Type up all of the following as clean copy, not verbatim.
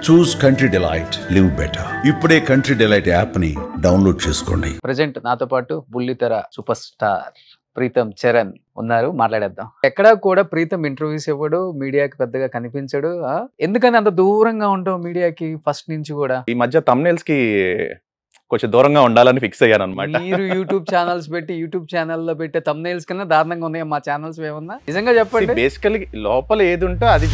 చూస్ country delight, live better. ఇప్పుడే country delight app ని download చేసుకోండి. ప్రెజెంట్ నాతో పాటు బుల్లితెర సూపర్ స్టార్ ప్రీతం చరణ్ ఉన్నారు, మాట్లాడేద్దాం. ఎక్కడా కూడా ప్రీతం ఇంటర్వ్యూస్ ఇవ్వడు, మీడియాకి పెద్దగా కనిపించడు. ఎందుకని అంత దూరంగా ఉంటావు మీడియాకి ఫస్ట్ నుంచి కూడా? ఈ మధ్య థంబ్నెయిల్స్ కి కొంచెం దూరంగా ఉండాలని ఫిక్స్ అయ్యాను అనమాట. మీరు యూట్యూబ్ ఛానల్స్ పెట్టి యూట్యూబ్ ఛానల్లో పెట్టే థంబ్నెయిల్స్ కన్నా దారుణంగా ఉన్నాయి మా ఛానల్స్ ఏమన్నా? నిజంగా చెప్పండి. బేసికలీ లోపల ఏది ఉంటే అది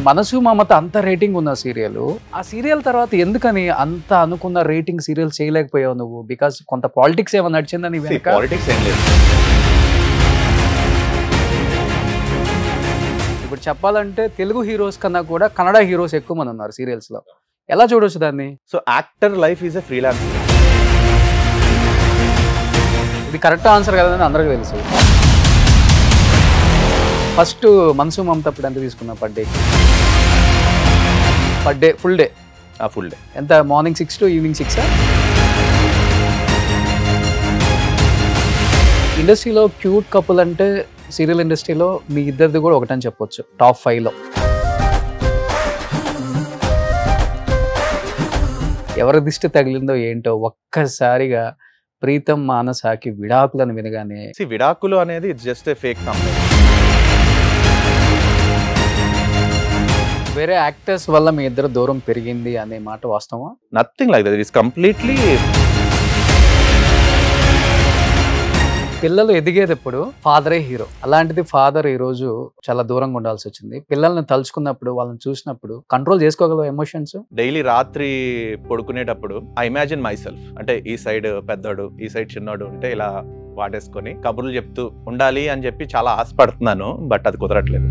మనసు మమత అంత రేటింగ్ ఉన్న సీరియల్, ఆ సీరియల్ తర్వాత ఎందుకని అంత అనుకున్న రేటింగ్ సీరియల్ చేయలేకపోయావు నువ్వు? బికాస్ కొంత పాలిటిక్స్ ఏమో నడిచిందని. పాలిటిక్స్ ఏం లేదు. ఇప్పుడు చెప్పాలంటే తెలుగు హీరోస్ కన్నా కూడా కన్నడ హీరోస్ ఎక్కువ మంది ఉన్నారు సీరియల్స్ లో. ఎలా చూడొచ్చు దాన్ని? So actor life is a freelance. ఇది కరెక్ట్ ఆన్సర్ కదని అందరికీ తెలుసు. ఫస్ట్ మనసు మమత అప్పుడు ఎంత తీసుకున్నావు per day? Per day full day? Full day. ఎంత? Morning 6 to evening 6? ఇండస్ట్రీలో క్యూట్ కపుల్ అంటే సీరియల్ ఇండస్ట్రీలో మీ ఇద్దరిది కూడా ఒకటని చెప్పొచ్చు, టాప్ 5లో. ఎవరి దిష్టి తగిలిందో ఏంటో ఒక్కసారిగా ప్రీతం మానసాకి విడాకులను వినగానే. విడాకులు అనేది it's just a fake thumbnail. వేరే యాక్టర్స్ వల్ల మీ ఇద్దరు దూరం పెరిగింది అనే మాట వాస్తవా? Nothing like that. It is completely. పిల్లలు ఎదిగేటప్పుడు ఫాదరే హీరో. అలాంటిది ఫాదర్ ఈ రోజు చాలా దూరంగా ఉండాల్సి వచ్చింది. పిల్లల్ని తలుచుకున్నప్పుడు, వాళ్ళని చూసినప్పుడు కంట్రోల్ చేసుకోగలవు ఎమోషన్స్? డైలీ రాత్రి పడుకునేటప్పుడు ఐ ఇమాజిన్ మై సెల్ఫ్, అంటే ఈ సైడ్ పెద్దోడు, ఈ సైడ్ చిన్నోడు ఉంటే ఇలా వాటేసుకొని కబుర్లు చెప్తూ ఉండాలి అని చెప్పి చాలా ఆశపడుతున్నాను. బట్ అది కుదరట్లేదు.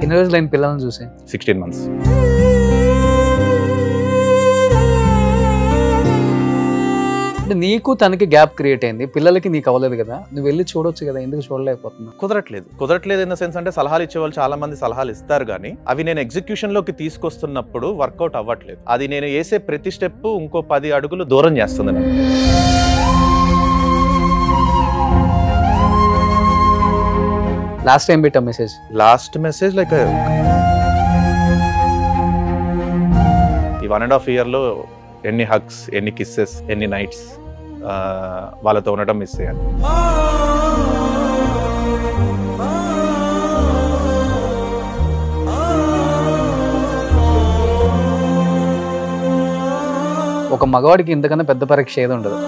ఎన్ని రోజులైన పిల్లల్ని చూసి? 16 months. అంటే నీకు తనకి గ్యాప్ క్రియేట్ అయింది, పిల్లలకి నీకు అవ్వలేదు కదా, నువ్వు వెళ్ళి చూడొచ్చు కదా, ఎందుకు చూడలేకపోతున్నావు? కుదరట్లేదు ఇన్ ద సెన్స్ అంటే సలహాలు ఇచ్చేవాళ్ళు చాలా మంది సలహాలు ఇస్తారు కానీ అవి నేను ఎగ్జిక్యూషన్ లోకి తీసుకొస్తున్నప్పుడు వర్కౌట్ అవ్వట్లేదు. అది నేను వేసే ప్రతి స్టెప్ ఇంకో 10 అడుగులు దూరం చేస్తుంది నన్ను. లాస్ట్ టైం పెట్టా మెసేజ్? లాస్ట్ మెసేజ్ లైక్ ఈ 1.5 year లో ఎన్ని హగ్స్, ఎన్ని కిస్సెస్, ఎన్ని నైట్స్ వాళ్ళతో ఉండటం మిస్ అయ్యాను. ఒక మగవాడికి ఇంతకన్నా పెద్ద పరీక్ష ఏది ఉండదు.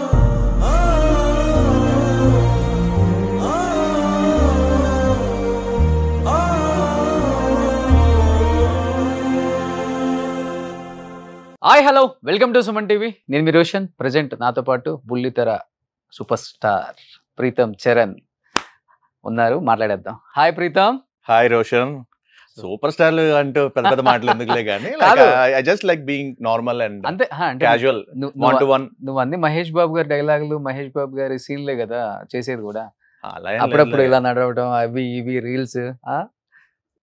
Hi, hello, welcome to Suman TV. నేను మీ రోషన్. ప్రెజెంట్ నాతో పాటు బుల్లితెర సూపర్ స్టార్ ప్రీతం చరణ్ ఉన్నారు, మాట్లాడేద్దాం. Hi Preetham. Hi Roshan. Super స్టార్లు అంటూ పెద్ద పెద్ద మాటలు ఎందుకులే కానీ I just like being normal and అంతే, క్యాజువల్, వన్ టు వన్. నువ్వు అన్ని మహేష్ బాబు గారి డైలాగులు, మహేష్ బాబు గారి సీన్లే కదా చేసేది కూడా. అప్పుడప్పుడు ఇలా నడవడం, అవి ఇవి రీల్స్.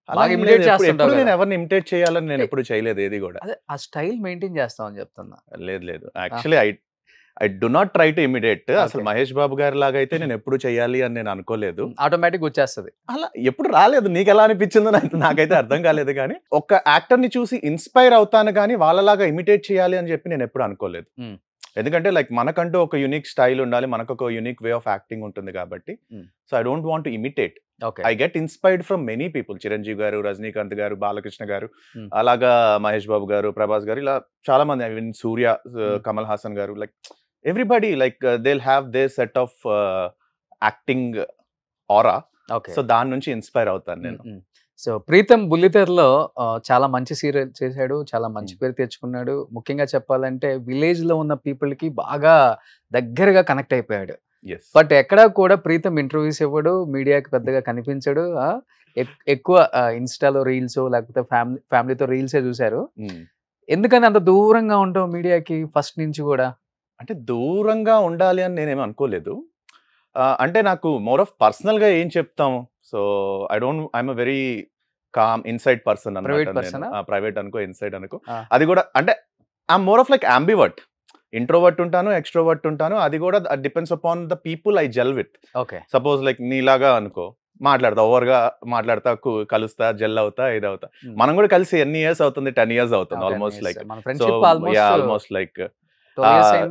నేను ఎవరిని ఇమిటేట్ చేయాలని నేను ఎప్పుడు చేయలేదు ఏది కూడా. అదే ఆ స్టైల్ మెయింటైన్ చేస్తామని చెప్తున్నా. లేదు actually I do not try to imitate. అసలు మహేష్ బాబు గారి లాగా అయితే నేను ఎప్పుడు చేయాలి అని నేను అనుకోలేదు. ఆటోమేటిక్ వచ్చేస్తుంది. అలా ఎప్పుడు రాలేదు. నీకు ఎలా అనిపించిందో నాకైతే అర్థం కాలేదు. కానీ ఒక యాక్టర్ ని చూసి ఇన్స్పైర్ అవుతాను కానీ వాళ్ళలాగా ఇమిటేట్ చేయాలి అని చెప్పి నేను ఎప్పుడు అనుకోలేదు. ఎందుకంటే లైక్ మనకంటూ ఒక యూనిక్ స్టైల్ ఉండాలి, మనకు ఒక యూనిక్ వే ఆఫ్ యాక్టింగ్ ఉంటుంది కాబట్టి. So I don't want to imitate. I get inspired from many people. Chiranjeevi గారు, రజనీకాంత్ గారు, బాలకృష్ణ గారు, అలాగా మహేష్ బాబు గారు, ప్రభాస్ గారు, ఇలా చాలా మంది, ఈవెన్ సూర్య, కమల్ హాసన్ గారు, like everybody like they'll have their set of acting aura. So దాని నుంచి ఇన్స్పైర్ అవుతాను నేను. సో ప్రీతం బుల్లితెరలో చాలా మంచి సీరియల్ చేశాడు, చాలా మంచి పేరు తెచ్చుకున్నాడు. ముఖ్యంగా చెప్పాలంటే విలేజ్ లో ఉన్న పీపుల్ కి బాగా దగ్గరగా కనెక్ట్ అయిపోయాడు. బట్ ఎక్కడా కూడా ప్రీతం ఇంటర్వ్యూస్ ఇవ్వడు, మీడియాకి పెద్దగా కనిపించడు. ఎక్కువ ఇన్స్టాలో రీల్స్, లేకపోతే ఫ్యామిలీతో రీల్సే చూశారు. ఎందుకని అంత దూరంగా ఉంటావు మీడియాకి ఫస్ట్ నుంచి కూడా? అంటే దూరంగా ఉండాలి అని నేనేమో అనుకోలేదు. అంటే నాకు మోర్ ఆఫ్ పర్సనల్ గా ఏం చెప్తాము. So I'm a very calm inside person అన్నమాట. ప్రైవేట్ అనుకో, ఇన్సైడ్ అనుకో. అది కూడా అంటే I'm more of like ambivert. Introvert ఉంటాను, ఎక్స్ట్రోవర్ట్ ఉంటాను. అది కూడా depends upon the people I gel with. Okay. Suppose like నీలాగా అనుకో, మాట్లాడతా ఓవర్గా మాట్లాడతా, కలుస్తా, జెల్ అవుతా, ఇదవుతా. మనం కూడా కలిసి ఎన్ని ఇయర్స్ అవుతుంది? 10 years అవుతుంది ఆల్మోస్ట్. లైక్ మన సో ఫ్రెండ్షిప్ ఆల్మోస్ట్ లైక్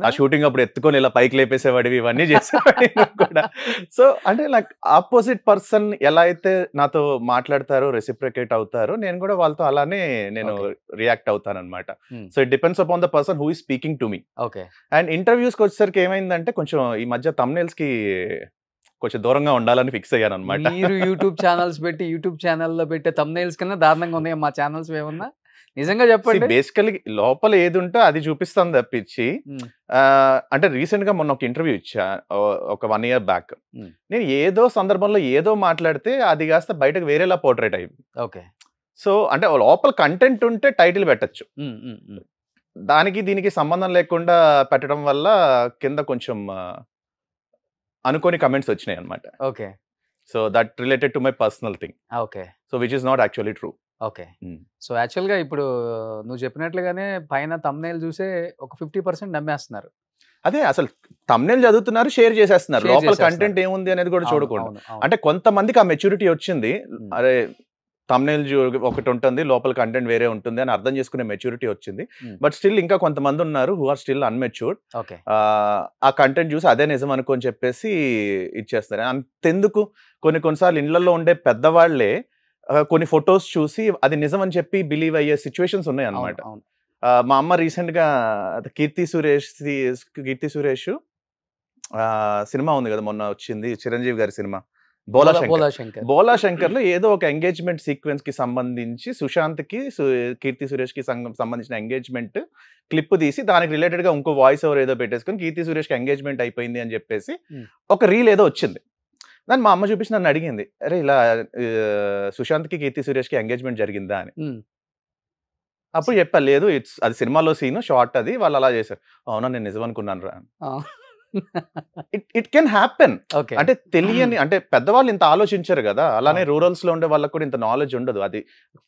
ఆ షూటింగ్ అప్పుడు ఎత్తుకొని ఇలా పైకి లేపేసేవాడివి, ఇవన్నీ చేసేవాడి కూడా. సో అంటే లైక్ ఆపోజిట్ పర్సన్ ఎలా అయితే నాతో మాట్లాడతారో, రెసిప్రికేట్ అవుతారో, నేను కూడా వాళ్ళతో అలానే నేను రియాక్ట్ అవుతాను అనమాట. So it depends upon the person who is speaking to me. Okay. And ఇంటర్వ్యూస్కి వచ్చేసరికి ఏమైందంటే కొంచెం ఈ మధ్య thumbnails కి కొంచెం దూరంగా ఉండాలని ఫిక్స్ అయ్యాను అనమాట. మీరు యూట్యూబ్ ఛానల్స్ పెట్టి యూట్యూబ్ ఛానల్లో పెట్టే thumbnails కన్నా దారుణంగా ఉన్నాయి మా ఛానల్స్ ఏమన్నా? నిజంగా చెప్పండి. బేసికలీ లోపల ఏది ఉంటే అది చూపిస్తాను తప్పించి, అంటే రీసెంట్ గా మొన్న ఒక ఇంటర్వ్యూ ఇచ్చా ఒక 1 year బ్యాక్. నేను ఏదో సందర్భంలో ఏదో మాట్లాడితే అది కాస్త బయటకు వేరేలా పోర్ట్రేట్ అయింది. ఓకే. సో అంటే లోపల కంటెంట్ ఉంటే టైటిల్ పెట్టచ్చు, దానికి దీనికి సంబంధం లేకుండా పెట్టడం వల్ల కింద కొంచెం అనుకోని కమెంట్స్ వచ్చినాయి అనమాట. Okay. So that related to my personal thing. Okay. So which is not actually true. Okay. So యాక్చువల్గా ఇప్పుడు నువ్వు చెప్పినట్లుగానే పైన thumbnail చూసే ఒక 50% నమ్మేస్తున్నారు. అదే అసలు thumbnail చదువుతున్నారు, షేర్ చేసేస్తున్నారు, లోపల కంటెంట్ ఏముంది అనేది కూడా చూడకుండా. అంటే కొంతమందికి ఆ మెచ్యూరిటీ వచ్చింది, అరే thumbnail ఒకటి ఉంటుంది, లోపల కంటెంట్ వేరే ఉంటుంది అని అర్థం చేసుకునే మెచ్యూరిటీ వచ్చింది. బట్ స్టిల్ ఇంకా కొంతమంది ఉన్నారు హూ ఆర్ స్టిల్ అన్మెచ్యూర్డ్. ఆ కంటెంట్ చూసి అదే నిజం అనుకొని చెప్పేసి ఇచ్చేస్తారు. అంతెందుకు కొన్నిసార్లు ఇళ్లలో ఉండే పెద్దవాళ్లే కొన్ని ఫొటోస్ చూసి అది నిజం అని చెప్పి బిలీవ్ అయ్యే సిచ్యువేషన్స్ ఉన్నాయి అన్నమాట. మా అమ్మ రీసెంట్ గా కీర్తి సురేష్ సినిమా ఉంది కదా మొన్న వచ్చింది, చిరంజీవి గారి సినిమా బోలా శంకర్ లో ఏదో ఒక ఎంగేజ్మెంట్ సీక్వెన్స్ కి సంబంధించి సుశాంత్ కి కీర్తి సురేష్ కి సంబంధించిన ఎంగేజ్మెంట్ క్లిప్ తీసి దానికి రిలేటెడ్ గా ఇంకో వాయిస్ ఓవర్ ఏదో పెట్టేసుకుని కీర్తి సురేష్ కి ఎంగేజ్మెంట్ అయిపోయింది అని చెప్పేసి ఒక రీల్ ఏదో వచ్చింది. దాన్ని మా అమ్మ చూపించి నన్ను అడిగింది, అరే ఇలా సుశాంత్ కి కీర్తి సురేష్ కి ఎంగేజ్మెంట్ జరిగిందా అని. అప్పుడు చెప్పా, లేదు అది సినిమాలో సీన్ షార్ట్, అది వాళ్ళు అలా చేశారు. అవునా, నేను నిజం అనుకున్నాను రా. It can happen. అంటే తెలియని, అంటే పెద్దవాళ్ళు ఇంత ఆలోచించారు కదా, అలానే రూరల్స్ లో ఉండే వాళ్ళకి కూడా ఇంత నాలెడ్జ్ ఉండదు. అది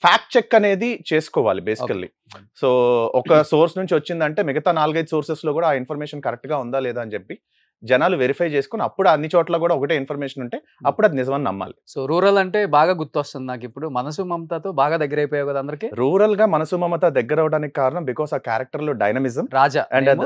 ఫ్యాక్ట్ చెక్ అనేది చేసుకోవాలి బేసికల్లీ. సో ఒక సోర్స్ నుంచి వచ్చిందంటే మిగతా 4-5 సోర్సెస్ లో కూడా ఆ ఇన్ఫర్మేషన్ కరెక్ట్ గా ఉందా లేదా అని చెప్పి జనాలు వెరిఫై చేసుకుని అప్పుడు అన్ని చోట్ల కూడా ఒకటే ఇన్ఫర్మేషన్ ఉంటే అప్పుడు అది నిజమని నమ్మాలి. సో రూరల్ అంటే బాగా గుర్తొస్తుంది నాకు ఇప్పుడు, మనసు మమతతో బాగా దగ్గర అయిపోయావు కదా అందరికి. రూరల్ గా మనసు మమత దగ్గర అవడానికి కారణం బికాస్ ఆ క్యారెక్టర్ లో డైనమిజం, రాజా అండ్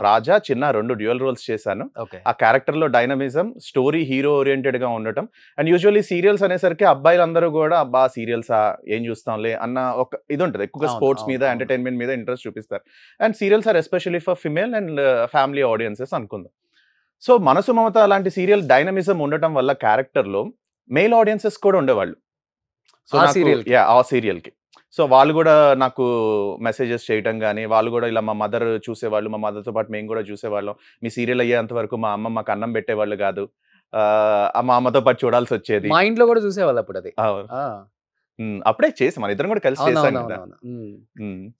రాజా చిన్న 2 డ్యూయల్ రోల్స్ చేశాను. ఆ క్యారెక్టర్ లో డైనమిజం, స్టోరీ హీరో ఓరియంటెడ్ గా ఉండటం. అండ్ యూజువల్లీ సీరియల్స్ అనేసరికి అబ్బాయిలందరూ కూడా అబ్బా సీరియల్సా ఏం చూస్తాంలే అన్న ఒక ఇది ఉంటుంది, ఎక్కువగా స్పోర్ట్స్ మీద ఎంటర్టైన్మెంట్ మీద ఇంట్రెస్ట్ చూపిస్తారు. And serials are especially for female and family audiences అనుకుందాం. సో మనసు మమత అలాంటి సీరియల్ డైనమిజం ఉండటం వల్ల క్యారెక్టర్ లో మెయిల్ ఆడియన్సెస్ కూడా ఉండేవాళ్ళు. సో ఆ సీరియల్ కి సో వాళ్ళు కూడా నాకు మెసేజెస్ చేయటం కానీ, వాళ్ళు కూడా ఇలా మా మదర్ చూసేవాళ్ళు, మా మదర్తో పాటు మేము కూడా చూసేవాళ్ళం. మీ సీరియల్ అయ్యేంత వరకు మా అమ్మ మాకు అన్నం పెట్టేవాళ్ళు కాదు, మా అమ్మతో పాటు చూడాల్సి వచ్చేది. మా ఇంట్లో కూడా చూసేవాళ్ళు అప్పుడు అది. అప్పుడే చేసి మన ఇద్దరం కూడా కలిసి చేసాం.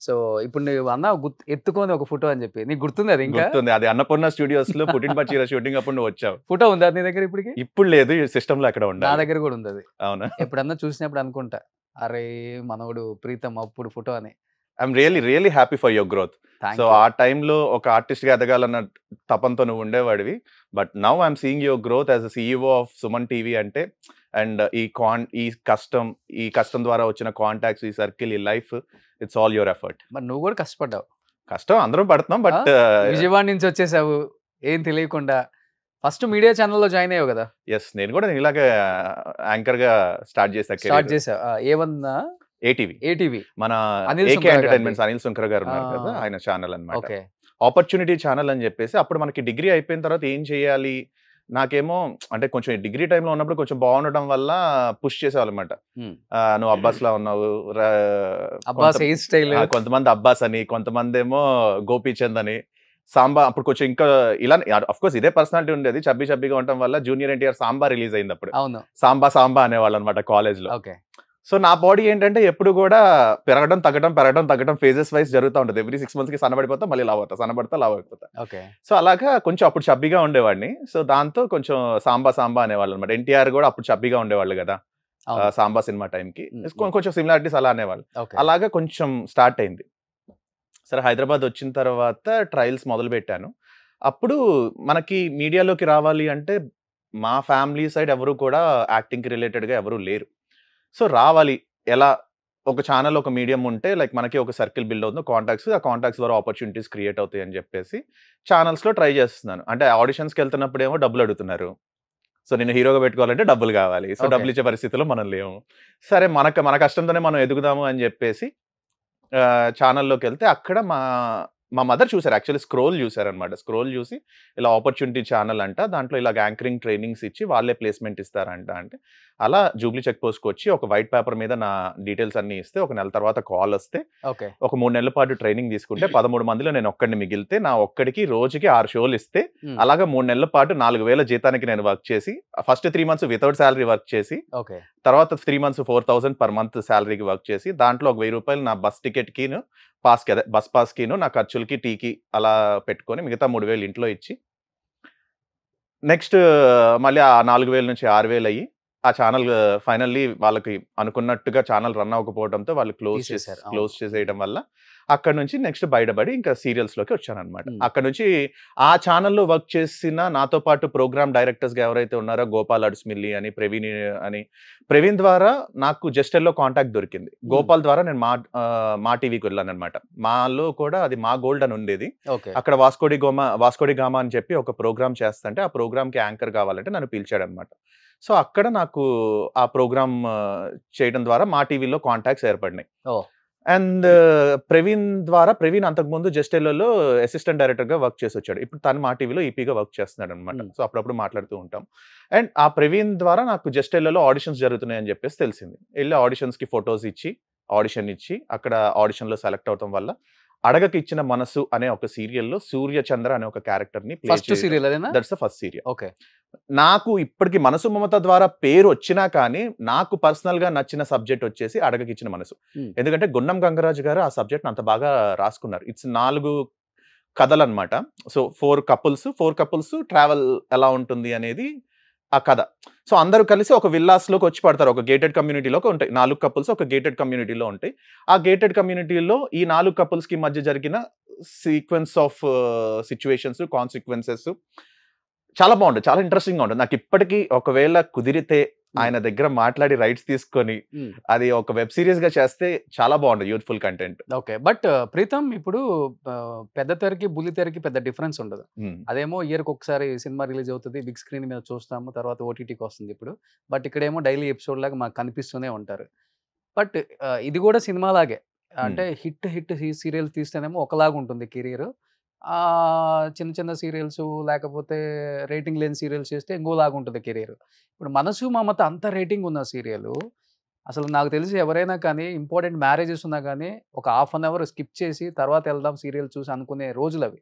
సో ఇప్పుడు నువ్వు అన్న ఎత్తుకొని ఒక ఫోటో అని చెప్పి నీకు గుర్తుంది? అది ఇంకా గుర్తుంది, అది అన్నపూర్ణ స్టూడియోస్ లో పుట్టిన పచ్చిర షూటింగ్ అప్పుడు నువ్వు వచ్చావు. ఫోటో ఉందా నీ దగ్గర? ఇప్పటికి ఇప్పుడు లేదు, సిస్టమ్ లో అక్కడ ఉండాలి. నా దగ్గర కూడా ఉంది అది. అవునా? ఎప్పుడన్నా చూసినప్పుడు అనుకుంటా, అరే మనవడు ప్రీతం అప్పుడు ఫోటో అని. I'm really happy for your growth. So ఆ టైంలో ఒక ఆర్టిస్ట్ గా ఎదగాలన్న తపంతో నువ్వు ఉండేవాడివి. But now I'm seeing your growth as a CEO of Suman TV. అంటే అండ్ ఈ కష్టం ద్వారా వచ్చిన కాంటాక్ట్స్, ఈ సర్కిల్, ఈ life, it's all your effort. మరి నువ్వు కూడా కష్టపడ్డావు. కష్టం అందరం పడుతున్నాం. బట్ విజయవాడ నుంచి వచ్చేసావు ఏం తెలియకుండా. ఫస్ట్ మీడియా ఛానల్లో జాయిన్ అయ్యావు కదా? ఎస్, నేను కూడా ఇలాగే యాంకర్ గా స్టార్ట్ చేసా. ఏమన్నా ఏటీవీ మన AK ఎంటర్టైన్మెంట్స్ అనిల్ సుంకర గారు ఉన్నారు కదా, ఆయన ఛానల్ అన్నమాట. ఆపర్చునిటీ ఛానల్ అని చెప్పేసి. అప్పుడు మనకి డిగ్రీ అయిపోయిన తర్వాత ఏం చేయాలి, నాకేమో అంటే కొంచెం డిగ్రీ టైంలో ఉన్నప్పుడు కొంచెం బాగుండటం వల్ల పుష్ చేసేవాళ్ళు అనమాట. నువ్వు అబ్బాస్ లా ఉన్నావు, కొంతమంది అబ్బాస్ అని, కొంతమంది ఏమో గోపీచంద్ అని, సాంబా. అప్పుడు కొంచెం ఇంకా ఇలా అఫ్ కోర్స్ ఇదే పర్సనాలిటీ ఉండేది, చబ్బీగా ఉండటం వల్ల జూనియర్ NTR సాంబా రిలీజ్ అయింది అప్పుడు. సాంబా అనేవాళ్ళు అనమాట కాలేజ్ లో. సో నా బాడీ ఏంటంటే ఎప్పుడు కూడా పెరగడం తగ్గడం ఫేజెస్ వైజ్ జరుగుతూ ఉంటుంది. ఎవ్రీ 6 months కి సన్నబడిపోతా, మళ్ళీ లావ్ అయిపోతా. సో అలాగా కొంచెం అప్పుడు చబ్బీగా ఉండేవాడిని. సో దాంతో కొంచెం సాంబా అనేవాళ్ళు అనమాట. NTR కూడా అప్పుడు చబ్బీగా ఉండేవాళ్ళు కదా సాంబా సినిమా టైంకి, కొంచెం సిమిలారిటీస్ అలా అనేవాళ్ళు. అలాగా కొంచెం స్టార్ట్ అయింది. సరే హైదరాబాద్ వచ్చిన తర్వాత ట్రయల్స్ మొదలుపెట్టాను. అప్పుడు మనకి మీడియాలోకి రావాలి అంటే మా ఫ్యామిలీ సైడ్ ఎవరు కూడా యాక్టింగ్‌కి రిలేటెడ్‌గా ఎవరు లేరు. సో రావాలి ఎలా ఒక ఛానల్, ఒక మీడియం ఉంటే లైక్ మనకి ఒక సర్కిల్ బిల్డ్ అవుతుంది. కాంటాక్ట్స్, ఆ కాంటాక్ట్స్ ద్వారా ఆపర్చునిటీస్ క్రియేట్ అవుతాయి అని చెప్పేసి ఛానల్స్‌లో ట్రై చేస్తున్నాను. అంటే ఆడిషన్స్‌కెళ్తున్నప్పుడేమో డబ్బులు అడుగుతున్నారు. సో నేను హీరోగా పెట్టుకోవాలంటే డబ్బులు కావాలి. So okay. డబ్బులు ఇచ్చే పరిస్థితిలో మనం లేము. సరే మన కష్టంతోనే మనం ఎదుగుదాము అని చెప్పేసి ఛానల్‌లోకెళ్తే అక్కడ మా మదర్ చూసారు. Actually scroll చూసారనమాట. స్క్రోల్ చూసి ఇలా ఆపర్చునిటీ ఛానల్ అంట. దాంట్లో ఇలాగ యాంకరింగ్ ట్రైనింగ్స్ ఇచ్చి వాళ్ళే ప్లేస్‌మెంట్ ఇస్తారంట అంటే, అలా జూబ్లీ చెక్ పోస్ట్‌కొచ్చి ఒక వైట్ పేపర్ మీద నా డీటెయిల్స్ అన్నీ ఇస్తే, ఒక నెల తర్వాత కాలొస్తే, ఓకే. ఒక 3 నెలల పాటు ట్రైనింగ్ తీసుకుంటే 13 మందిలో నేను ఒక్కడిని మిగిలితే, నా ఒక్కడికి రోజుకి 6 షోలు ఇస్తే, అలాగా 3 నెలల పాటు 4,000 జీతానికి నేను వర్క్ చేసి, first 3 months without salary work చేసి, ఓకే. తర్వాత 3 మంత్స్ 4,000 పర్ మంత్ సాలరీకి వర్క్ చేసి, దాంట్లో ఒక ₹1000 నా బస్ టికెట్‌కిను, పాస్‌కి అదే బస్ పాస్‌కిను, నా ఖర్చులకి, టీకి అలా పెట్టుకొని మిగతా 3,000 ఇంట్లో ఇచ్చి, నెక్స్ట్ మళ్ళీ ఆ 4,000 నుంచి 6,000 అయ్యి, ఆ ఛానల్ ఫైనల్లీ వాళ్ళకి అనుకున్నట్టుగా ఛానల్ రన్ అవ్వకపోవడంతో వాళ్ళు తీసేశారు. అవును. క్లోజ్ చేసేయడం వల్ల అక్కడి నుంచి నెక్స్ట్ బయటపడి ఇంకా సీరియల్స్‌లోకి వచ్చాననమాట. అక్కడి నుంచి ఆ ఛానల్‌లో వర్క్ చేసిన నాతో పాటు ప్రోగ్రామ్ డైరెక్టర్స్‌గా ఎవరైతే ఉన్నారో గోపాల్ అడుస్మిల్లి అని, ప్రవీణ్ అని, ప్రవీణ్ ద్వారా నాకు జస్ట్ ఎల్లో కాంటాక్ట్ దొరికింది. గోపాల్ ద్వారా నేను మా టీవీకి వెళ్ళాననమాట. మాలో కూడా అది మా గోల్డ్ అని ఉండేది. ఓకే. అక్కడ వాస్కోడి గామా అని చెప్పి ఒక ప్రోగ్రామ్ చేస్తుంటే, ఆ ప్రోగ్రామ్‌కి యాంకర్ కావాలంటే నన్ను పిలిచాడనమాట. సో అక్కడ నాకు ఆ ప్రోగ్రామ్ చేయడం ద్వారా మా టీవీలో కాంటాక్ట్స్ ఏర్పడినాయి. ఓహ్! అండ్ ప్రవీణ్ అంతకుముందు జస్ట్ ఎల్లోలో అసిస్టెంట్ డైరెక్టర్‌గా వర్క్ చేసొచ్చాడు. ఇప్పుడు తను మా టీవీలో ఈపీగా వర్క్ చేస్తున్నాడనమాట. సో అప్పుడప్పుడు మాట్లాడుతూ ఉంటాం. అండ్ ఆ ప్రవీణ్ ద్వారా నాకు జస్ట్ ఎల్లోలో ఆడిషన్స్ జరుగుతున్నాయని చెప్పేసి తెలిసింది. ఎళ్లి ఆడిషన్స్‌కి ఫోటోస్ ఇచ్చి, ఆడిషన్ ఇచ్చి, అక్కడ ఆడిషన్‌లో సెలెక్ట్ అవ్వటం వల్ల 'అడగకి ఇచ్చిన మనసు' అనే ఒక సీరియల్‌లో సూర్యచంద్ర అనే ఒక క్యారెక్టర్‌ని ప్లే ఫస్ట్ సీరియల్ అదేనా? That's the first serial. Okay. నాకు ఇప్పటికి 'మనసు మమత' ద్వారా పేరు వచ్చినా కానీ, నాకు పర్సనల్‌గా నచ్చిన సబ్జెక్ట్ వచ్చేసి 'అడగకిచ్చిన మనసు.' ఎందుకంటే గున్నం గంగరాజు గారు ఆ సబ్జెక్ట్‌ని అంత బాగా రాసుకున్నారు. ఇట్స్ 4 కథలనమాట. సో 4 కపుల్స్ ట్రావెల్ ఎలా ఉంటుంది అనేది ఆ కథ. సో అందరూ కలిసి ఒక విల్లాస్‌లోకి వచ్చి పడతారు. ఒక గేటెడ్ కమ్యూనిటీలోకి ఉంటాయి. 4 కపుల్స్ ఒక గేటెడ్ కమ్యూనిటీలో ఉంటాయి. ఆ గేటెడ్ కమ్యూనిటీలో ఈ 4 కపుల్స్‌కి మధ్య జరిగిన సీక్వెన్స్ ఆఫ్ సిట్యుయేషన్స్, కాన్సిక్వెన్సెస్ చాలా బావుంటది. చాలా ఇంట్రెస్టింగ్‌గా ఉంటది. నాకు ఇప్పటికి ఒకవేళ కుదిరితే ఆయన దగ్గర మాట్లాడి రైట్స్ తీసుకొని అది ఒక వెబ్ సీరీస్‌గా చేస్తే చాలా బావుంటది. Youthful content. Okay. But Preetham ఇప్పుడు పెద్ద తెరకి, బుల్లి తెరకి పెద్ద డిఫరెన్స్ ఉండదు. అదేమో ఇయర్‌కి ఒకసారి సినిమా రిలీజ్ అవుతది. బిగ్ స్క్రీన్ మీద చూస్తాము. తర్వాత ఓటీటీకి వస్తుంది ఇప్పుడు. బట్ ఇక్కడేమో డైలీ ఎపిసోడ్ లాగా మాకు కనిపిస్తూనే ఉంటారు. బట్ ఇది కూడా సినిమాలాగే. అంటే హిట్ సీరియల్స్ తీస్తేనేమో ఒకలాగా ఉంటుంది కెరీర్. చిన్న చిన్న సీరియల్స్ లేకపోతే రేటింగ్ లేని సీరియల్స్ చేస్తే ఇంకోలాగా ఉంటుంది కెరీర్. ఇప్పుడు 'మనసు మమత' అంత రేటింగ్ ఉన్న సీరియలు అసలు నాకు తెలిసి ఎవరైనా కానీ ఇంపార్టెంట్ మ్యారేజెస్ ఉన్నా కానీ ఒక హాఫ్ అన్ అవర్ స్కిప్ చేసి తర్వాత వెళ్దాం సీరియల్ చూసి అనుకునే రోజులవి.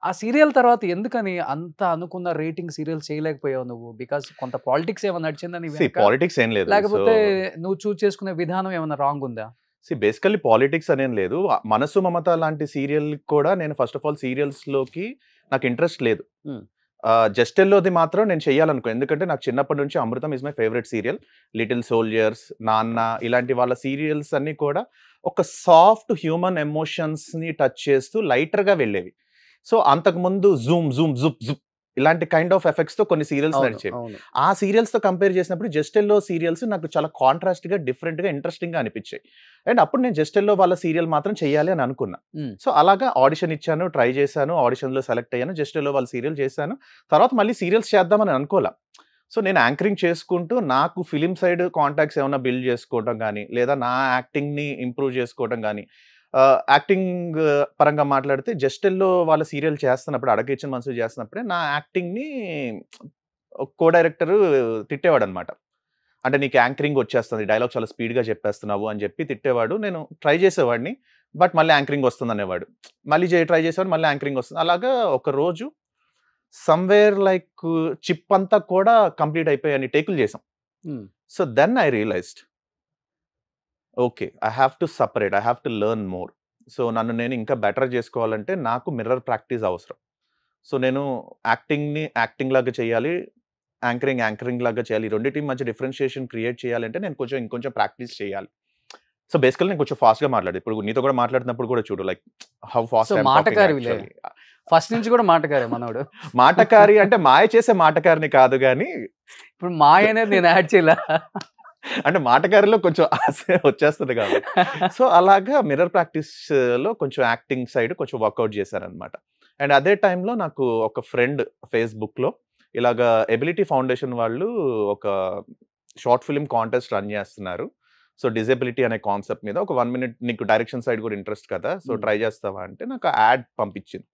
ఆ సీరియల్ తర్వాత ఎందుకని అంత అనుకున్న రేటింగ్ సీరియల్ చేయలేకపోయావు నువ్వు? బికాజ్ కొంత పాలిటిక్స్ ఏమన్నా నడిచిందా నీ వెనక? పాలిటిక్స్ ఏం లేదు. లేకపోతే నువ్వు చూజ్ చేసుకునే విధానం ఏమన్నా రాంగ్ ఉందా? బేసికల్లీ పాలిటిక్స్ అనేం లేదు. 'మనసు మమత' లాంటి సీరియల్ కూడా నేను ఫస్ట్ ఆఫ్ ఆల్ సీరియల్స్‌లోకి నాకు ఇంట్రెస్ట్ లేదు. జస్ట్ ఎల్లోది మాత్రం నేను చేయాలనుకో. ఎందుకంటే నాకు చిన్నప్పటి నుంచి 'Amrutham' is my favourite serial. 'Little soldiers', 'Nanna' ఇలాంటి వాళ్ళ సీరియల్స్ అన్నీ కూడా ఒక సాఫ్ట్ హ్యూమన్ ఎమోషన్స్‌ని టచ్ చేస్తూ లైటర్‌గా వెళ్ళేవి. సో అంతకుముందు 'జూమ్ జూమ్ జుప్ జుప్' ఇలాంటి కైండ్ ఆఫ్ ఎఫెక్ట్స్‌తో కొన్ని సీరియల్స్ నడిచేవి. ఆ సీరియల్స్‌తో కంపేర్ చేసినప్పుడు జస్ట్ ఎల్లో సీరియల్స్ నాకు చాలా కాంట్రాస్ట్‌గా, డిఫరెంట్‌గా, ఇంట్రెస్టింగ్‌గా అనిపించాయి. అండ్ అప్పుడు నేను జస్ట్ ఎల్లో వాళ్ళ సీరియల్ మాత్రం చేయాలి అని అనుకున్నా. సో అలాగా ఆడిషన్ ఇచ్చాను, ట్రై చేశాను, ఆడిషన్‌లో సెలెక్ట్ అయ్యాను, జస్ట్ ఎల్లో వాళ్ళ సీరియల్ చేశాను. తర్వాత మళ్ళీ సీరియల్స్ చేద్దామని అనుకోలా. సో నేను యాంకరింగ్ చేసుకుంటూ నాకు ఫిల్మ్ సైడ్ కాంటాక్ట్స్ ఏమన్నా బిల్డ్ చేసుకోవడం గానీ, లేదా నా యాక్టింగ్‌ని ఇంప్రూవ్ చేసుకోవడం గానీ, యాక్టింగ్ పరంగా మాట్లాడితే జస్ట్ ఎల్లో వాళ్ళ సీరియల్ చేస్తున్నప్పుడు 'అడగకిచ్చిన మనసు' చేస్తున్నప్పుడే నా యాక్టింగ్‌ని కో డైరెక్టర్ తిట్టేవాడనమాట. అంటే నీకు యాంకరింగ్ వచ్చేస్తుంది. డైలాగ్ చాలా స్పీడ్‌గా చెప్పేస్తున్నావు అని చెప్పి తిట్టేవాడు. నేను ట్రై చేసేవాడిని. బట్ మళ్ళీ యాంకరింగ్ వస్తుందనేవాడు. మళ్ళీ ట్రై చేసేవాడు. మళ్ళీ యాంకరింగ్ వస్తుంది. అలాగా ఒక రోజు సమ్‌వేర్ లైక్ చిప్ అంతా కూడా కంప్లీట్ అయిపోయి అన్ని టేకులు చేసాం. So then I realised okay. I have to separate. I have to learn more. So నన్ను నేను ఇంకా బెటర్ చేసుకోవాలంటే నాకు మిర్రర్ ప్రాక్టీస్ అవసరం. సో నేను యాక్టింగ్‌ని యాక్టింగ్ లాగా చేయాలి. యాంకరింగ్ లాగా చేయాలి. ఈ రెండిటి మధ్య డిఫరెన్షియేషన్ క్రియేట్ చేయాలంటే నేను ఇంకొంచెం ప్రాక్టీస్ చేయాలి. సో బేసికల్ నేను కొంచెం ఫాస్ట్ గా మాట్లాడేది. ఇప్పుడు నీతో కూడా మాట్లాడుతున్నప్పుడు కూడా చూడు లైక్ హౌ ఫాస్ట్ సో మాటకారివిలే ఫస్ట్ నుంచి కూడా మాటకారే మనోడు. మాటకారి అంటే మాయ చేసే మాటకారిని కాదు కానీ ఇప్పుడు మాయ అనేది నేను యాడ్ చేయాల అంటే మాటకారిలో కొంచెం ఆశ వచ్చేస్తుంది కాబట్టి సో అలాగా మిర్రర్ ప్రాక్టీస్ లో కొంచెం యాక్టింగ్ సైడ్ కొంచెం వర్కౌట్ చేశారనమాట. అండ్ అదే టైంలో నాకు ఒక ఫ్రెండ్ ఫేస్బుక్ లో ఇలాగా ఎబిలిటీ ఫౌండేషన్ వాళ్ళు ఒక షార్ట్ ఫిల్మ్ కాంటెస్ట్ రన్ చేస్తున్నారు. సో డిజబిలిటీ అనే కాన్సెప్ట్ మీద ఒక 1 minute నీకు డైరెక్షన్ సైడ్ కూడా ఇంట్రెస్ట్ కదా, సో ట్రై చేస్తావా అంటే నాకు యాడ్ పంపించింది.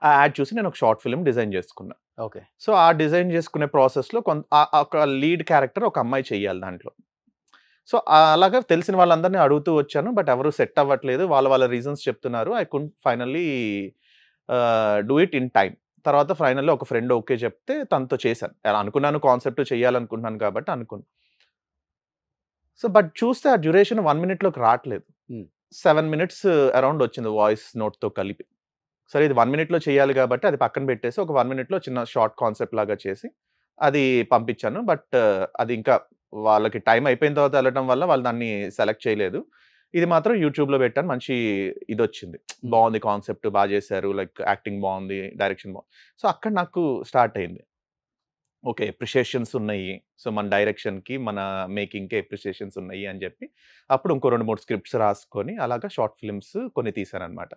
ఆ యాడ్ చూసి నేను ఒక షార్ట్ ఫిల్మ్ డిజైన్ చేసుకున్నా. ఓకే. సో ఆ డిజైన్ చేసుకునే ప్రాసెస్లో ఒక లీడ్ క్యారెక్టర్ ఒక అమ్మాయి చెయ్యాలి దాంట్లో. సో అలాగా తెలిసిన వాళ్ళందరినీ అడుగుతూ వచ్చాను, బట్ ఎవరు సెట్ అవ్వట్లేదు, వాళ్ళ రీజన్స్ చెప్తున్నారు. I could finally do it in time. తర్వాత ఫైనల్లీ ఒక ఫ్రెండ్ ఓకే చెప్తే తనతో చేశాను. అలా అనుకున్నాను, కాన్సెప్ట్ చేయాలనుకుంటున్నాను కాబట్టి అనుకున్నాను. సో బట్ చూస్తే ఆ డ్యూరేషన్ 1 minute రావట్లేదు. 7 minutes అరౌండ్ వచ్చింది వాయిస్ నోట్తో కలిపి. సరే ఇది 1 minute చేయాలి కాబట్టి అది పక్కన పెట్టేసి ఒక 1 minute చిన్న షార్ట్ కాన్సెప్ట్ లాగా చేసి అది పంపించాను. బట్ అది ఇంకా వాళ్ళకి టైం అయిపోయిన తర్వాత వెళ్ళడం వల్ల వాళ్ళు దాన్ని సెలెక్ట్ చేయలేదు. ఇది మాత్రం యూట్యూబ్లో పెట్టాను, మంచి ఇది వచ్చింది, బాగుంది కాన్సెప్ట్, బాగా చేశారు, లైక్ యాక్టింగ్ బాగుంది, డైరెక్షన్ బాగుంది. సో అక్కడ నాకు స్టార్ట్ అయింది, ఓకే ఎప్రిషియేషన్స్ ఉన్నాయి, సో మన డైరెక్షన్కి మన మేకింగ్కి ఎప్రిషియేషన్స్ ఉన్నాయి అని చెప్పి అప్పుడు ఇంకో 2-3 స్క్రిప్ట్స్ రాసుకొని అలాగా షార్ట్ ఫిల్మ్స్ కొన్ని తీసాను అనమాట.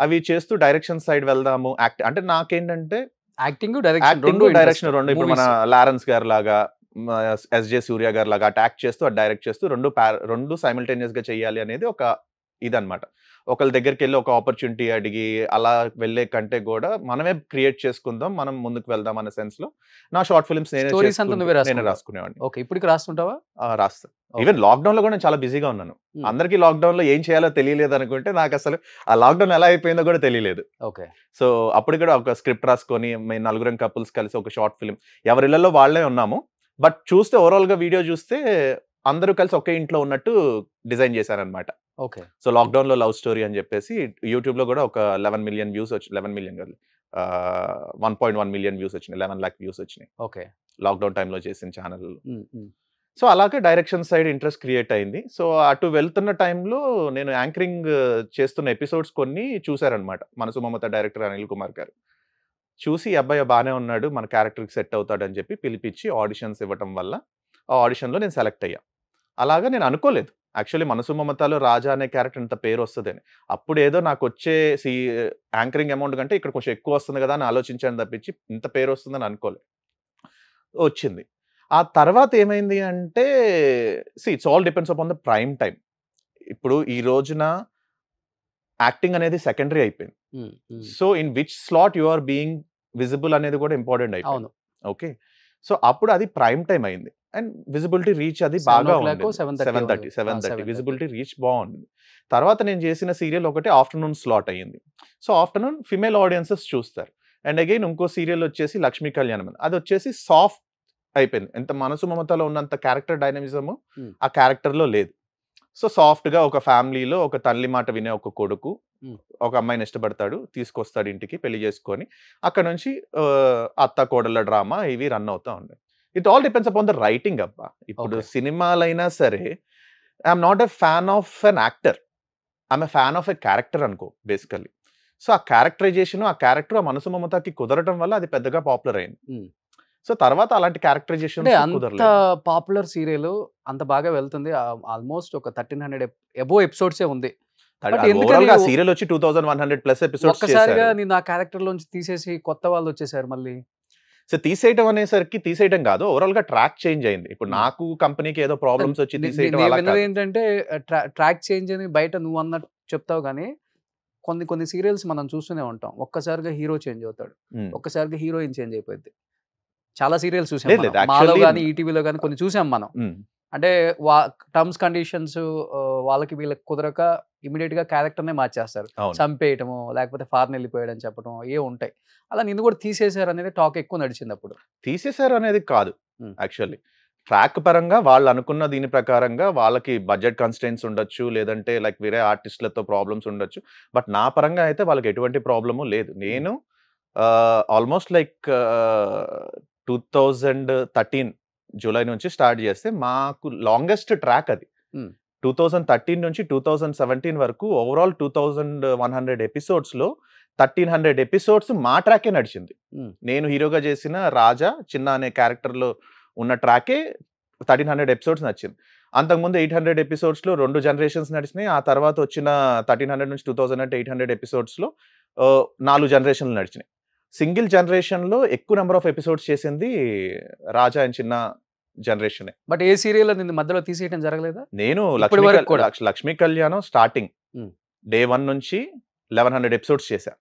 అవి చేస్తూ డైరెక్షన్ సైడ్ వెళ్దాము, అంటే నాకేంటంటే యాక్టింగ్ డైరెక్షన్ రెండు, ఇప్పుడు మన లారెన్స్ గారు లాగా ఎస్జే సూర్య గారు లాగా అటాక్ చేస్తూ డైరెక్ట్ చేస్తూ రెండు సైమల్టేనియస్ గా చేయాలి అనేది ఒక ఇదనమాట. ఒకళ్ళ దగ్గరికి వెళ్ళి ఒక ఆపర్చునిటీ అడిగి అలా వెళ్ళే కంటే కూడా మనమే క్రియేట్ చేసుకుందాం, మనం ముందుకు వెళ్దాం అనే సెన్స్ లో నా షార్ట్ ఫిల్మ్స్ నేనే రాసుకునేవాడిని. ఇప్పటికి రాస్తుంటావా? రాస్తా. ఈవెన్ లాక్డౌన్ లో కూడా నేను చాలా బిజీగా ఉన్నాను. అందరికీ లాక్డౌన్ లో ఏం చేయాలో తెలియలేదు అనుకుంటే నాకు అసలు ఆ లాక్డౌన్ ఎలా అయిపోయిందో కూడా తెలియలేదు. ఓకే. సో అప్పుడు కూడా ఒక స్క్రిప్ట్ రాసుకొని మేము 4 కపుల్స్ కలిసి ఒక షార్ట్ ఫిల్మ్, ఎవరి ఇళ్లలో వాళ్ళే ఉన్నాము, బట్ చూస్తే ఓవరాల్ గా వీడియో చూస్తే అందరూ కలిసి ఒకే ఇంట్లో ఉన్నట్టు డిజైన్ చేశారనమాట. ఓకే. సో లాక్డౌన్ లో లవ్ స్టోరీ అని చెప్పేసి యూట్యూబ్ లో కూడా ఒక 11 million వ్యూస్ వచ్చి 11 million కాదు 1.1 million వ్యూస్ వచ్చినాయి, 11 lakh వ్యూస్ వచ్చినాయి. ఓకే. లాక్డౌన్ టైంలో చేసిన ఛానల్. సో అలాగే డైరెక్షన్ సైడ్ ఇంట్రెస్ట్ క్రియేట్ అయింది. సో అటు వెళ్తున్న టైంలో నేను యాంకరింగ్ చేస్తున్న ఎపిసోడ్స్ కొన్ని చూసారనమాట. మనసు మమత డైరెక్టర్ అనిల్ కుమార్ గారు చూసి అబ్బాయి బాగానే ఉన్నాడు, మన క్యారెక్టర్కి సెట్ అవుతాడు అని చెప్పి పిలిపించి ఆడిషన్స్ ఇవ్వటం వల్ల ఆ ఆడిషన్లో నేను సెలెక్ట్ అయ్యా. అలాగా నేను అనుకోలేదు యాక్చువల్లీ మనసు మమతాలో రాజా అనే క్యారెక్టర్ ఇంత పేరు వస్తుందని. అప్పుడు ఏదో నాకు వచ్చే యాంకరింగ్ అమౌంట్ కంటే ఇక్కడ కొంచెం ఎక్కువ వస్తుంది కదా అని ఆలోచించాను తప్పించి ఇంత పేరు వస్తుందని అనుకోలేదు. వచ్చింది. ఆ తర్వాత ఏమైంది అంటే it's all depends upon the prime time. ఇప్పుడు ఈ రోజున యాక్టింగ్ అనేది సెకండరీ అయిపోయింది. So in which slot you are being visible అనేది కూడా ఇంపార్టెంట్ అయిపోయింది. ఓకే. సో అప్పుడు అది ప్రైమ్ టైం అయింది అండ్ విజిబిలిటీ రీచ్ అది బాగా ఉంది. 7:30 విజిబిలిటీ రీచ్ బాగుంది. తర్వాత నేను చేసిన సీరియల్ ఒకటి ఆఫ్టర్నూన్ స్లాట్ అయ్యింది. సో ఆఫ్టర్నూన్ ఫిమేల్ ఆడియన్సెస్ చూస్తారు. అండ్ అగైన్ ఇంకో సీరియల్ వచ్చేసి లక్ష్మీ కళ్యాణం, అది వచ్చేసి సాఫ్ట్ అయిపోయింది. ఎంత మనసు మమతలో ఉన్నంత క్యారెక్టర్ డైనమిజము ఆ క్యారెక్టర్ లో లేదు. సో సాఫ్ట్ గా ఒక ఫ్యామిలీలో ఒక తల్లి మాట వినే ఒక కొడుకు ఒక అమ్మాయిని ఇష్టపడతాడు, తీసుకొస్తాడు ఇంటికి, పెళ్లి చేసుకొని అక్కడ నుంచి అత్త కోడళ్ళ డ్రామా ఇవి రన్ అవుతా ఉన్నాయి. It all depends upon the writing అబ్బా. ఇప్పుడు సినిమాలైనా సరే I'm not a fan of an actor, I'm a fan of a character అనుకో బేసికల్లీ. సో ఆ క్యారెక్టరైజేషన్, ఆ క్యారెక్టర్ ఆ మనసు మమతకి కుదరటం వల్ల అది పెద్దగా పాపులర్ అయింది. సో తర్వాత అలాంటి క్యారెక్టరైజేషన్ అంత పాపులర్ సీరియల్ అంత బాగా వెళ్తుంది, ఆల్మోస్ట్ ఒక 1300 అబోవ్ ఎపిసోడ్సే ఉంది. సీరియల్ వచ్చి 2100+ ఎపిసోడ్స్. ఒక్కసారిగా నేను ఆ క్యారెక్టర్ లోంచి తీసేసి కొత్త వాళ్ళు వచ్చేసారు మళ్ళీ. సో తీసేయడం అనేసరికి తీసేయడం కాదు, ఓవరాల్ గా ట్రాక్ చేంజ్ అయింది. ఇప్పుడు నాకు కంపెనీకి ఏదో ప్రాబ్లమ్స్ వచ్చి తీసేయడం ఏంటంటే ట్రాక్ చేంజ్ అని బయట నువ్వు అన్నట్టు చెప్తావు కానీ కొన్ని సీరియల్స్ మనం చూస్తూనే ఉంటాం, ఒక్కసారిగా హీరో చేంజ్ అవుతాడు, ఒక్కసారిగా హీరోయిన్ చేంజ్ అయిపోయింది. చాలా సీరియల్స్ చూసాం, మాలో కానీ ఈటీవీలో కానీ కొన్ని చూసాం మనం. అంటే టర్మ్స్ కండిషన్స్ వాళ్ళకి వీళ్ళకి కుదరక ఇమీడియట్ గా క్యారెక్టర్ నే మార్చేస్తారు, చంపేయటము లేకపోతే ఫారెన్ వెళ్ళిపోయడం చెప్పడం ఏ ఉంటాయి. అలా నిన్ను కూడా తీసేశారు అనేది టాక్ ఎక్కువ నడిచింది. అప్పుడు తీసేశారు అనేది కాదు, యాక్చువల్లీ ట్రాక్ పరంగా వాళ్ళు అనుకున్న దీని ప్రకారంగా వాళ్ళకి బడ్జెట్ కన్స్ట్రెయిన్స్ ఉండొచ్చు, లేదంటే లైక్ వేరే ఆర్టిస్టులతో ప్రాబ్లమ్స్ ఉండొచ్చు. బట్ నా పరంగా అయితే వాళ్ళకి ఎటువంటి ప్రాబ్లము లేదు. నేను ఆల్మోస్ట్ లైక్ 2013 జూలై నుంచి స్టార్ట్ చేస్తే మాకు లాంగెస్ట్ ట్రాక్ అది. 2013 నుంచి 2017 వరకు ఓవరాల్ 2100 ఎపిసోడ్స్లో 1300 ఎపిసోడ్స్ మా ట్రాకే నడిచింది. నేను హీరోగా చేసిన రాజా చిన్న అనే క్యారెక్టర్లో ఉన్న ట్రాకే 1300 ఎపిసోడ్స్ నచ్చింది. అంతకుముందు 800 ఎపిసోడ్స్లో 2 జనరేషన్స్ నడిచినాయి. ఆ తర్వాత వచ్చిన 1300 నుంచి 2000 అంటే 800 ఎపిసోడ్స్లో 4 జనరేషన్లు నడిచినాయి. సింగిల్ జనరేషన్లో ఎక్కువ నెంబర్ ఆఫ్ ఎపిసోడ్స్ చేసింది రాజా అండ్ చిన్న జనరేషన్. బట్ ఏ సీరియల్ నిన్ను మధ్యలో తీసేయడం జరగలేదా? నేను లక్ష్మీ కళ్యాణం స్టార్టింగ్ డే 1 నుంచి 1100 ఎపిసోడ్స్ చేశా.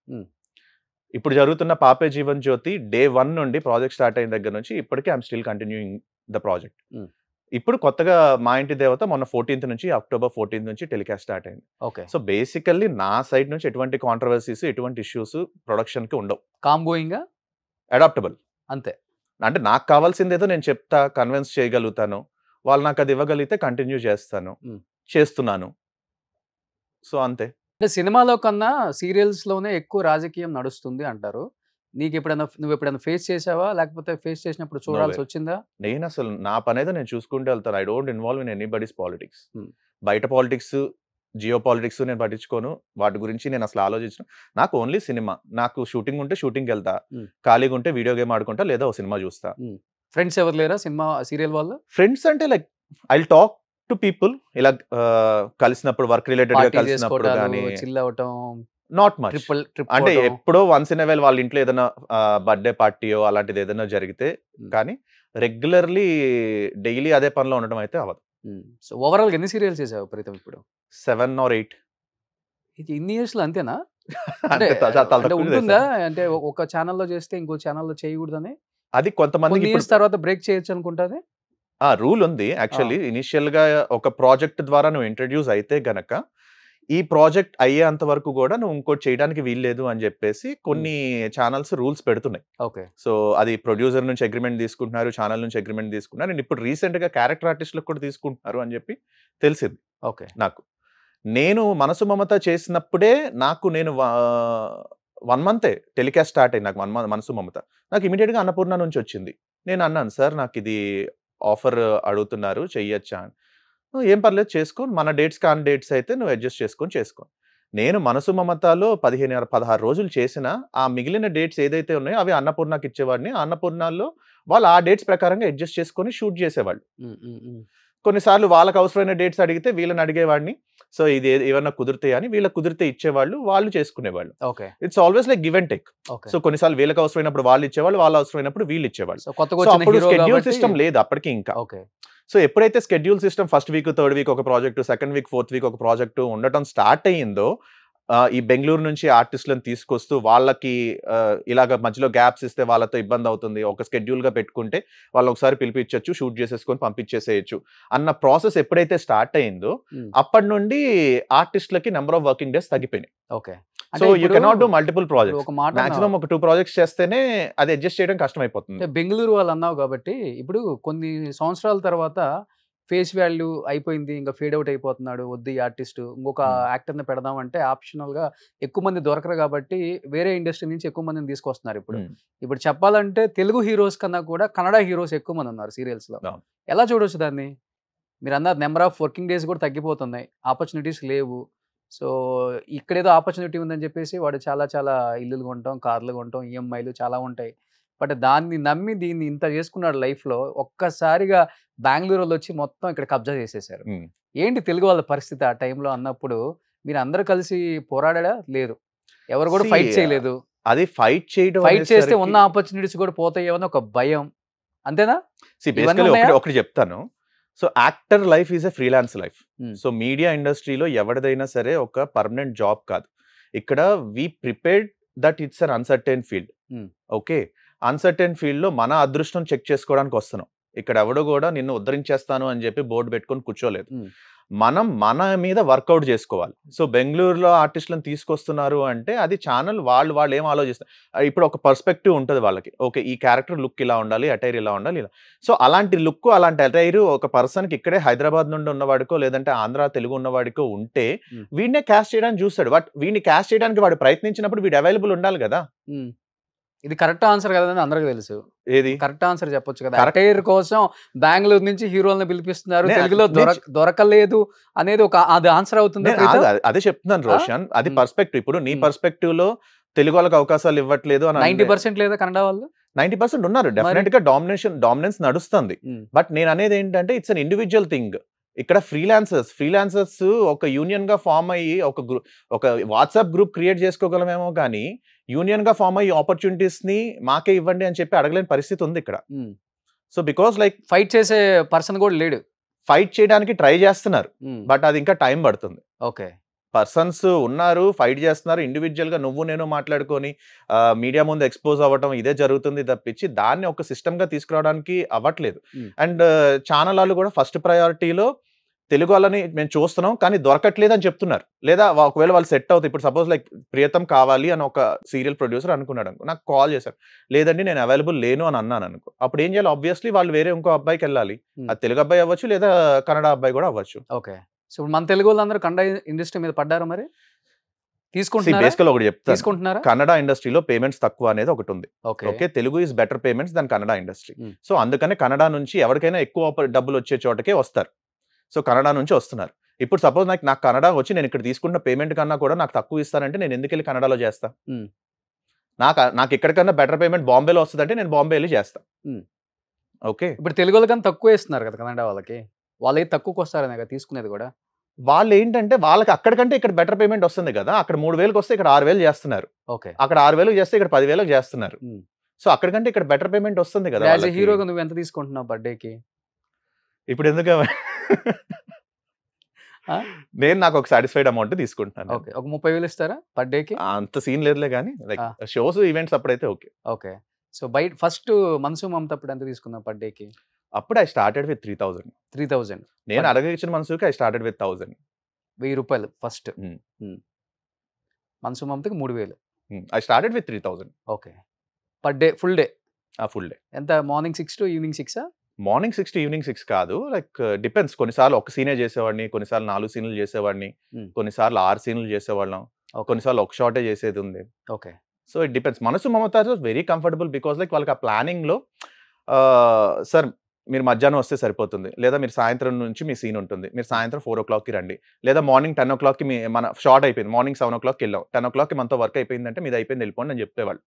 ఇప్పుడు జరుగుతున్న పాపే జీవన్ జ్యోతి డే 1 నుండి ప్రాజెక్ట్ స్టార్ట్ అయిన దగ్గర నుంచి ఇప్పటికీ I'm still continuing the project. ఇప్పుడు కొత్తగా మా ఇంటి దేవత మొన్న 14th నుంచి అక్టోబర్ 14th నుంచి టెలికాస్ట్ స్టార్ట్ అయింది. ఓకే. సో బేసికల్లీ నా సైడ్ నుంచి ఎటువంటి కాంట్రవర్సీస్ ఎటువంటి ఇష్యూస్ ప్రొడక్షన్ కి ఉండవు. కామ్ గోయింగ్ అడాప్టబుల్ అంతే. అంటే నాకు కావాల్సింది ఏదో నేను చెప్తా, కన్విన్స్ చేయగలుగుతాను, వాళ్ళు నాకు అది ఇవ్వగలిగితే కంటిన్యూ చేస్తున్నాను. సో అంతే. అంటే సినిమాలో కన్నా సీరియల్స్ లోనే ఎక్కువ రాజకీయం నడుస్తుంది అంటారు. నీకు నువ్వు ఎప్పుడైనా ఫేస్ చేసావా, లేకపోతే ఫేస్ చేసినప్పుడు చూడాల్సి వచ్చిందా? నేను అసలు నా పని అయితే నేను చూసుకుంటూ వెళ్తాను. I don't involve in anybody's politics. బయట పాలిటిక్స్, జియో పాలిటిక్స్ నేను పట్టించుకోను. వాటి గురించి నేను అసలు ఆలోచించను. నాకు ఓన్లీ సినిమా. నాకు షూటింగ్ ఉంటే షూటింగ్కి వెళ్తా, ఖాళీగా ఉంటే వీడియో గేమ్ ఆడుకుంటా, లేదా ఒక సినిమా చూస్తా. ఫ్రెండ్స్ ఎవరు లేరా సినిమా సీరియల్ వాళ్ళు? ఫ్రెండ్స్ అంటే like I talk to people, ఇలా కలిసినప్పుడు వర్క్ రిలేటెడ్ గా కలిసినప్పుడు కానీ చిల్ అవటం, నాట్ మచ్. అంటే ఎప్పుడో వన్స్ ఇన్ అవైల్ వాళ్ళ ఇంట్లో ఏదైనా బర్త్డే పార్టీయో అలాంటిది ఏదైనా జరిగితే కానీ రెగ్యులర్లీ డైలీ అదే పనిలో ఉండడం అయితే అవ్వదు. సో ఓవరాల్ ఎన్ని సీరియల్స్ చేసావు ప్రీతం ఇప్పుడు? 7 or 8. ఇన్ని ఇయర్స్ లో అంతేనా? అంటే ఉంటుందా అంటే ఒక ఛానల్లో చేస్తే ఇంకో ఛానల్లో చేయకూడదని? అది కొంతమంది ఇయర్స్ తర్వాత బ్రేక్ చేయొచ్చు అనుకుంటుంది. రూల్ ఉంది యాక్చువల్లీ. ఇనిషియల్ గా ఒక ప్రాజెక్ట్ ద్వారా నువ్వు ఇంట్రడ్యూస్ అయితే గనక ఈ ప్రాజెక్ట్ అయ్యేంత వరకు కూడా నువ్వు ఇంకోటి చేయడానికి వీల్లేదు అని చెప్పేసి కొన్ని ఛానల్స్ రూల్స్ పెడుతున్నాయి. ఓకే. సో అది ప్రొడ్యూసర్ నుంచి అగ్రిమెంట్ తీసుకుంటున్నారు, ఛానల్ నుంచి అగ్రిమెంట్ తీసుకున్నారు. అండ్ ఇప్పుడు రీసెంట్ గా క్యారెక్టర్ ఆర్టిస్టులకు కూడా తీసుకుంటున్నారు అని చెప్పి తెలిసింది. ఓకే. నాకు నేను మనసు మమత చేసినప్పుడే నేను 1 month టెలికాస్ట్ స్టార్ట్ అయింది. నాకు 1 month మనసు మమత. నాకు ఇమీడియట్ గా అన్నపూర్ణ నుంచి వచ్చింది. నేను అన్నాను, సార్ నాకు ఇది ఆఫర్ అడుగుతున్నారు, చెయ్యొచ్చా? ఏం పర్లేదు చేసుకో, మన డేట్స్ కాని డేట్స్ అయితే నువ్వు అడ్జస్ట్ చేసుకో. నేను మనసు మమతలో 16 రోజులు చేసిన ఆ మిగిలిన డేట్స్ ఏదైతే ఉన్నాయో అవి అన్నపూర్ణకి ఇచ్చేవాడిని. అన్నపూర్ణలో వాళ్ళు ఆ డేట్స్ ప్రకారంగా అడ్జస్ట్ చేసుకొని షూట్ చేసేవాళ్ళు. కొన్నిసార్లు వాళ్ళకి అవసరమైన డేట్స్ అడిగితే వీళ్ళని అడిగేవాడిని. సో ఇది ఏమన్నా కుదిరితే అని వీళ్ళకి కుదిరితే ఇచ్చేవాళ్ళు, వాళ్ళు చేసుకునేవాళ్ళు. It's always like give and take. So కొన్నిసార్లు వీళ్ళకి అవసరమైనప్పుడు వాళ్ళు ఇచ్చేవాళ్ళు, వాళ్ళు అవసరమైనప్పుడు వీళ్ళు ఇచ్చేవాళ్ళు. అప్పుడు షెడ్యూల్ సిస్టమ్ లేదు అప్పటికి ఇంకా. సో ఎప్పుడైతే schedule system first week, third week ఒక project, second week, fourth week ఒక ప్రాజెక్టు ఉండటం స్టార్ట్ అయ్యిందో, ఈ బెంగళూరు నుంచి ఆర్టిస్టులను తీసుకొస్తూ వాళ్ళకి ఇలాగ మధ్యలో గ్యాప్స్ ఇస్తే వాళ్ళతో ఇబ్బంది అవుతుంది, ఒక షెడ్యూల్ గా పెట్టుకుంటే వాళ్ళు ఒకసారి పిలిపించవచ్చు, షూట్ చేసేసుకొని పంపించేసేయచ్చు అన్న ప్రాసెస్ ఎప్పుడైతే స్టార్ట్ అయిందో అప్పటి నుండి ఆర్టిస్టులకి నెంబర్ ఆఫ్ వర్కింగ్ డేస్ తగ్గిపోయినాయి. So you cannot do multiple projects. Maximum ఒక 2 projects చేస్తేనే అది అడ్జస్ట్ చేయడం కష్టం అయిపోతుంది. బెంగళూరు వాళ్ళు అన్నావు కాబట్టి ఇప్పుడు కొన్ని సంవత్సరాల తర్వాత ఫేస్ వాల్యూ అయిపోయింది, ఇంకా ఫేడ్ అవుట్ అయిపోతున్నాడు, వద్దు ఈ ఆర్టిస్ట్, ఇంకొక యాక్టర్ని పెడదామంటే ఆప్షనల్ గా ఎక్కువ మంది దొరకరు కాబట్టి వేరే ఇండస్ట్రీ నుంచి ఎక్కువ మందిని తీసుకొస్తున్నారు. ఇప్పుడు చెప్పాలంటే తెలుగు హీరోస్ కన్నా కూడా కన్నడ హీరోస్ ఎక్కువ మంది ఉన్నారు సీరియల్స్ లో. ఎలా చూడొచ్చు దాన్ని? మీరు అన్నారు నెంబర్ ఆఫ్ వర్కింగ్ డేస్ కూడా తగ్గిపోతున్నాయి, ఆపర్చునిటీస్ లేవు. సో ఇక్కడేదో ఆపర్చునిటీ ఉందని చెప్పేసి వాడు చాలా చాలా ఇల్లులు కొంటాం, కార్లు కొంటాం, ఈఎంఐలు చాలా ఉంటాయి. బట్ దాన్ని నమ్మి దీన్ని ఇంత చేసుకున్నాడు లైఫ్లో. ఒక్కసారిగా బెంగళూరులో వచ్చి మొత్తం ఇక్కడ కబ్జా చేసేసారు. ఏంటి తెలుగు వాళ్ళ పరిస్థితి ఆ టైంలో అన్నప్పుడు? మీరు అందరూ కలిసి పోరాడా? లేదు, ఎవరు కూడా ఫైట్ చేయలేదు. అది ఫైట్ చేస్తే ఉన్న ఆపర్చునిటీస్ కూడా పోతాయేమో ఒక భయం, అంతేనా? ఒకటి చెప్తాను. So actor life is a freelance life. So media ఇండస్ట్రీలో ఎవరిదైనా సరే ఒక పర్మనెంట్ జాబ్ కాదు. ఇక్కడ we prepared that it's an uncertain field. Okay, uncertain field లో మన అదృష్టం చెక్ చేసుకోవడానికి వస్తున్నాం. ఇక్కడ ఎవడో కూడా నిన్ను ఉద్ధరించేస్తాను అని చెప్పి బోర్డు పెట్టుకొని కూర్చోలేదు. మనం మన మీద వర్కౌట్ చేసుకోవాలి. సో బెంగళూరులో ఆర్టిస్టులను తీసుకొస్తున్నారు అంటే అది ఛానల్ వాళ్ళు ఏం ఆలోచిస్తారు. ఇప్పుడు ఒక పర్స్పెక్టివ్ ఉంటుంది వాళ్ళకి. ఓకే, ఈ క్యారెక్టర్ లుక్ ఇలా ఉండాలి, అటైర్ ఇలా ఉండాలి, ఇలా. సో అలాంటి లుక్, అలాంటి అటైర్ ఒక పర్సన్కి ఇక్కడే హైదరాబాద్ నుండి ఉన్నవాడికో లేదంటే ఆంధ్ర తెలుగు ఉన్నవాడికో ఉంటే వీడినే క్యాస్ట్ చేయడానికి చూస్తాడు. బట్ వీడిని క్యాస్ట్ చేయడానికి వాడు ప్రయత్నించినప్పుడు వీడు అవైలబుల్ ఉండాలి కదా. ఇది కరెక్ట్ ఆన్సర్ కదని అందరికి తెలుసు. ఏది కరెక్ట్ ఆన్సర్ చెప్పొచ్చు కదా. Correct. అటైర్ కోసం బెంగళూరు నుంచి హీరోలను పిలిపిస్తున్నారు, నే- తెలుగులో నేను దొరకలేదు అనేది అది ఆన్సర్ అవుతుంది. అదే చెప్తున్నాను రోషన్, అది మ్. పర్స్పెక్టివ్. ఇప్పుడు నీ మ్. పర్స్పెక్టివ్ లో తెలుగు వాళ్ళకి అవకాశాలు ఇవ్వట్లేదు అని 90% లేదా కన్నడ వాళ్ళు? 90% ఉన్నారు. డెఫినెట్ గా డామినెన్స్ నడుస్తుంది. బట్ నేను అనేది ఏంటంటే ఇట్స్ అన్ ఇండివిజువల్ థింగ్. ఇక్కడ ఫ్రీలాన్సర్స్ ఒక యూనియన్ గా ఫామ్ అయ్యి ఒక వాట్సాప్ గ్రూప్ క్రియేట్ చేసుకోగలమేమో కానీ యూనియన్ గా ఫామ్ అయ్యి ఆపర్చునిటీస్ ని మాకే ఇవ్వండి అని చెప్పి అడగలేని పరిస్థితి ఉంది ఇక్కడ. సో బికాస్ లైక్ ఫైట్ చేసే పర్సన్ కూడా లేడు. ఫైట్ చేయడానికి ట్రై చేస్తున్నారు, బట్ అది ఇంకా టైం పడుతుంది. ఓకే, పర్సన్స్ ఉన్నారు, ఫైట్ చేస్తున్నారు. ఇండివిజువల్ గా నువ్వు నేను మాట్లాడుకొని మీడియా ముందు ఎక్స్పోజ్ అవ్వడం ఇదే జరుగుతుంది తప్పించి దాన్ని ఒక సిస్టమ్ గా తీసుకురావడానికి అవ్వట్లేదు. అండ్ ఛానల్ వాళ్ళు కూడా ఫస్ట్ ప్రయారిటీలో తెలుగు వాళ్ళని మేము చూస్తున్నాం కానీ దొరకట్లేదు అని చెప్తున్నారు. లేదా ఒకవేళ వాళ్ళు సెట్ అవుతాయి. ఇప్పుడు సపోజ్ లైక్ ప్రియతం కావాలి అని ఒక సీరియల్ ప్రొడ్యూసర్ అనుకున్నాడు అనుకో, నాకు కాల్ చేశారు, లేదండి నేను అవైలబుల్ లేను అని అన్నాను అనుకో, అప్పుడు ఏం చేయాలి? ఆబ్వియస్లీ వాళ్ళు వేరే ఇంకో అబ్బాయికి వెళ్ళాలి. అది తెలుగు అబ్బాయి అవ్వచ్చు లేదా కన్నడ అబ్బాయి కూడా అవ్వచ్చు. ఓకే. సో ఇప్పుడు మన తెలుగు వాళ్ళందరూ కన్నడ ఇండస్ట్రీ మీద పడ్డారు, మరి తీసుకుంటున్నారా? బేసికల్ ఒకటి చెప్తాను, తీసుకుంటున్నారా? కన్నడ ఇండస్ట్రీలో పేమెంట్స్ తక్కువ అనేది ఒకటి ఉంది. Okay, okay, Telugu is better payments దాని కన్నడ ఇండస్ట్రీ. సో అందుకనే కన్నడ నుంచి ఎవరికైనా ఎక్కువ డబ్బులు వచ్చే చోటకే వస్తారు. సో కన్నడ నుంచి వస్తున్నారు. ఇప్పుడు సపోజ్ నాకు కన్నడ వచ్చి నేను ఇక్కడ తీసుకున్న పేమెంట్ కన్నా కూడా నాకు తక్కువ ఇస్తానంటే నేను ఎందుకు వెళ్ళి కన్నడలో చేస్తా? నాకు ఎక్కడికన్నా బెటర్ పేమెంట్ బాంబేలో వస్తుందంటే నేను బాంబే వెళ్ళి చేస్తా. ఓకే, ఇప్పుడు తెలుగు వాళ్ళకన్నా తక్కువ ఇస్తున్నారు కదా కన్నడ వాళ్ళకి, వాళ్ళకి తక్కువకి వస్తారనే కదా తీసుకునేది కూడా. వాళ్ళు ఏంటంటే వాళ్ళకి అక్కడికంటే ఇక్కడ బెటర్ పేమెంట్ వస్తుంది కదా. అక్కడ 3,000 వస్తే ఇక్కడ 6,000 చేస్తున్నారు. ఓకే, అక్కడ 6,000 చేస్తే ఇక్కడ 10,000 చేస్తున్నారు. సో అక్కడికంటే ఇక్కడ బెటర్ పేమెంట్ వస్తుంది కదా. యాజ్ ఎ హీరోగా నువ్వు ఎంత తీసుకుంటున్నావు పర్-డేకి? ఇప్పుడు ఎందుకు నేను నాకు ఒక సాటిస్ఫైడ్ అమౌంట్ తీసుకుంటున్నాను. ఓకే, ఒక 30,000 ఇస్తారా పర్-డేకి? అంత సీన్ లేదులే కానీ లైక్ షోస్ ఈవెంట్స్ అప్పుడైతే ఓకే. ఓకే, సో బయట ఫస్ట్ మనసు మమత అప్పుడు ఎంత తీసుకున్నావు పర్-డేకి? అప్పుడు ఐ స్టార్టెడ్ విత్ 3,000. 3,000 నేను అడగచ్చిన మనసుకి ఐ స్టార్టెడ్ విత్ 1,000. 1000 రూపాయలు ఫస్ట్. మనసు మమతకి 3,000. I started with 3,000. Okay, per day full day? Full day. ఎంత? Morning 6 to evening 6? Morning 6 to evening 6 కాదు, లైక్ డిపెండ్స్. కొన్నిసార్లు ఒక సీనే చేసేవాడిని, కొన్నిసార్లు 4 సీన్లు చేసేవాడిని, కొన్నిసార్లు 6 సీన్లు చేసేవాళ్ళం, కొన్నిసార్లు ఒక షాటే చేసేది ఉంది. Okay, so it depends. మనసు మమత వెరీ కంఫర్టబుల్ బికాస్ లైక్ వాళ్ళకి ఆ ప్లానింగ్ లో సార్ మీరు మధ్యాహ్నం వస్తే సరిపోతుంది, లేదా మీరు సాయంత్రం నుంచి మీ సీన్ ఉంటుంది, మీరు సాయంత్రం 4 o'clockకి రండి, లేదా మార్నింగ్ 10 o'clockకి మన షార్ట్ అయిపోయింది, మార్నింగ్ 7 o'clockకి వెళ్ళాం, 10 o'clockకి మనతో వర్క్ అయిపోయిందంటే మీది అయిపోయింది వెళ్ళిపోండి అని చెప్పేవాళ్ళు.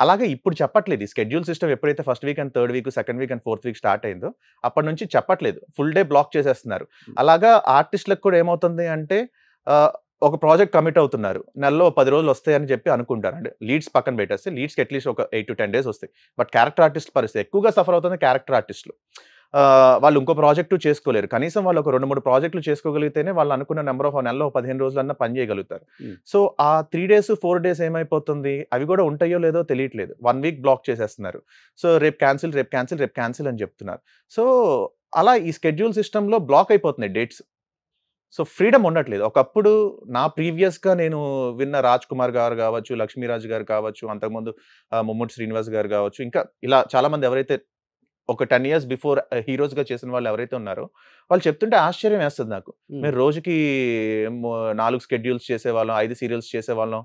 అలాగే ఇప్పుడు చెప్పట్లేదు. ఈ స్కెడ్యూల్ సిస్టమ్ ఎప్పుడైతే first week and third week, second week and fourth week start అయిందో అప్పటి నుంచి చెప్పట్లేదు, ఫుల్ డే బ్లాక్ చేసేస్తున్నారు. అలాగా ఆర్టిస్టులకు కూడా ఏమవుతుంది అంటే ఒక ప్రాజెక్ట్ కమిట్ అవుతున్నారు, నెలలో 10 రోజులు వస్తాయని చెప్పి అనుకుంటారు. అంటే లీడ్స్ పక్కన పెట్టేస్తే లీడ్స్కి అట్లీస్ట్ ఒక 8 to 10 days వస్తాయి. బట్ క్యారెక్టర్ ఆర్టిస్ట్ పరిస్థితి ఎక్కువగా సఫర్ అవుతుంది. క్యారెక్టర్ ఆర్టిస్టులు వాళ్ళు ఇంకో ప్రాజెక్టు చేసుకోలేరు. కనీసం వాళ్ళు ఒక 2-3 ప్రాజెక్టులు చేసుకోగలిగితేనే వాళ్ళు అనుకున్న నెంబర్ ఆఫ్ నెలలో 15 రోజులన్నా పని చేయగలుగుతారు. సో ఆ 3 days 4 days ఏమైపోతుంది, అవి కూడా ఉంటాయో లేదో తెలియట్లేదు. 1 week బ్లాక్ చేసేస్తున్నారు. సో రేపు క్యాన్సిల్ అని చెప్తున్నారు. సో అలా ఈ స్కెడ్యూల్ సిస్టంలో బ్లాక్ అయిపోతున్నాయి డేట్స్. సో ఫ్రీడమ్ ఉండట్లేదు. ఒకప్పుడు నా ప్రీవియస్గా నేను విన్న రాజ్ కుమార్ గారు కావచ్చు, లక్ష్మీరాజ్ గారు కావచ్చు, అంతకుముందు ముమ్మూటి శ్రీనివాస్ గారు కావచ్చు, ఇంకా ఇలా చాలా మంది ఎవరైతే ఒక 10 years బిఫోర్ హీరోస్గా చేసిన వాళ్ళు ఎవరైతే ఉన్నారో వాళ్ళు చెప్తుంటే ఆశ్చర్యం వేస్తుంది నాకు. మీరు రోజుకి 4 schedules చేసేవాళ్ళం, 5 serials చేసేవాళ్ళం,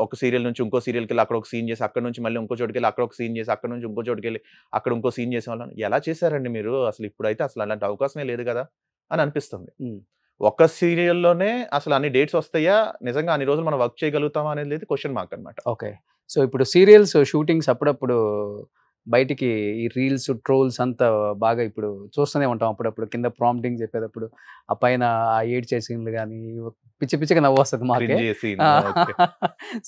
ఒక సీరియల్ నుంచి ఇంకో సీరియల్కి వెళ్ళి అక్కడ ఒక సీన్ చేసి, అక్కడ నుంచి మళ్ళీ ఇంకో చోటుకి వెళ్ళి అక్కడ ఒక సీన్ చేసి, అక్కడ నుంచి ఇంకో చోటుకి వెళ్ళి అక్కడ ఇంకో సీన్ చేసేవాళ్ళం. ఎలా చేశారండి మీరు? అసలు ఇప్పుడైతే అసలు అలాంటి అవకాశమే లేదు కదా అని అనిపిస్తుంది. ఒక్క సీరియల్లోనే అసలు అన్ని డేట్స్ వస్తాయా, నిజంగా అన్ని రోజులు మనం వర్క్ చేయగలుగుతామా అనేది క్వశ్చన్ మార్క్ అనమాట. ఓకే, సో ఇప్పుడు సీరియల్స్ షూటింగ్స్ అప్పుడప్పుడు బయటికి ఈ రీల్స్ ట్రోల్స్ అంతా బాగా ఇప్పుడు చూస్తూనే ఉంటాం. అప్పుడప్పుడు కింద ప్రాంప్టింగ్ చెప్పేటప్పుడు ఆ పైన ఆ ఏడ్చే సీన్లు కానీ పిచ్చి పిచ్చిగా నవ్వు వస్తుంది మాకే.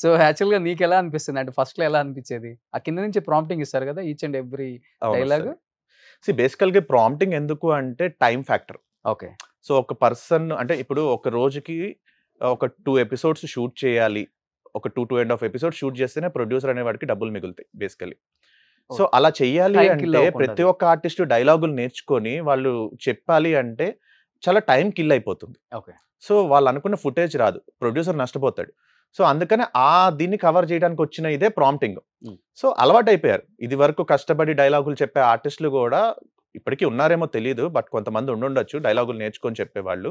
సో యాక్చువల్గా నీకు ఎలా అనిపిస్తుంది? అంటే ఫస్ట్లో ఎలా అనిపించేది? ఆ కింద నుంచి ప్రాంప్టింగ్ ఇస్తారు కదా ఈచ్ అండ్ ఎవ్రీ డైలాగ్. బేసికల్గా ప్రాంప్టింగ్ ఎందుకు అంటే టైం ఫ్యాక్టర్. ఓకే, సో ఒక పర్సన్ అంటే ఇప్పుడు ఒక రోజుకి ఒక 2 episodes షూట్ చేయాలి, ఒక 2.5 episodes షూట్ చేస్తేనే ప్రొడ్యూసర్ అనేవాడికి డబ్బులు మిగులుతాయి బేసికలీ. సో అలా చెయ్యాలి అంటే ప్రతి ఒక్క ఆర్టిస్ట్ డైలాగులు నేర్చుకొని వాళ్ళు చెప్పాలి అంటే చాలా టైం కిల్ అయిపోతుంది. ఓకే, సో వాళ్ళు అనుకున్న ఫుటేజ్ రాదు, ప్రొడ్యూసర్ నష్టపోతాడు. సో అందుకనే దీన్ని కవర్ చేయడానికి వచ్చిన ఇదే ప్రాంప్టింగ్. సో అలవాటు అయిపోయారు. ఇది వరకు కష్టపడి డైలాగులు చెప్పే ఆర్టిస్టులు కూడా ఇప్పటికీ ఉన్నారేమో తెలియదు, బట్ కొంతమంది ఉండుండొచ్చు డైలాగులు నేర్చుకొని చెప్పేవాళ్ళు.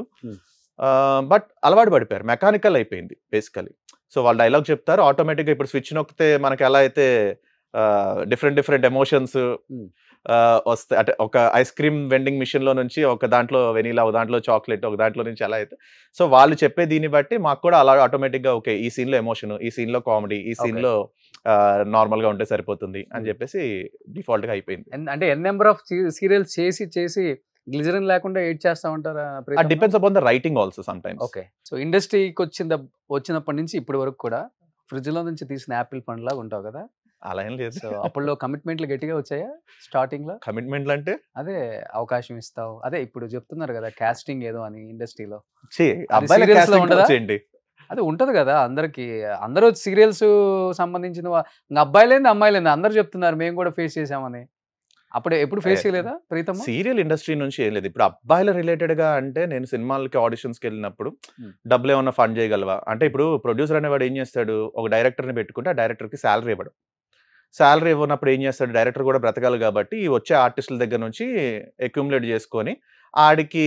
బట్ అలవాటు పడిపోయారు, మెకానికల్ అయిపోయింది బేసికలీ. సో వాళ్ళు డైలాగ్ చెప్తారు, ఆటోమేటిక్గా ఇప్పుడు స్విచ్ నొక్కితే మనకి ఎలా అయితే డిఫరెంట్ ఎమోషన్స్ వస్తాయి. అంటే ఒక ఐస్ క్రీమ్ వెండింగ్ మిషన్ లో నుంచి ఒక దాంట్లో వెనీలా, ఒక దాంట్లో చాక్లెట్, ఒక దాంట్లో నుంచి అలా అయితే సో వాళ్ళు చెప్పే దీన్ని బట్టి మాకు కూడా అలా ఆటోమేటిక్ గా ఓకే ఈ సీన్ లో ఎమోషన్, ఈ సీన్ లో కామెడీ, ఈ సీన్ లో నార్మల్ గా ఉంటే సరిపోతుంది అని చెప్పేసి డిఫాల్ట్ గా అయిపోయింది. అంటే ఎన్ నెంబర్ ఆఫ్ సీరియల్స్ చేసి గ్లిజరిన్ లేకుండా ఎయిట్ చేస్తా ఉంటారా? Depends upon the writing also some times. Okay. So ఇండస్ట్రీకి వచ్చినప్పటి నుంచి ఇప్పటి వరకు కూడా ఫ్రిడ్జ్ లో నుంచి తీసిన యాపిల్ పండు లాగా ఉంటావు కదా? అలా ఏం లేదు. సో అప్పుడు కమిట్మెంట్లు గట్టిగా వచ్చాయా స్టార్టింగ్ లో? కమిట్మెంట్లు అంటే అదే అవకాశం ఇస్తావు, అదే ఇప్పుడు చెప్తున్నారు కదా కాస్టింగ్ ఏదో అని ఇండస్ట్రీలో. అది ఉంటది కదా అందరికి, అందరూ సీరియల్స్ సంబంధించిన అబ్బాయిలేంది అమ్మాయిలేంది అందరూ చెప్తున్నారు మేము కూడా ఫేస్ చేసామని. అప్పుడు ఎప్పుడు ఫేస్ చేయలేదా ప్రీతం? సీరియల్ ఇండస్ట్రీ నుంచి ఏం లేదు. ఇప్పుడు అబ్బాయిల రిలేటెడ్ గా అంటే నేను సినిమాలకి ఆడిషన్స్కి వెళ్ళినప్పుడు డబ్బులు ఏమన్నా ఫండ్ చేయగలవా అంటే ఇప్పుడు ప్రొడ్యూసర్ అనేవాడు ఏం చేస్తాడు, ఒక డైరెక్టర్ని పెట్టుకుంటే ఆ డైరెక్టర్కి శాలరీ ఇవ్వడం. శాలరీ ఇవ్వనప్పుడు ఏం చేస్తాడు, డైరెక్టర్ కూడా బ్రతకాలి కాబట్టి ఈ వచ్చే ఆర్టిస్టుల దగ్గర నుంచి అక్యుములేట్ చేసుకొని ఆడికి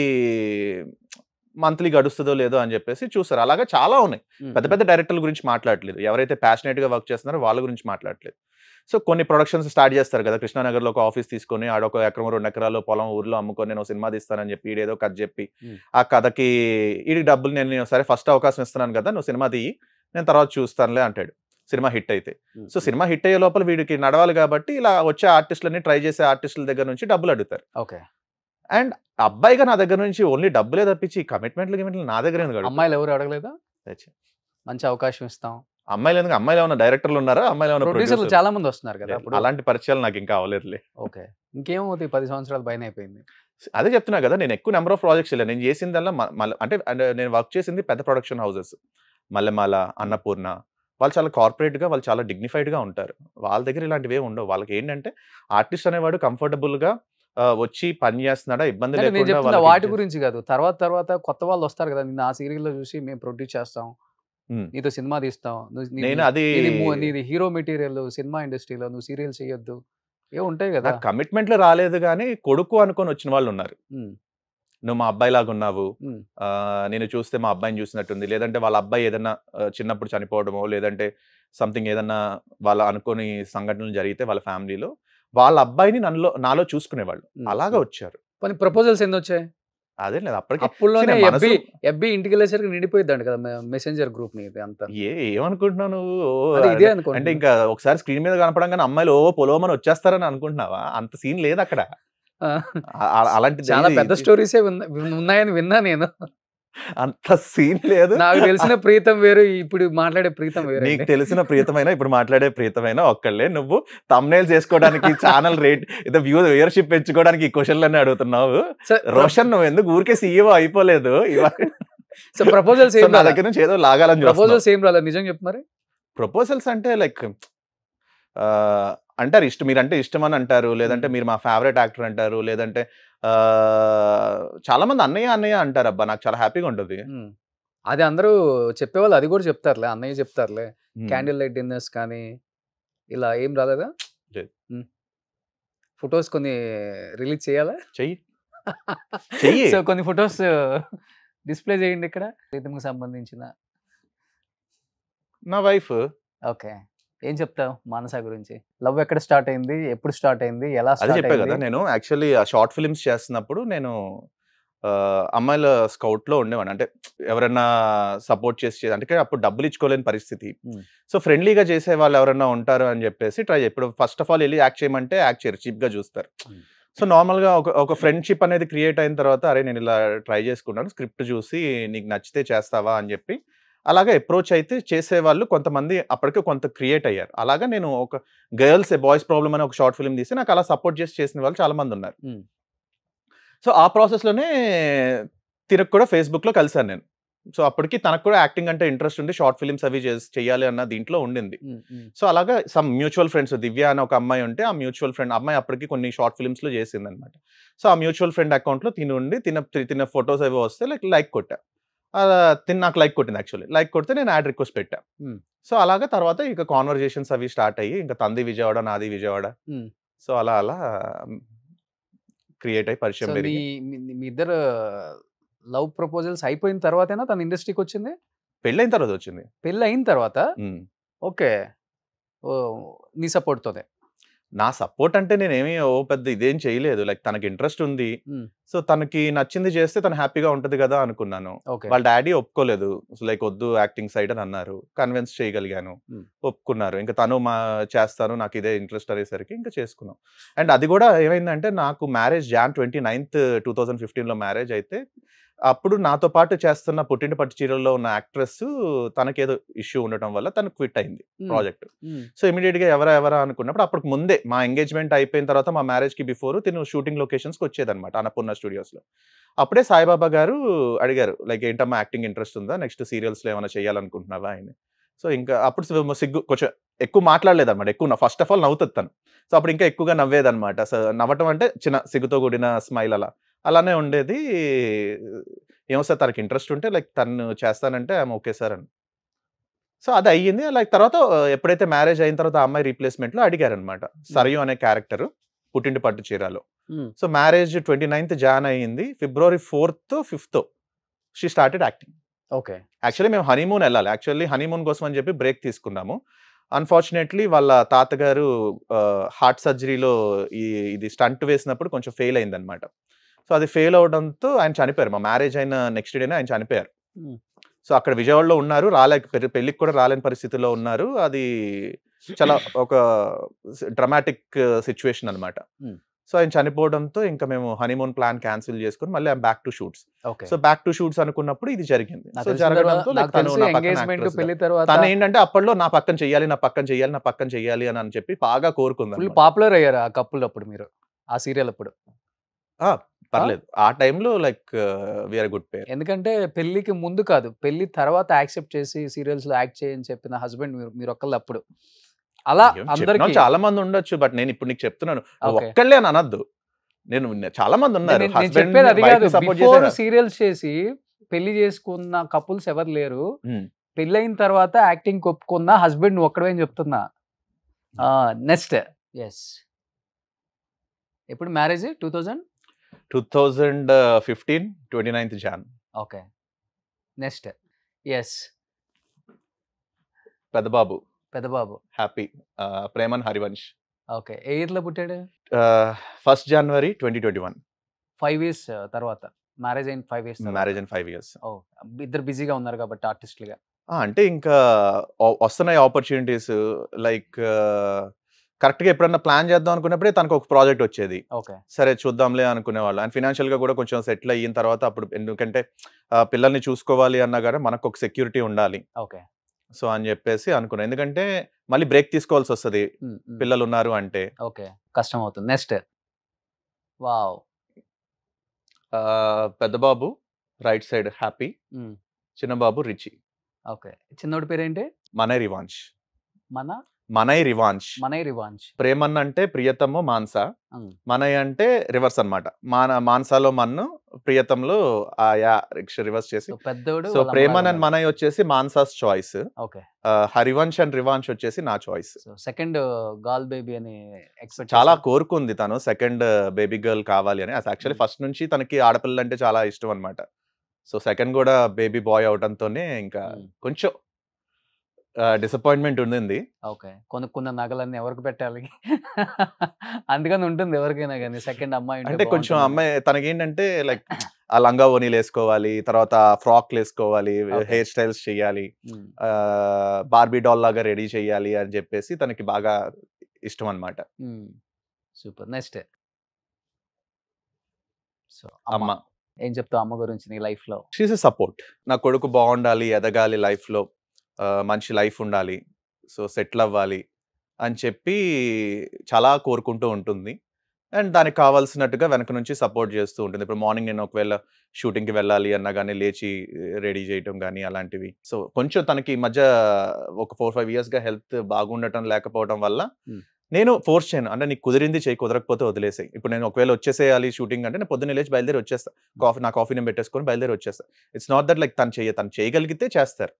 మంత్లీ గడుస్తుందో లేదో అని చెప్పేసి చూస్తారు. అలాగా చాలా ఉన్నాయి. పెద్ద పెద్ద డైరెక్టర్ల గురించి మాట్లాడలేదు, ఎవరైతే ప్యాషనేట్ గా వర్క్ చేస్తున్నారో వాళ్ళ గురించి మాట్లాడలేదు. సో కొన్ని ప్రొడక్షన్స్ స్టార్ట్ చేస్తారు కదా, కృష్ణానగర్లో ఒక ఆఫీస్ తీసుకొని ఆడొక ఎకరం 2 ఎకరాలు పొలం ఊర్లో అమ్ముకొని నేను సినిమా తీస్తానని చెప్పి ఈడేదో కథ చెప్పి ఆ కథకి ఈడికి డబ్బులు నేను సరే ఫస్ట్ అవకాశం ఇస్తున్నాను కదా నువ్వు సినిమా తీయి నేను తర్వాత చూస్తానులే అంటాడు సినిమా హిట్ అయితే. సో సినిమా హిట్ అయ్యే లోపల వీడికి నడవాలి కాబట్టి ఇలా వచ్చే ఆర్టిస్టులని ట్రై చేసే ఆర్టిస్టుల దగ్గర నుంచి డబ్బులు అడుగుతారు. ఓకే. అండ్ అబ్బాయిగా నా దగ్గర నుంచి ఓన్లీ డబ్బులే తప్పించి కమిట్మెంట్లు నా దగ్గర ఎందుకు? అమ్మాయిలు ఎవరు అడగలేదా మంచి అవకాశం ఇస్తాం? అమ్మాయిలు ఎందుకు, అమ్మాయిలు ఏమైనా డైరెక్టర్లు ఉన్నారా, అమ్మాయిలు ఏమైనా ప్రొడ్యూసర్లు చాలా మంది వస్తున్నారు కదా, అలాంటి పరిచయాలు నాకు ఇంకా అవ్వలేదులే. ఓకే. ఇంకేమవుతాయి 10 సంవత్సరాలు పైన అయిపోయింది. అదే చెప్తున్నా కదా, నేను ఎక్కువ నెంబర్ ఆఫ్ ప్రాజెక్ట్స్ వెళ్ళాను. నేను చేసిందల్లా అంటే నేను వర్క్ చేసింది పెద్ద ప్రొడక్షన్ హౌసెస్, మల్లెమాల, అన్నపూర్ణ. వాళ్ళు చాలా కార్పొరేట్గా, వాళ్ళు చాలా డిగ్నిఫైడ్గా ఉంటారు. వాళ్ళ దగ్గర ఇలాంటివి ఏమి ఉండవు. వాళ్ళకి ఏంటంటే ఆర్టిస్ట్ అనేవాడు కంఫర్టబుల్గా వచ్చి పని చేస్తున్నాడా ఇబ్బంది లేకుండా. వాటి గురించి కాదు, తర్వాత కొత్త వాళ్ళు వస్తారు కదా, నిన్న ఆ సీరియల్లో చూసి మేము ప్రొడ్యూస్ చేస్తాం, నీతో సినిమా తీస్తాం, నీది హీరో మెటీరియల్ సినిమా ఇండస్ట్రీలో, నువ్వు సీరియల్ చేయొద్దు, ఏ ఉంటాయి కదా. కమిట్మెంట్లు రాలేదు కానీ కొడుకు అనుకొని వచ్చిన వాళ్ళు ఉన్నారు. నువ్వు మా అబ్బాయి లాగా ఉన్నావు, నేను చూస్తే మా అబ్బాయిని చూసినట్టుంది, లేదంటే వాళ్ళ అబ్బాయి ఏదన్నా చిన్నప్పుడు చనిపోవడమో లేదంటే సంథింగ్ ఏదన్నా వాళ్ళ అనుకోని సంఘటనలు జరిగితే వాళ్ళ ఫ్యామిలీలో వాళ్ళ అబ్బాయిని నాలో చూసుకునేవాళ్ళు. అలాగా వచ్చారు. కొన్ని ప్రపోజల్స్ ఎన్ని వచ్చాయి? అదే లేదు అప్పటికి ఎఫ్బి ఇంటికి వెళ్ళేసరికి నిండిపోయిద్దండి కదా మెసెంజర్ గ్రూప్ ని అంతా. ఏమనుకుంటున్నావు నువ్వు అంటే ఇంకా ఒకసారి స్క్రీన్ మీద కనపడంగానే అమ్మాయిలు పొలోమని వచ్చేస్తారని అనుకుంటున్నావా? అంత సీన్ లేదు అక్కడ. అలాంటి చాలా పెద్ద స్టోరీసే ఉన్నాయని విన్నా నేను. అంత సీన్ లేదు. నాకు తెలిసిన ప్రీతం వేరు, ఇప్పుడు మాట్లాడే ప్రీతం వేరు. నీకు తెలిసిన ప్రీతమైనా ఇప్పుడు మాట్లాడే ప్రీతమైనా ఒక్కళ్ళే. నువ్వు థంబ్నెయిల్స్ చేసుకోవడానికి ఛానల్ రేట్ ఏదో వ్యూయర్షిప్ పెంచుకోవడానికి ఈ క్వశ్చన్లన్నీ అడుగుతున్నావు. రోషన్ నువ్వు ఎందుకు ఊరికే సీఈఓ అయిపోలేదు? సో ప్రపోజల్స్ నా దగ్గర నుంచి ఏదో లాగాలని. ప్రపోజల్స్ ఏం రాలేదు నిజం చెప్తున్నారు. ప్రపోజల్స్ అంటే లైక్ అంటారు మీరంటే ఇష్టం అని అంటారు, లేదంటే మీరు మా ఫేవరెట్ యాక్టర్ అంటారు, లేదంటే చాలా మంది అన్నయ్య అంటారు. అబ్బా నాకు చాలా హ్యాపీగా ఉంటుంది. అది అందరూ చెప్పేవాళ్ళు, అది కూడా చెప్తారులే, అన్నయ్య చెప్తారులే. క్యాండిల్ లైట్ డిన్నర్స్ కానీ ఇలా ఏం రాలేదా? ఫొటోస్ కొన్ని రిలీజ్ చేయాలా? చెయ్యి. సో కొన్ని ఫొటోస్ డిస్ప్లే చేయండి ఇక్కడ. ప్రీతంకి సంబంధించిన నా వైఫ్. ఓకే. ఏం చెప్తావు మానస గురించి? లవ్ ఎక్కడ స్టార్ట్ అయింది, ఎప్పుడు స్టార్ట్ అయింది, ఎలా స్టార్ట్ అయింది? చెప్పే కదా, నేను యాక్చువల్లీ షార్ట్ ఫిల్మ్స్ చేస్తున్నప్పుడు నేను అమ్మాయిల స్కౌట్ లో ఉండేవాడిని. అంటే ఎవరైనా సపోర్ట్ చేసి, అంటే అప్పుడు డబ్బులు ఇచ్చుకోలేని పరిస్థితి. సో ఫ్రెండ్లీగా చేసే వాళ్ళు ఎవరైనా ఉంటారు అని చెప్పేసి ట్రై. ఇప్పుడు ఫస్ట్ ఆఫ్ ఆల్ వెళ్ళి యాక్ట్ చేయమంటే యాక్ట్ చేయరు, చీప్ గా చూస్తారు. సో నార్మల్గా ఒక ఫ్రెండ్షిప్ అనేది క్రియేట్ అయిన తర్వాత అరే నేను ఇలా ట్రై చేసుకున్నాను, స్క్రిప్ట్ చూసి నీకు నచ్చితే చేస్తావా అని చెప్పి అలాగా అప్రోచ్ అయితే చేసేవాళ్ళు కొంతమంది అప్పటికే కొంత క్రియేట్ అయ్యారు. అలాగా నేను ఒక గర్ల్స్ బాయ్స్ ప్రాబ్లమ్ అని ఒక షార్ట్ ఫిల్మ్ తీసి నాకు అలా సపోర్ట్ చేసి చేసిన వాళ్ళు చాలా మంది ఉన్నారు. సో ఆ ప్రాసెస్లోనే తినకు కూడా ఫేస్బుక్లో కలిసాను నేను. సో అప్పటికి తనకు కూడా యాక్టింగ్ అంటే ఇంట్రెస్ట్ ఉండి షార్ట్ ఫిల్మ్స్ అవి చేయాలి అన్న దీంట్లో ఉండింది. సో అలాగా సమ్ మ్యూచువల్ ఫ్రెండ్స్, దివ్య అని ఒక అమ్మాయి ఉంటే ఆ మ్యూచువల్ ఫ్రెండ్ అమ్మాయి అప్పటికి కొన్ని షార్ట్ ఫిల్మ్స్లో చేసింది అనమాట. సో ఆ మ్యూచువల్ ఫ్రెండ్ అకౌంట్లో తిన ఫొటోస్ అవి వస్తే లైక్ కొట్టా. నాకు లైక్ కొట్టింది. యాక్చువల్లీ లైక్ కొడితే నేను యాడ్ రిక్వెస్ట్ పెట్టా. సో అలాగా తర్వాత ఇక కాన్వర్జేషన్స్ అవి స్టార్ట్ అయ్యి ఇంకా తంది విజయవాడ నాది విజయవాడ. సో అలా క్రియేట్ అయ్యి పరిచయం పెరిగి. మీ ఇద్దరు లవ్ ప్రపోజల్స్ అయిపోయిన తర్వాతేనా తన ఇండస్ట్రీకి వచ్చింది? పెళ్ళైన తర్వాత వచ్చింది. పెళ్ళి అయిన తర్వాత? ఓకే. నీ సపోర్ట్ తోనే. నా సపోర్ట్ అంటే నేనేమి ఓ పెద్ద ఇదేం చేయలేదు. లైక్ తనకి ఇంట్రెస్ట్ ఉంది. సో తనకి నచ్చింది చేస్తే తను హ్యాపీగా ఉంటది కదా అనుకున్నాను. ఓకే. వాళ్ళ డాడీ ఒప్పుకోలేదు. లైక్ వద్దు యాక్టింగ్ సైడ్ అని అన్నారు. కన్విన్స్ చేయగలిగాను. ఒప్పుకున్నారు. ఇంకా తను చేస్తాను నాకు ఇదే ఇంట్రెస్ట్ అనేసరికి ఇంకా చేసుకున్నాం. అండ్ అది కూడా ఏమైందంటే నాకు మ్యారేజ్ జాన్ 29th 2015లో మ్యారేజ్ అయితే అప్పుడు నాతో పాటు చేస్తున్న పుట్టింటి పట్టు చీరల్లో ఉన్న యాక్ట్రెస్ తనకేదో ఇష్యూ ఉండటం వల్ల తను క్విట్ అయింది ప్రాజెక్ట్. సో ఇమీడియట్ గా ఎవరా అనుకున్నప్పుడు అప్పటికి ముందే మా ఎంగేజ్మెంట్ అయిపోయిన తర్వాత మా మ్యారేజ్ కి బిఫోర్ తిను షూటింగ్ లొకేషన్స్ కి వచ్చేదన్నమాట అన్నపూర్ణ స్టూడియోస్ లో. అప్పుడే సాయిబాబా గారు అడిగారు లైక్ ఏంటమ్మా యాక్టింగ్ ఇంట్రెస్ట్ ఉందా, నెక్స్ట్ సీరియల్స్ లో ఏమైనా చేయాలనుకుంటున్నావా ఆయన. సో ఇంకా అప్పుడు సిగ్గు కొంచెం ఎక్కువ మాట్లాడలేదు అనమాట. ఎక్కువ ఫస్ట్ ఆఫ్ ఆల్ నవ్వుతుంది తను. సో అప్పుడు ఇంకా ఎక్కువగా నవ్వేదన్నమాట. సో నవ్వటం అంటే చిన్న సిగ్గుతో కూడిన స్మైల్ అలానే ఉండేది. ఏమో సార్ తనకి ఇంట్రెస్ట్ ఉంటే లైక్ తను చేస్తానంటే ఐఎమ్ ఓకే సార్ అని. సో అది అయ్యింది. లైక్ తర్వాత ఎప్పుడైతే మ్యారేజ్ అయిన తర్వాత ఆ అమ్మాయి రీప్లేస్మెంట్ లో అడిగారనమాట సరయు అనే క్యారెక్టర్ పుట్టింటి పట్టు చీరలో. సో మ్యారేజ్ 29th జాన్ అయ్యింది. February 4th 5th she started acting. Okay. Actually మేము హనీమూన్ వెళ్ళాలి. యాక్చువల్లీ హనీమూన్ కోసం అని చెప్పి బ్రేక్ తీసుకున్నాము. అన్ఫార్చునేట్లీ వాళ్ళ తాతగారు హార్ట్ సర్జరీలో ఇది స్టంట్ వేసినప్పుడు కొంచెం ఫెయిల్ అయిందనమాట. సో అది ఫెయిల్ అవడంతో ఆయన చనిపోయారు. మా మ్యారేజ్ అయిన నెక్స్ట్ డేనే ఆయన చనిపోయారు. సో అక్కడ విజయవాడలో ఉన్నారు. పెళ్లికి కూడా రాలేని పరిస్థితిలో ఉన్నారు. అది చాలా ఒక డ్రమాటిక్ సిచ్యువేషన్ అనమాట. సో ఆయన చనిపోవడంతో ఇంకా మేము హనీమూన్ ప్లాన్ క్యాన్సిల్ చేసుకుని మళ్ళీ back to shoots. So back to shoots అనుకున్నప్పుడు ఇది జరిగింది. సో జరగడంతో తను ఏంటంటే అప్పట్లో నా పక్కన చెయ్యాలి అని చెప్పి బాగా కోరుకుంది. పాపులర్ అయ్యారు ఆ కపుల్ అప్పుడు మీరు ఆ సీరియల్ అప్పుడు. పర్లేదు ఆ టైంలో లైక్ వీఆర్ గుడ్ పేర్. ఎందుకంటే పెళ్లికి ముందు కాదు, పెళ్లి తర్వాత యాక్సెప్ట్ చేసి సీరియల్స్ లో యాక్ట్ చేయని చెప్పిన హస్బెండ్ మీరు ఒక్కళ్ళు అప్పుడు. అలా అందరికి చాలా మంది ఉండొచ్చు. బట్ నేను ఇప్పుడు నీకు చెప్తున్నాను ఒక్కళ్ళే అని అనొద్దు. నేను చాలా మంది ఉన్నారు. సీరియల్స్ చేసి పెళ్లి చేసుకున్న కపుల్స్ ఎవరు లేరు. పెళ్ళైన తర్వాత యాక్టింగ్ ఒప్పుకున్న హస్బెండ్ నువ్వు ఒక్కడే అని చెప్తున్నా. నెక్స్ట్ ఎప్పుడు marriage? 2015 29th June. Okay. Next పెద్దబాబు హ్యాపీ ప్రేమన్ హరివంశ్. ఓకే. ఏ ఇయర్ లో పుట్టాడు? 1st January 2021. 5 years తర్వాత మ్యారేజ్ అయిన 5 years. మ్యారేజ్ అయిన 5 years. ఇద్దరు బిజీగా ఉన్నారు కాబట్టి ఆర్టిస్టులుగా. అంటే ఇంకా వస్తున్నాయి ఆపర్చునిటీస్. లైక్ కరెక్ట్ గా ఎప్పుడన్నా ప్లాన్ చేద్దాం అనుకున్నప్పుడే తనకు ఒక ప్రాజెక్ట్ వచ్చేది. సరే చూద్దాంలే అనుకునేవాళ్ళు. అండ్ ఫినాన్షియల్ గా కూడా కొంచెం సెటిల్ అయిన తర్వాత అప్పుడు ఎందుకంటే పిల్లల్ని చూసుకోవాలి అన్నా కానీ మనకు ఒక సెక్యూరిటీ ఉండాలి. సో అని చెప్పేసి అనుకున్నాను. ఎందుకంటే మళ్ళీ బ్రేక్ తీసుకోవాల్సి వస్తుంది పిల్లలు ఉన్నారు అంటే. ఓకే, కష్టం అవుతుంది. నెక్స్ట్ వావ్ పెద్ద బాబు రైట్ సైడ్ హ్యాపీ, చిన్న బాబు రిచి. ఓకే. చిన్నోడి పేరేంటి? మనై రివాంశ్. మనై రివాంశ్. ప్రేమన్ అంటే ప్రియతము మాన్స, మనై అంటే రివర్స్ అనమాట. మాన్సాలో మన్ను, ప్రియతంలో రివర్స్ చేసి పెద్దోడు. సో ప్రేమన్ అండ్ మనై వచ్చేసి మాన్సాస్ చాయిస్. హరివంశ్ అండ్ రివాంశ్ వచ్చేసి నా చాయిస్. సెకండ్ గర్ల్ బేబీ అని చాలా కోరుకుంది తను, సెకండ్ బేబీ గర్ల్ కావాలి అని. యాక్చువల్లీ ఫస్ట్ నుంచి తనకి ఆడపిల్ల అంటే చాలా ఇష్టం అనమాట. సో సెకండ్ కూడా బేబీ బాయ్ అవడంతోనే ఇంకా కొంచెం డిసప్పాయింట్మెంట్ ఉంది. ఓకే. కొనుక్కున్న నగలన్నీ ఎవరికి పెట్టాలి అందుకని ఉంటుంది ఎవరికైనా కానీ. సెకండ్ అమ్మాయి అంటే కొంచెం అమ్మాయి తనకి ఏంటంటే లైక్ ఆ లంగా ఓనీలు వేసుకోవాలి, తర్వాత ఫ్రాక్లు వేసుకోవాలి, హెయిర్ స్టైల్స్ చెయ్యాలి, బార్బీ డాల్ లాగా రెడీ చెయ్యాలి అని చెప్పేసి తనకి బాగా ఇష్టం అనమాట. సూపర్. నెక్స్ట్ సో అమ్మ ఏం చెప్తావు అమ్మ గురించి నీ లైఫ్ లో? She's a support. నా కొడుకు బాగుండాలి, ఎదగాలి, లైఫ్ లో మంచి లైఫ్ ఉండాలి, సో సెటిల్ అవ్వాలి అని చెప్పి చాలా కోరుకుంటూ ఉంటుంది. అండ్ దానికి కావాల్సినట్టుగా వెనక నుంచి సపోర్ట్ చేస్తూ ఉంటుంది. ఇప్పుడు మార్నింగ్ నేను ఒకవేళ షూటింగ్కి వెళ్ళాలి అన్నా కానీ లేచి రెడీ చేయటం కానీ అలాంటివి. సో కొంచెం తనకి ఈ మధ్య ఒక 4-5 yearsగా హెల్త్ బాగుండటం లేకపోవడం వల్ల నేను ఫోర్స్ చేయను. అంటే నీకు కుదిరింది చేయి, కుదరకపోతే వదిలేసాయి. ఇప్పుడు నేను ఒకవేళ వచ్చేసేయాలి షూటింగ్ అంటే నేను పొద్దున్న లేచి బయలుదేరి వచ్చేస్తా. నా కాఫీ నేను పెట్టేసుకొని బయలుదేరి వచ్చేస్తా. ఇట్స్ నాట్ దట్ లైక్ తను చేయగలిగితే చేస్తారు.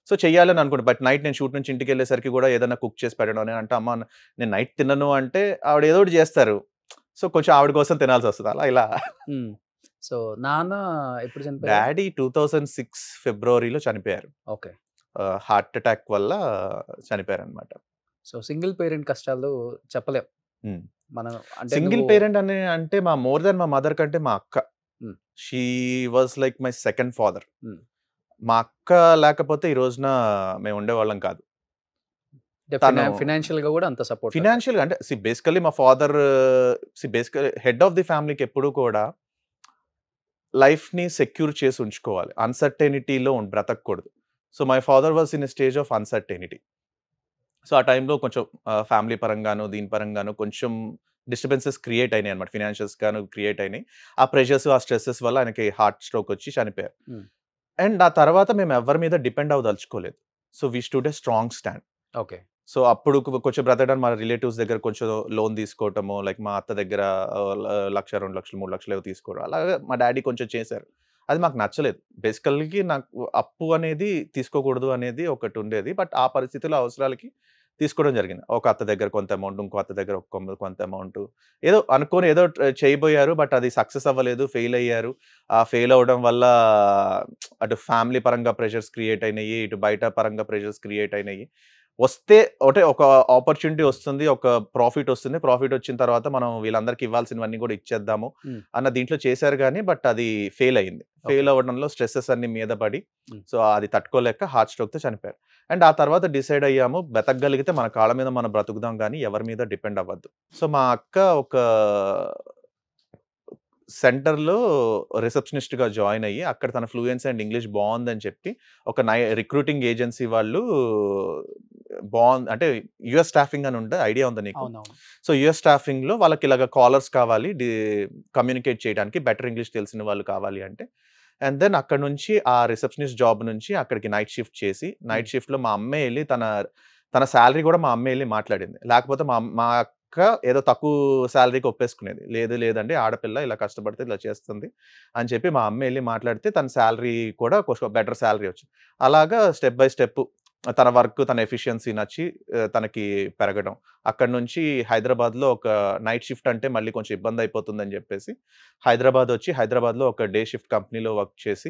సో చెయ్యాలని అనుకుంటా. బట్ నైట్ నేను షూట్ నుంచి ఇంటికి వెళ్ళేసరికి కూడా ఏదైనా కుక్ చేసి పెట్టడం అని అంటే, అమ్మ నేను నైట్ తినను అంటే ఆవిడ ఏదో ఒకటి చేస్తారు. సో కొంచెం ఆవిడ కోసం తినాల్సి వస్తుంది అలా ఇలా. సో నాన్న ఎప్పుడు చనిపోయారు? డాడీ 2006 Februaryలో చనిపోయారు. ఓకే. హార్ట్ అటాక్ వల్ల చనిపోయారు అనమాట. సో సింగిల్ పేరెంట్ కష్టాలు చెప్పలేం మనం. అంటే సింగిల్ పేరెంట్ అని అంటే మా మోర్ దెన్ మా మదర్ కంటే మా అక్క, she was like my second father. మా అక్క లేకపోతే ఈ రోజున మేము ఉండేవాళ్ళం కాదు. ఫినాన్షియల్ గా కూడా అంత సపోర్ట్. ఫినాన్షియల్ గా అంటే బేసికలీ మా father basically head of the ఫ్యామిలీకి ఎప్పుడు కూడా లైఫ్ ని సెక్యూర్ చేసి ఉంచుకోవాలి, అన్సర్టెనిటీలో బ్రతకూడదు. So my father was in stage of uncertainty. So ఆ టైంలో కొంచెం ఫ్యామిలీ పరంగాను దీని పరంగాను కొంచెం డిస్టర్బెన్సెస్ క్రియేట్ అయినాయి అనమాట, ఫినాన్షియల్స్ గాను క్రియేట్ అయినాయి. ఆ ప్రెషర్స్ ఆ స్ట్రెస్సెస్ వల్ల ఆయనకి హార్ట్ స్ట్రోక్ వచ్చి చనిపోయారు. అండ్ ఆ తర్వాత మేము ఎవరి మీద డిపెండ్ అవ్వదలుచుకోలేదు. So we stood a strong stand. Okay. So అప్పుడు కొంచెం బ్రతకడానికి మా రిలేటివ్స్ దగ్గర కొంచెం లోన్ తీసుకోవటము, లైక్ మా అత్త దగ్గర 1,00,000, 2,00,000, 3,00,000 ఏవో తీసుకోవడం, అలాగే మా డాడీ కొంచెం చేశారు. అది మాకు నచ్చలేదు. బేసికల్‌గా నాకు అప్పు అనేది తీసుకోకూడదు అనేది ఒకటి ఉండేది. బట్ ఆ పరిస్థితిలో అవసరాలకి తీసుకోవడం జరిగింది. ఒక అత్త దగ్గర కొంత అమౌంట్, ఇంకో అత్త దగ్గర కొంత అమౌంట్ ఏదో అనుకోని ఏదో చేయబోయారు. బట్ అది సక్సెస్ అవ్వలేదు, ఫెయిల్ అయ్యారు. ఆ ఫెయిల్ అవ్వడం వల్ల అటు ఫ్యామిలీ పరంగా ప్రెషర్స్ క్రియేట్ అయినాయి, ఇటు బయట పరంగా ప్రెషర్స్ క్రియేట్ అయినాయి. వస్తే ఒకటే ఒక ఆపర్చునిటీ వస్తుంది, ఒక ప్రాఫిట్ వస్తుంది. ప్రాఫిట్ వచ్చిన తర్వాత మనం వీళ్ళందరికీ ఇవ్వాల్సినవన్నీ కూడా ఇచ్చేద్దాము అన్న దీంట్లో చేశారు కానీ బట్ అది ఫెయిల్ అయింది. ఫెయిల్ అవ్వడంలో స్ట్రెస్సెస్ అన్ని మీద పడి సో అది తట్టుకోలేక హార్ట్ స్ట్రోక్తో చనిపోయారు. అండ్ ఆ తర్వాత డిసైడ్ అయ్యాము, బ్రతకగలిగితే మన కాళ్ళ మీద మనం బ్రతుకుదాం కానీ ఎవరి మీద డిపెండ్ అవ్వద్దు. సో మా అక్క ఒక సెంటర్‌లో రిసెప్షనిస్ట్‌గా జాయిన్ అయ్యి, అక్కడ తన ఫ్లూయెన్సీ అండ్ ఇంగ్లీష్ బావుందని చెప్పి ఒక రిక్రూటింగ్ ఏజెన్సీ వాళ్ళు అంటే యూఎస్ స్టాఫింగ్ అని ఉంటే ఐడియా ఉందా నీకు? సో యూఎస్ స్టాఫింగ్‌లో వాళ్ళకి ఇలాగ కాలర్స్ కావాలి, కమ్యూనికేట్ చేయడానికి బెటర్ ఇంగ్లీష్ తెలిసిన వాళ్ళు కావాలి అంటే. అండ్ దెన్ అక్కడ నుంచి ఆ రిసెప్షనిస్ట్ జాబ్ నుంచి అక్కడికి నైట్ షిఫ్ట్ చేసి, నైట్ షిఫ్ట్‌లో మా అమ్మే ఎళ్లి తన సాలరీ కూడా మా అమ్మే ఎళ్లి మాట్లాడింది. లేకపోతే మా అక్క ఏదో తక్కువ సాలరీకి ఒప్పేసుకునేది. లేదండి ఆడపిల్ల ఇలా కష్టపడితే ఇలా చేస్తుంది అని చెప్పి మా అమ్మ ఎళ్లి మాట్లాడితే తన సాలరీ కూడా కొంచెం బెటర్ సాలరీ వచ్చింది. అలాగా స్టెప్ బై స్టెప్ తన వర్క్, తన ఎఫిషియన్సీ నచ్చి తనకి పెరగడం. అక్కడి నుంచి హైదరాబాద్‌లో ఒక నైట్ షిఫ్ట్ అంటే మళ్ళీ కొంచెం ఇబ్బంది అయిపోతుందని చెప్పేసి హైదరాబాద్ వచ్చి, హైదరాబాద్‌లో ఒక డే షిఫ్ట్ కంపెనీలో వర్క్ చేసి,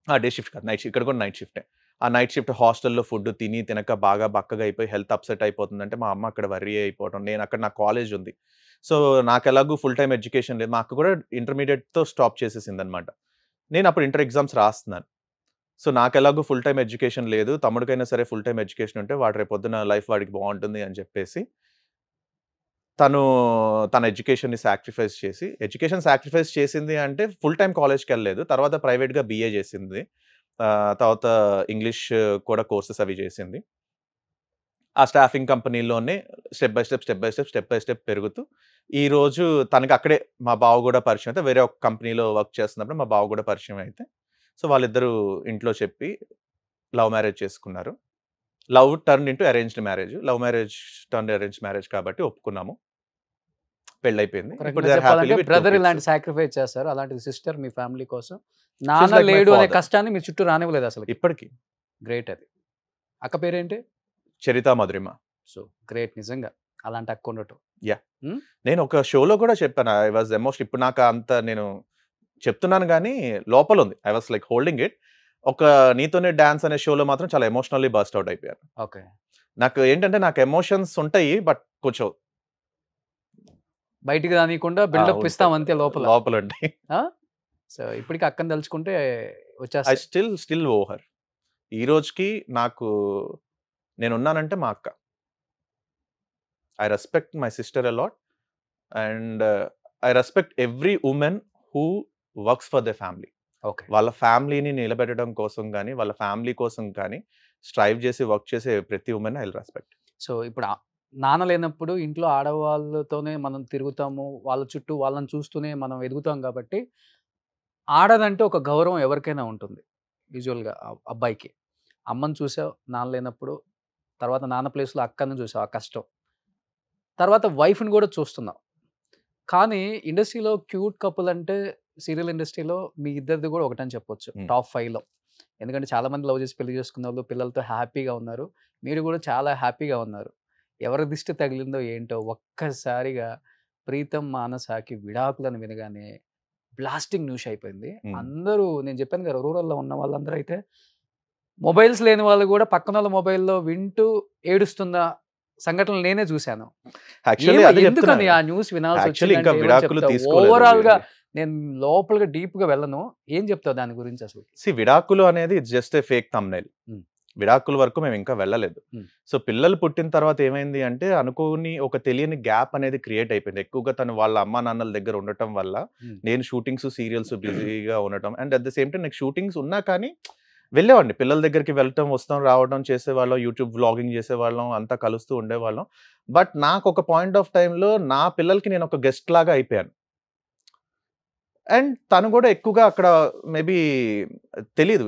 డే షిఫ్ట్ కాదు నైట్ షిఫ్ట్, ఇక్కడ కూడా నైట్ షిఫ్టే. ఆ నైట్ షిఫ్ట్ హాస్టల్‌లో ఫుడ్ తినక బాగా బక్కగా అయిపోయి హెల్త్ అప్సెట్ అయిపోతుందంటే మా అమ్మ అక్కడ వర్రీ అయిపోవడం. అక్కడ నాకు కాలేజ్ ఉంది. సో నాకెలాగూ ఫుల్ టైమ్ ఎడ్యుకేషన్ లేదు. మా అక్క కూడా ఇంటర్మీడియేట్‌తో స్టాప్ చేసేసిందనమాట. నేను అప్పుడు ఇంటర్ ఎగ్జామ్స్ రాస్తున్నాను. సో నాకెలాగూ ఫుల్ టైమ్ ఎడ్యుకేషన్ లేదు. తమ్ముడికైనా సరే ఫుల్ టైమ్ ఎడ్యుకేషన్ ఉంటే వాడు రేపొద్దున లైఫ్ వాడికి బావుంటుంది అని చెప్పేసి తన ఎడ్యుకేషన్‌ని సాక్రిఫైస్ చేసింది అంటే ఫుల్ టైమ్ కాలేజ్‌కెళ్ళలేదు. తర్వాత ప్రైవేట్‌గా బీఏ చేసింది. తర్వాత ఇంగ్లీష్ కూడా కోర్సెస్ అవి చేసింది. ఆ స్టాఫింగ్ కంపెనీలోనే స్టెప్ బై స్టెప్ పెరుగుతూ ఈరోజు తనకి అక్కడే మా బావ కూడా పరిచయం అయితే, వేరే ఒక కంపెనీలో వర్క్ చేస్తున్నప్పుడు మా బావ కూడా పరిచయం అయితే, సో వాళ్ళిద్దరూ ఇంట్లో చెప్పి లవ్ మ్యారేజ్ చేసుకున్నారు. Love turn into arranged marriage. Love marriage turn arranged marriage కాబట్టి ఒప్పుకున్నాము. పెళ్ళైపోయింది. ఇప్పుడు they are happily with 2 brother kids. ఇలాంటి సాక్రిఫైస్ చేస్తారు, అలాంటి సిస్టర్ మీ ఫ్యామిలీ కోసం. నాన్న like my లేడు అనే father. కష్టాన్ని మీ చుట్టూ రానివ్వలేదు అసలు. ఇప్పటికి గ్రేట్ అది. అక్క పేరేంటి? చరిత మధురిమ. సో గ్రేట్ నిజంగా అలాంటి అక్క ఉండటం. నేను ఒక షోలో కూడా చెప్పాను. I was emotional. ఇప్పుడు నాకు అంత నేను చెప్తున్నాను గానీ లోపల ఉంది. I was like holding it. ఒక నీతోనే డాన్స్ అనే షోలో మాత్రం చాలా ఎమోషనల్లీ బర్స్ట్ అవుట్ అయిపోయాను. ఓకే. నాకు ఏంటంటే నాకు ఎమోషన్స్ ఉంటాయి. బట్ కొంచెం బయటికి రానియకుండా బిల్డప్ ఇస్తాం అంతే లోపల. లోపలండి. సో ఇప్పటికి అక్కని తలుచుకుంటే ఐ వచ్చేస్తాయి. స్టిల్ ఓ హర్. ఈ రోజుకి నాకు నేనున్నానంటే మా అక్క. I respect my sister a lot and I respect every women who works for the family. Okay. వాళ్ళ ఫ్యామిలీని నిలబెట్టడం కోసం గానీ, వాళ్ళ ఫ్యామిలీ కోసం కానీ స్ట్రైవ్ చేసి వర్క్ చేసే ప్రతి women I will respect. So ఇప్పుడు నాన్న లేనప్పుడు ఇంట్లో ఆడవాళ్ళతోనే మనం తిరుగుతాము, వాళ్ళ చుట్టూ వాళ్ళని చూస్తూనే మనం ఎదుగుతాం కాబట్టి ఆడదంటే ఒక గౌరవం ఎవరికైనా ఉంటుంది యూజువల్గా. అబ్బాయికి అమ్మని చూసావు నాన్న లేనప్పుడు, తర్వాత నాన్న ప్లేస్లో అక్కని చూసావు ఆ కష్టం, తర్వాత వైఫ్ని కూడా చూస్తున్నావు. కానీ ఇండస్ట్రీలో క్యూట్ కపుల్ అంటే సీరియల్ ఇండస్ట్రీలో మీ ఇద్దరిది కూడా ఒకటని చెప్పొచ్చు, టాప్ 5లో. ఎందుకంటే చాలామంది లవ్ చేసి పెళ్లి చేసుకున్న వాళ్ళు పిల్లలతో హ్యాపీగా ఉన్నారు, మీరు కూడా చాలా హ్యాపీగా ఉన్నారు. ఎవరి దిష్టి తగిలిందో ఏంటో ఒక్కసారిగా ప్రీతం మానసాకి విడాకులను వినగానే బ్లాస్టింగ్ న్యూస్ అయిపోయింది. అందరూ నేను చెప్పాను కదా, రూరల్లో ఉన్న వాళ్ళందరూ అయితే మొబైల్స్ లేని వాళ్ళు కూడా పక్కన వాళ్ళ మొబైల్లో వింటూ ఏడుస్తుందా సంఘటనలు నేనే చూశాను. యాక్చువల్లీ అది ఎందుకని చెప్తున్నాను. ఆ న్యూస్ వినాల్సి యాక్చువల్లీ ఇంకా వచ్చిందంటే విడాకులు తీసుకోలేదు. ఓవరాల్ గా నేను లోపలగా డీప్ గా వెళ్ళను. ఏం చెప్తావు దాని గురించి అసలు? విడాకులు అనేది it's just a fake thumbnail. విడాకుల వరకు మేము ఇంకా వెళ్ళలేదు. సో పిల్లలు పుట్టిన తర్వాత ఏమైంది అంటే అనుకోని ఒక తెలియని గ్యాప్ అనేది క్రియేట్ అయిపోయింది. ఎక్కువగా తను వాళ్ళ అమ్మా నాన్నల దగ్గర ఉండటం వల్ల నేను షూటింగ్స్ సీరియల్స్ బిజీగా ఉండటం and at the same time నాకు షూటింగ్స్ ఉన్నా కానీ వెళ్ళేవాడిని. పిల్లల దగ్గరికి వెళ్ళటం, వస్తాం, రావడం చేసేవాళ్ళం, యూట్యూబ్ వ్లాగింగ్ చేసేవాళ్ళం, అంతా కలుస్తూ ఉండేవాళ్ళం. బట్ నాకు ఒక పాయింట్ ఆఫ్ టైంలో నా పిల్లలకి నేను ఒక గెస్ట్ లాగా అయిపోయాను. అండ్ తను కూడా ఎక్కువగా అక్కడ మేబీ తెలీదు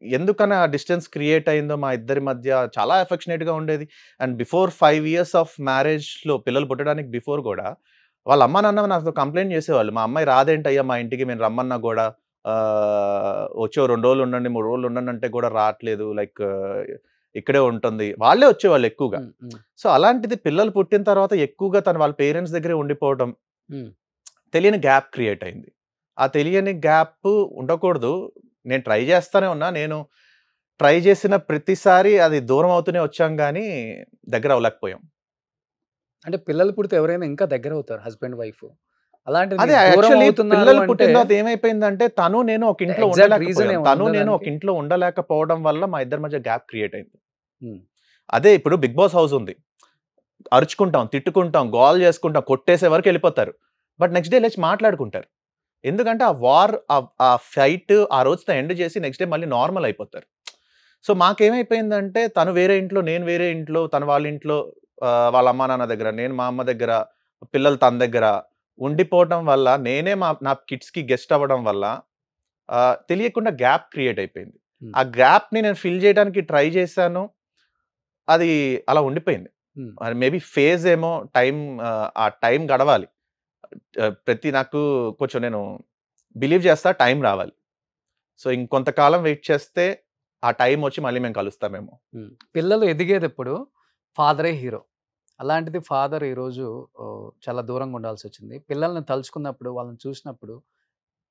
ఎందుకని ఆ డిస్టెన్స్ క్రియేట్ అయిందో మా ఇద్దరి మధ్య. చాలా అఫెక్షనేట్గా ఉండేది. అండ్ బిఫోర్ 5 years ఆఫ్ మ్యారేజ్లో పిల్లలు పుట్టడానికి బిఫోర్ కూడా వాళ్ళ అమ్మ నాన్న నాతో కంప్లైంట్ చేసేవాళ్ళు. మా అమ్మాయి రాదేంటయ్యా మా ఇంటికి, మేము రమ్మన్నా కూడా వచ్చే 2 రోజులు ఉండండి, 3 రోజులు ఉండండి అంటే కూడా రావట్లేదు, లైక్ ఇక్కడే ఉంటుంది. వాళ్ళే వచ్చేవాళ్ళు ఎక్కువగా. సో అలాంటిది పిల్లలు పుట్టిన తర్వాత ఎక్కువగా తను వాళ్ళ పేరెంట్స్ దగ్గరే ఉండిపోవడం, తెలియని గ్యాప్ క్రియేట్ అయింది. ఆ తెలియని గ్యాప్ ఉండకూడదు. నేను ట్రై చేస్తానే ఉన్నా. నేను ట్రై చేసిన ప్రతిసారి అది దూరం అవుతూనే వచ్చాం కానీ దగ్గర అవ్వలేకపోయాం. అంటే పిల్లలు పుడితే ఎవరైనా ఇంకా దగ్గర అవుతారు, హస్బెండ్ వైఫ్. అలాంటిది అదే మీరు దూరం యాక్చువల్లీ అవుతున్నారు పిల్లలు అంటే పుట్టిన తర్వాత ఏమైపోయిందంటే తను నేను ఒక ఇంట్లో exact reason ఉండలేకపోయాం. ఏమన్నా తను ఉందా నేను ఒక దానికి? ఇంట్లో ఉండలేకపోవడం వల్ల మా ఇద్దరి మధ్య గ్యాప్ క్రియేట్ అయింది. Hmm. అదే ఇప్పుడు బిగ్ బాస్ హౌస్ ఉంది. అరుచుకుంటాం, తిట్టుకుంటాం, గోల్ చేసుకుంటాం, కొట్టేసే వరకు వెళ్ళిపోతారు. బట్ నెక్స్ట్ డే లేచి మాట్లాడుకుంటారు. ఎందుకంటే ఆ వార్, ఆ ఫైట్ ఆ రోజుతో ఎండ్ చేసి నెక్స్ట్ డే మళ్ళీ నార్మల్ అయిపోతారు. సో మాకేమైపోయిందంటే తను వేరే ఇంట్లో, నేను వేరే ఇంట్లో, తను వాళ్ళ ఇంట్లో వాళ్ళ అమ్మా నాన్న దగ్గర, నేను మా అమ్మ దగ్గర, పిల్లలు తన దగ్గర ఉండిపోవడం వల్ల నేనే నా కిడ్స్కి గెస్ట్ అవ్వడం వల్ల తెలియకుండా గ్యాప్ క్రియేట్ అయిపోయింది. ఆ గ్యాప్ని నేను ఫిల్ చేయడానికి ట్రై చేశాను. అది అలా ఉండిపోయింది. మేబీ ఫేజ్ ఏమో టైం, ఆ టైం గడవాలి. ప్రతి నాకు కొంచెం నేను బిలీవ్ చేస్తా టైం రావాలి. సో ఇంకొంతకాలం వెయిట్ చేస్తే ఆ టైం వచ్చి మళ్ళీ మేము కలుస్తామేమో. పిల్లలు ఎదిగేది ఎప్పుడు ఫాదరే హీరో. అలాంటిది ఫాదర్ ఈరోజు చాలా దూరంగా ఉండాల్సి వచ్చింది. పిల్లల్ని తలుచుకున్నప్పుడు, వాళ్ళని చూసినప్పుడు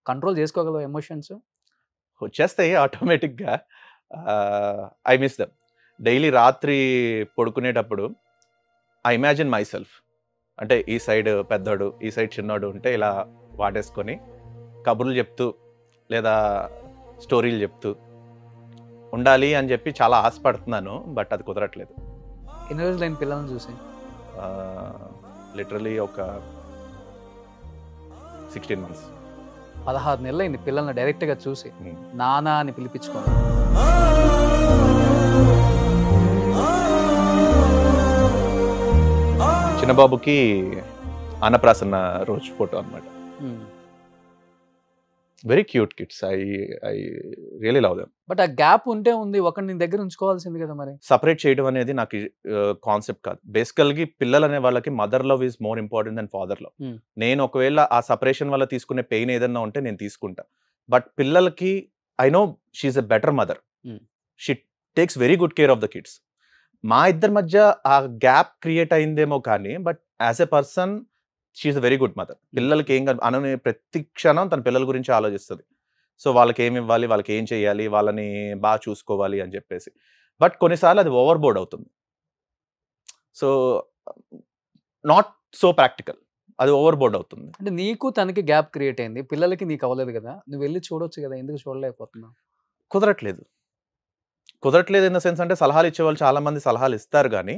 కంట్రోల్ చేసుకోగలవు ఎమోషన్స్? వచ్చేస్తాయి ఆటోమేటిక్గా. I miss dum. డైలీ రాత్రి పడుకునేటప్పుడు ఐ ఇమాజిన్ మై సెల్ఫ్. అంటే ఈ సైడ్ పెద్దోడు, ఈ సైడ్ చిన్నోడు ఉంటే ఇలా వాటేసుకొని కబుర్లు చెప్తూ లేదా స్టోరీలు చెప్తూ ఉండాలి అని చెప్పి చాలా ఆశపడుతున్నాను. బట్ అది కుదరట్లేదు. ఎన్ని రోజులైన పిల్లల్ని చూసి? లిటరలీ ఒక 16 months. 16 నెలలైంది పిల్లల్ని డైరెక్ట్గా చూసి నానా అని పిలిపించుకోండి. చిన్నబాబుకి అన్నప్రాసన్న రోజు ఫోటో అన్నమాట. Very cute kids. I really love them. But ఆ గ్యాప్ ఉంటే ఉంది, ఒకరిని దగ్గర ఉంచుకోవాల్సింది కదా మరి. సపరేట్ చేయడం అనేది నాకు కాన్సెప్ట్ కాదు. బేసికల్గా పిల్లలు అనే వాళ్ళకి mother love is more important then father love. నేను ఒకవేళ ఆ సపరేషన్ వల్ల తీసుకునే పెయిన్ ఏదన్నా ఉంటే నేను తీసుకుంటా. బట్ పిల్లలకి I know she's a better mother. She takes very good care of the kids. మా ఇద్దరి మధ్య ఆ గ్యాప్ క్రియేట్ అయిందేమో కానీ but as a person she's a very good mother. పిల్లలకి ఏం అనే ప్రతి క్షణం తన పిల్లల గురించి ఆలోచిస్తుంది. సో వాళ్ళకి ఏమి ఇవ్వాలి, వాళ్ళకి ఏం చేయాలి, వాళ్ళని బాగా చూసుకోవాలి అని చెప్పేసి. బట్ కొన్నిసార్లు అది ఓవర్ బోర్డ్ అవుతుంది. So not so practical. అది ఓవర్ బోర్డ్ అవుతుంది. అంటే నీకు తనకి గ్యాప్ క్రియేట్ అయింది, పిల్లలకి నీకు అవ్వలేదు కదా, నువ్వు వెళ్ళి చూడొచ్చు కదా, ఎందుకు చూడలేకపోతున్నావు? కుదరట్లేదు. కుదరట్లేదు ఇన్ ద సెన్స్ అంటే సలహాలు ఇచ్చేవాళ్ళు చాలా మంది సలహాలు ఇస్తారు కానీ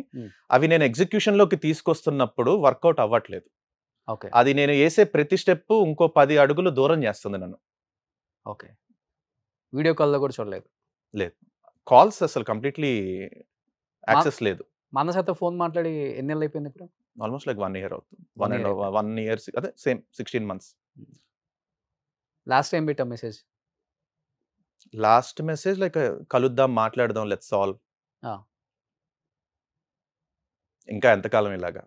అవి నేను ఎగ్జిక్యూషన్లోకి తీసుకొస్తున్నప్పుడు వర్కౌట్ అవ్వట్లేదు. ఓకే. అది నేను వేసే ప్రతి స్టెప్ ఇంకో 10 అడుగులు దూరం చేస్తుంది నన్ను. ఓకే. వీడియో కాల్లో కూడా చూడలేదు? లేదు. కాల్స్ అసలు కంప్లీట్లీ యాక్సెస్ లేదు. మనసతో ఫోన్ మాట్లాడి ఎన్ని నెలలు అయిపోయింది ఇప్పుడు? ఆల్మోస్ట్ లైక్ 1 year అవుతుంది. 1 year అదే సేమ్ 16 months. లాస్ట్ టైం పెట్టా మెసేజ్? లాస్ట్ మెసేజ్ లైక్ కలుద్దాం, మాట్లాడదాం, లెట్స్ సాల్వ్. ఇంకా ఎంతకాలం ఇలాగా?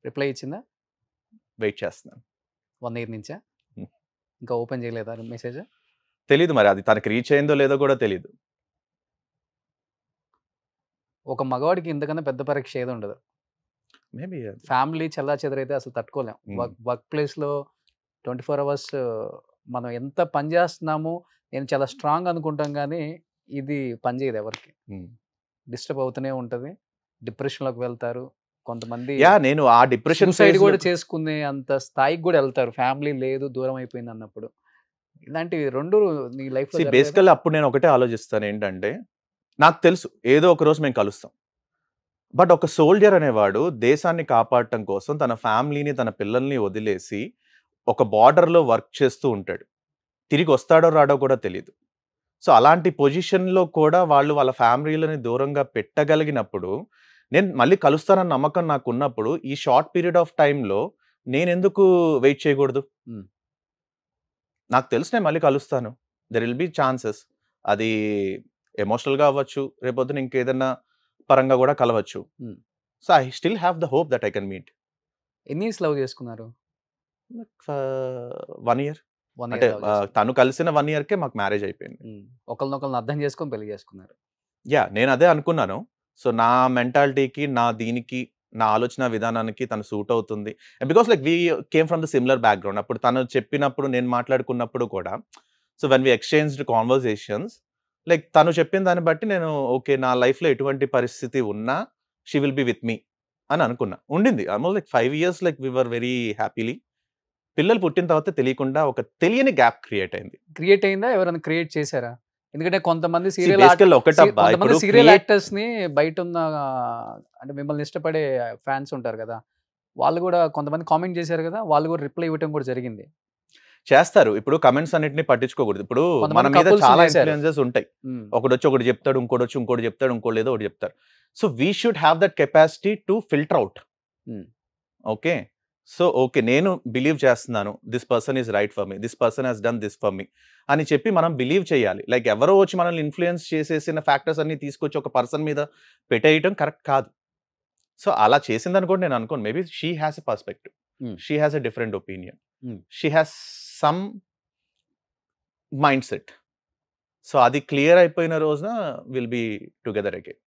రిప్లై ఇచ్చిందా? వెయిట్ చేస్తున్నాను. 1 year నుంచా? ఇంకా ఓపెన్ చేయలేదా మెసేజ్? తెలీదు మరి, అది తనకి రీచ్ అయిందో లేదో కూడా తెలీదు. ఒక మగవాడికి ఇంతకన్నా పెద్ద పరీక్ష ఏది ఉండదు. మేబీ ఫ్యామిలీ చల్లా చెదరైతే అసలు తట్టుకోలేం. వర్క్ ప్లేస్లో 24 hours మనం ఎంత పని చేస్తున్నామో, నేను చాలా స్ట్రాంగ్ అనుకుంటాం కానీ ఇది పని చేయదు ఎవరికి. డిస్టర్బ్ అవుతూనే ఉంటుంది. డిప్రెషన్ లోకి వెళ్తారు, కొంతమంది నేను ఆ డిప్రెషన్ సూసైడ్ కూడా చేసుకునే అంత స్థాయికి కూడా వెళ్తారు, ఫ్యామిలీ లేదు దూరం అయిపోయింది అన్నప్పుడు. ఇలాంటివి రెండు నీ లైఫ్ లో బేసికల్లీ అప్పుడు నేను ఒకటే ఆలోచిస్తాను ఏంటంటే, నాకు తెలుసు ఏదో ఒక రోజు మేము కలుస్తాం. బట్ ఒక సోల్జర్ అనేవాడు దేశాన్ని కాపాడటం కోసం తన ఫ్యామిలీని, తన పిల్లల్ని వదిలేసి ఒక బార్డర్‌లో వర్క్ చేస్తూ ఉంటాడు. తిరిగి వస్తాడో రాడో కూడా తెలీదు. సో, అలాంటి పొజిషన్‌లో కూడా వాళ్ళు వాళ్ళ ఫ్యామిలీలని దూరంగా పెట్టగలిగినప్పుడు, నేను మళ్ళీ కలుస్తానన్న నమ్మకం నాకున్నప్పుడు, ఈ షార్ట్ పీరియడ్ ఆఫ్ టైమ్‌లో నేనెందుకు వెయిట్ చేయకూడదు? హ్మ్. నాకు తెలుసు నేను మళ్ళీ కలుస్తాను. There will be chances. అది ఎమోషనల్‌గా అవ్వచ్చు. రేపొద్దున ఇంకేదన్నా పరంగా గూడా కలవచ్చు. Hmm. So, I still have the hope that I can meet. ఎన్ని ఇయర్స్ లవ్ చేసుకున్నారు? 1 ఇయర్. 1 అంటే ఇయర్ లవ్ చేసుకున్నారు. తను కలిసిన 1 ఇయర్‌కే మాకు మ్యారేజ్ అయిపోయింది. ఒకళ్ళనొకళ్ళని అర్థం చేసుకొని పెళ్లి చేసుకున్నారు. నేను అదే అనుకున్నాను. సో, నా మెంటాలిటీకి, నా దీనికి, నా ఆలోచన విధానానికి తను సూట్ అవుతుంది. Because like we came from the similar background. అప్పుడు తను చెప్పినప్పుడు, నేను మాట్లాడుకున్నప్పుడు కూడా, so, when we exchanged conversations, like తను చెప్పిన దాన్ని బట్టి నేను ఓకే. నా లైఫ్‌లో ఎటువంటి పరిస్థితి ఉన్నా she will be with me అని అనుకున్నా. ఉండింది. Almost like 5 years like we were very happily. పిల్లలు పుట్టిన తర్వాత తెలియకుండా ఒక తెలియని గ్యాప్ క్రియేట్ అయింది. క్రియేట్ అయిందా? ఎవరైనా క్రియేట్ చేశారా? ఎందుకంటే కొంతమంది బేసికల్లీ ఒకటబ్బా ఇప్పుడు సీరియల్ యాక్టర్స్ ని బయట ఉన్న అంటే మిమ్మల్ని ఇష్టపడే ఫ్యాన్స్ ఉంటారు కదా, వాళ్ళు కూడా కొంతమంది కామెంట్ చేశారు కదా, వాళ్ళు కూడా రిప్లై ఇవ్వటం కూడా జరిగింది. చేస్తారు. ఇప్పుడు కమెంట్స్ అన్నిటిని పట్టించుకోకూడదు. ఇప్పుడు మన కొంతమంది మీద couples చాలా చేశారు. ఇన్‌ఫ్లుయెన్సెస్ ఉంటాయి. ఒకడొచ్చి ఒకటి చెప్తాడు, ఇంకోడొచ్చి ఇంకోటి చెప్తాడు, ఇంకోళ్ళు ఏదో ఒకటి చెప్తారు. So, we should have that capacity to filter out. Hmm. Okay. So, okay. నేను బిలీవ్ చేస్తున్నాను. This person is right for me. This person has done this for me అని చెప్పి మనం బిలీవ్ చేయాలి. లైక్ ఎవరో వచ్చి మనల్ని ఇన్‌ఫ్లుయెన్స్ చేసేసిన ఫ్యాక్టర్స్ అన్ని తీసుకొచ్చి ఒక పర్సన్ మీద పెట్టేయటం కరెక్ట్ కాదు. సో, అలా చేసిందని కూడా నేను అనుకోను. Maybe she has a perspective. She has a different opinion. She has some mind set. So, అది క్లియర్ అయిపోయిన రోజున విల్ బి టుగెదర్ అగైన్.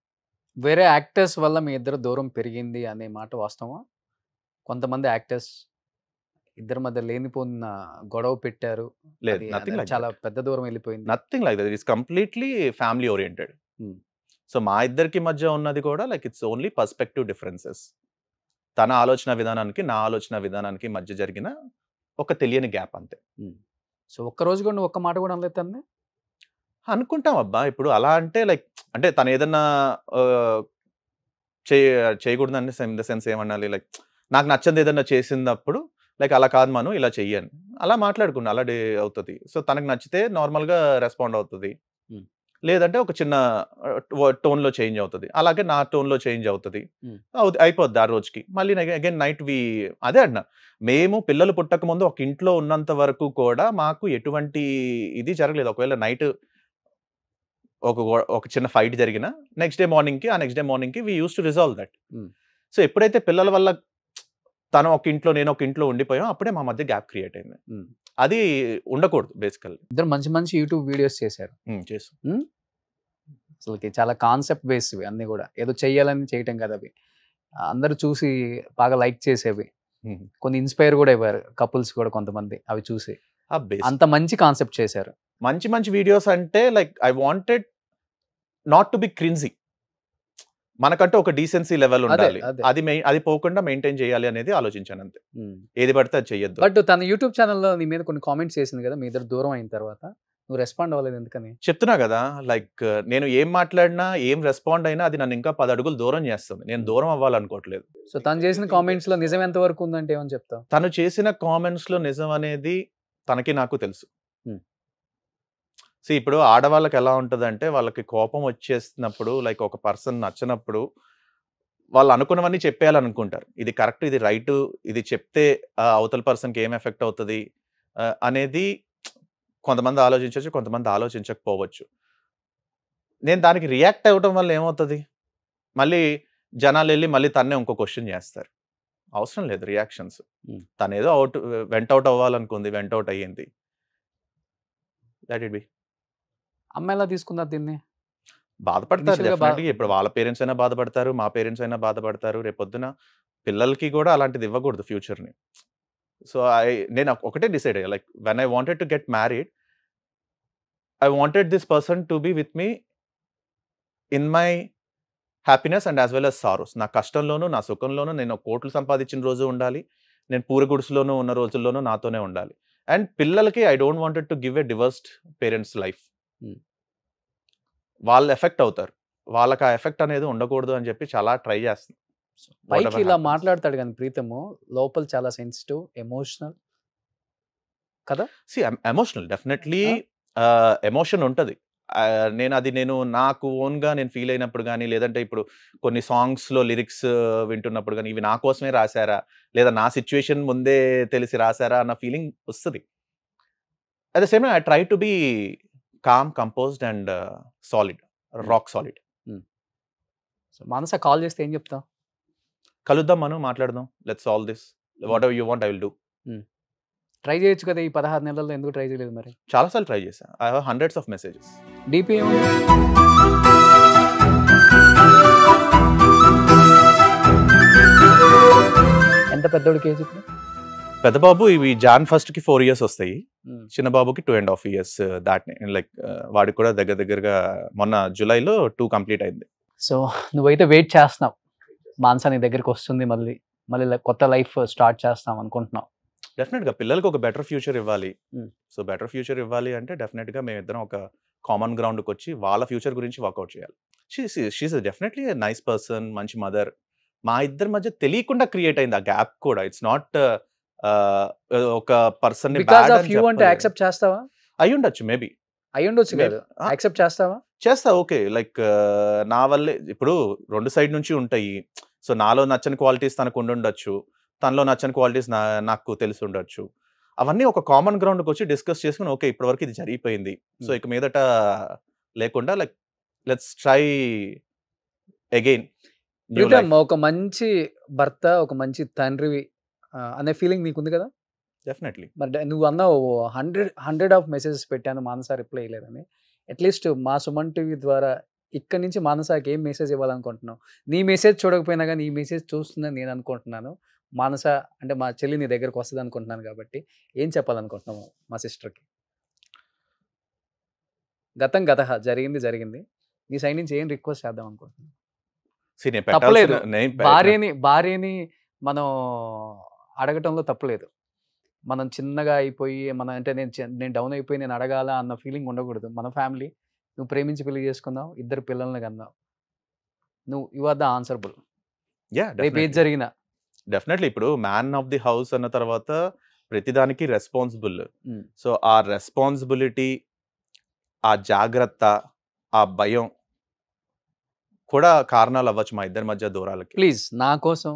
వేరే యాక్టర్స్ వల్ల మీ ఇద్దరు దూరం పెరిగింది అనే మాట వాస్తవమా? కొంతమంది యాక్టర్స్ ఇద్దరి మధ్య లేనిపోయిన గొడవ పెట్టారు, లేదు, అది నథింగ్ లైక్ చాలా దట్. పెద్ద దూరం వెళ్ళిపోయింది. Nothing like that. It is completely family oriented. Hmm. So, మా ఇద్దరికి మధ్య ఉన్నది కూడా like it's only perspective differences. తన ఆలోచన విధానానికి, నా ఆలోచన విధానానికి మధ్య జరిగిన ఒక తెలియని గ్యాప్ అంతే. సో ఒక్కరోజు కూడా నువ్వు ఒక్క మాట కూడా అనలేదు తనని? అనుకుంటాం అబ్బా! ఇప్పుడు అలా అంటే లైక్ అంటే తను ఏదన్నా చేయకూడదని ఇన్ ద సెన్స్ ఏమనాలి, లైక్ నాకు నచ్చనిది ఏదన్నా చేసినప్పుడు లైక్ అలా కాదు మను ఇలా చెయ్యి అని. అలా మాట్లాడుకున్నా. అలా అవుతది. సో, తనకు నచ్చితే నార్మల్‌గా రెస్పాండ్ అవుతది. లేదంటే ఒక చిన్న టోన్‌లో చేంజ్ అవుతది. అలాగే నా టోన్‌లో చేంజ్ అవుతది. అయిపోద్ది ఆ రోజుకి. మళ్ళీ అగైన్ నైట్ అదే అంటున్నా. మేము పిల్లలు పుట్టకముందు ఒక ఇంట్లో ఉన్నంత వరకు కూడా మాకు ఎటువంటి ఇది జరగలేదు. ఒకవేళ నైట్ ఒక చిన్న ఫైట్ జరిగినా నెక్స్ట్ డే మార్నింగ్‌కి we used to resolve that. So, ఎప్పుడైతే పిల్లల వల్ల తను ఒక ఇంట్లో, నేను ఒక ఇంట్లో ఉండిపోయాం, అప్పుడే మా మధ్య గ్యాప్ క్రియేట్ అయింది. అది ఉండకూడదు బేసికల్లీ. ఇద్దరు మంచి మంచి యూట్యూబ్ వీడియోస్ చేశారు. చేసాం. అసలుకి చాలా కాన్సెప్ట్ బేస్డ్ అన్ని కూడా, ఏదో చెయ్యాలని చేయటం కదా అవి. అందరూ చూసి బాగా లైక్ చేసేవి, కొన్ని ఇన్స్పైర్ కూడా అయ్యారు కపుల్స్ కూడా కొంతమంది అవి చూసి. అంత మంచి కాన్సెప్ట్ చేశారు. మంచి మంచి వీడియోస్ అంటే like I wanted not to be cringey. మనకంటూ ఒక డీసెన్సీ లెవెల్ ఉండాలి. అది పోకుండా మెయింటైన్ చేయాలి అనేది ఆలోచించాను అంతే. ఏది పడితే అది చెయ్యొద్దు. బట్ తన యూట్యూబ్ ఛానల్లో నీ మీద కొన్ని కామెంట్స్ చేసింది కదా, మీ ఇద్దరు దూరం అయిన తర్వాత నువ్వు రెస్పాండ్ అవ్వలేదు ఎందుకని? చెప్తున్నా కదా, లైక్ నేను ఏం మాట్లాడినా, ఏం రెస్పాండ్ అయినా అది నన్ను ఇంకా 10 అడుగులు దూరం చేస్తుంది. నేను దూరం అవ్వాలనుకోవట్లేదు. సో తను చేసిన కామెంట్స్ లో నిజం ఎంత వరకు ఉందంటే ఏమని చెప్తావు? తను చేసిన కామెంట్స్ లో నిజం అనేది తనకి నాకు తెలుసు. ఇప్పుడు ఆడవాళ్ళకి ఎలా ఉంటదంటే, వాళ్ళకి కోపం వచ్చేసినప్పుడు లైక్ ఒక పర్సన్ నచ్చనప్పుడు వాళ్ళు అనుకున్నవన్నీ చెప్పేయాలనుకుంటారు. ఇది కరెక్ట్, ఇది రైట్, ఇది చెప్తే అవతల పర్సన్‌కి ఏం ఎఫెక్ట్ అవుతది అనేది కొంతమంది ఆలోచించొచ్చు, కొంతమంది ఆలోచించకపోవచ్చు. నేను దానికి రియాక్ట్ అవ్వటం వల్ల ఏమవుతది? మళ్ళీ జనాలెళ్ళి మళ్ళీ తన్నే ఇంకో క్వెషన్ చేస్తారు. అవసరం లేదు రియాక్షన్స్. తనేదో వెంట్ ఔట్ అవ్వాలనుకుంది, వెంట్ ఔట్ అయ్యింది. Let it be. అమ్మ ఎలా తీసుకున్నారు దీన్ని? బాధపడతారు డెఫినెట్‌గా. ఇప్పుడు వాళ్ళ పేరెంట్స్ అయినా బాధపడతారు, మా పేరెంట్స్ అయినా బాధపడతారు. రేపొద్దున పిల్లలకి కూడా అలాంటిది ఇవ్వకూడదు ఫ్యూచర్‌ని. సో, నేను ఒకటే డిసైడ్ అయ్యా, like when I wanted to get married, I wanted this person to be with me in my happiness and as well as sorrows. నా కష్టంలోనూ నా సుఖంలోనూ నేను కోట్లు సంపాదించిన రోజు ఉండాలి, నేను పూర గుడిసెలోనూ ఉన్న రోజుల్లోనూ నాతోనే ఉండాలి. అండ్ పిల్లలకి I don't wanted to give a divorced parents life. వాళ్ళు ఎఫెక్ట్ అవుతారు, వాళ్ళకి ఆ ఎఫెక్ట్ అనేది ఉండకూడదు అని చెప్పి చాలా ట్రై చేస్తాను. పైకి ఇలా మాట్లాడతాడు కానీ ప్రీతము లోపల చాలా సెన్సిటివ్, ఎమోషనల్ కదా. ఎమోషనల్ డెఫినెట్లీ ఎమోషన్ ఉంటుంది. నేను నాకు ఓన్గా నేను ఫీల్ అయినప్పుడు కానీ, లేదంటే ఇప్పుడు కొన్ని సాంగ్స్లో లిరిక్స్ వింటున్నప్పుడు కానీ, ఇవి నా కోసమే రాశారా, లేదా నా సిచ్యువేషన్ ముందే తెలిసి రాశారా అన్న ఫీలింగ్ వస్తుంది. At the same time I try to be calm, composed and solid, rock solid. So Manasa call చేస్తే ఏం చెప్తావు? కలుద్దాం, మనం మాట్లాడదాం, let's solve this, whatever you want I will do. Try చేయొచ్చు కదా ఈ 16 నెలల్లో, ఎందుకు ట్రై చేయలేదు మరి? చాలాసార్లు ట్రై చేశాను. I have hundreds of messages. DP ఎంత పెద్దోడికి ఏజ్ ఇప్పుడు? పెద్ద బాబు ఇవి జాన్ 1st 4 years వస్తాయి, చిన్న బాబుకి 2.5 years దాటిని. లైక్ వాడికి కూడా దగ్గరగా మొన్న జూలైలో 2 కంప్లీట్ అయింది. సో నువ్వైతే వెయిట్ చేస్తున్నావు, మానస నీ దగ్గరికి వస్తుంది, మళ్ళీ కొత్త లైఫ్ స్టార్ట్ చేస్తాం అనుకుంటున్నావు. డెఫినెట్గా పిల్లలకి ఒక బెటర్ ఫ్యూచర్ ఇవ్వాలి. సో బెటర్ ఫ్యూచర్ ఇవ్వాలి అంటే డెఫినెట్గా మేమిద్దరం ఒక కామన్ గ్రౌండ్కి వచ్చి వాళ్ళ ఫ్యూచర్ గురించి వర్కౌట్ చేయాలి. షీఈస్ డెఫినెట్లీ నైస్ పర్సన్, మంచి మదర్. మా ఇద్దరి మధ్య తెలియకుండా క్రియేట్ అయింది ఆ గ్యాప్ కూడా. ఇట్స్ నాట్ ఒక పర్సన్ యాక్సెప్ట్ చేస్తావా? అయి ఉండొచ్చు, మేబీ అయి ఉండొచ్చు కదా, యాక్సెప్ట్ చేస్తావా? చేస్తా, ఓకే. లైక్ నా వల్లే ఇప్పుడు 2 సైడ్ నుంచి ఉంటాయి. సో నాలో నచ్చని క్వాలిటీస్ తనకు ఉండొచ్చు, తనలో నచ్చని క్వాలిటీస్ నాకు తెలిసి ఉండొచ్చు. అవన్నీ ఒక కామన్ గ్రౌండ్కి వచ్చి డిస్కస్ చేసుకుని, ఓకే ఇప్పటివరకు ఇది జరిగిపోయింది, సో ఇక మీదట లేకుండా లైక్ లెట్స్ ట్రై అగైన్. ఒక మంచి భర్త, ఒక మంచి తండ్రివి అనే ఫీలింగ్ నీకుంది కదా? డెఫినెట్లీ. మరి నువ్వు అన్నావు 100 ఆఫ్ మెసేజెస్ పెట్టాను, మానస రిప్లై ఇవ్వలేదని. అట్లీస్ట్ మా సుమన్ టీవీ ద్వారా ఇక్కడ నుంచి మానసకి ఏం మెసేజ్ ఇవ్వాలనుకుంటున్నావు? నీ మెసేజ్ చూడకపోయినా కానీ ఈ మెసేజ్ చూస్తుందని నేను అనుకుంటున్నాను. మానస అంటే మా చెల్లి నీ దగ్గరకు వస్తుంది అనుకుంటున్నాను కాబట్టి ఏం చెప్పాలనుకుంటున్నావు మా సిస్టర్కి? జరిగింది. నీ సైడ్ నుంచి ఏం రిక్వెస్ట్ చేద్దాం అనుకుంటున్నాను? తప్పలేదు, భార్యని మనం అడగటంలో తప్పలేదు. మనం చిన్నగా అయిపోయి అంటే నేను డౌన్ అయిపోయి నేను అడగాల అన్న ఫీలింగ్ ఉండకూడదు. మన ఫ్యామిలీ, నువ్వు ప్రేమించి పెళ్లి చేసుకున్నావు, 2 పిల్లల్ని కన్నావు, యు ఆర్ ద ఆన్సరబుల్. రేపు ఏది జరిగినా డెఫినెట్లీ. ఇప్పుడు మ్యాన్ ఆఫ్ ది హౌస్ అన్న తర్వాత ప్రతిదానికి రెస్పాన్సిబుల్. సో ఆ రెస్పాన్సిబిలిటీ, ఆ జాగ్రత్త, ఆ భయం కూడా కారణాలు అవ్వచ్చు మా ఇద్దరి మధ్య దూరాలకి. ప్లీజ్ నా కోసం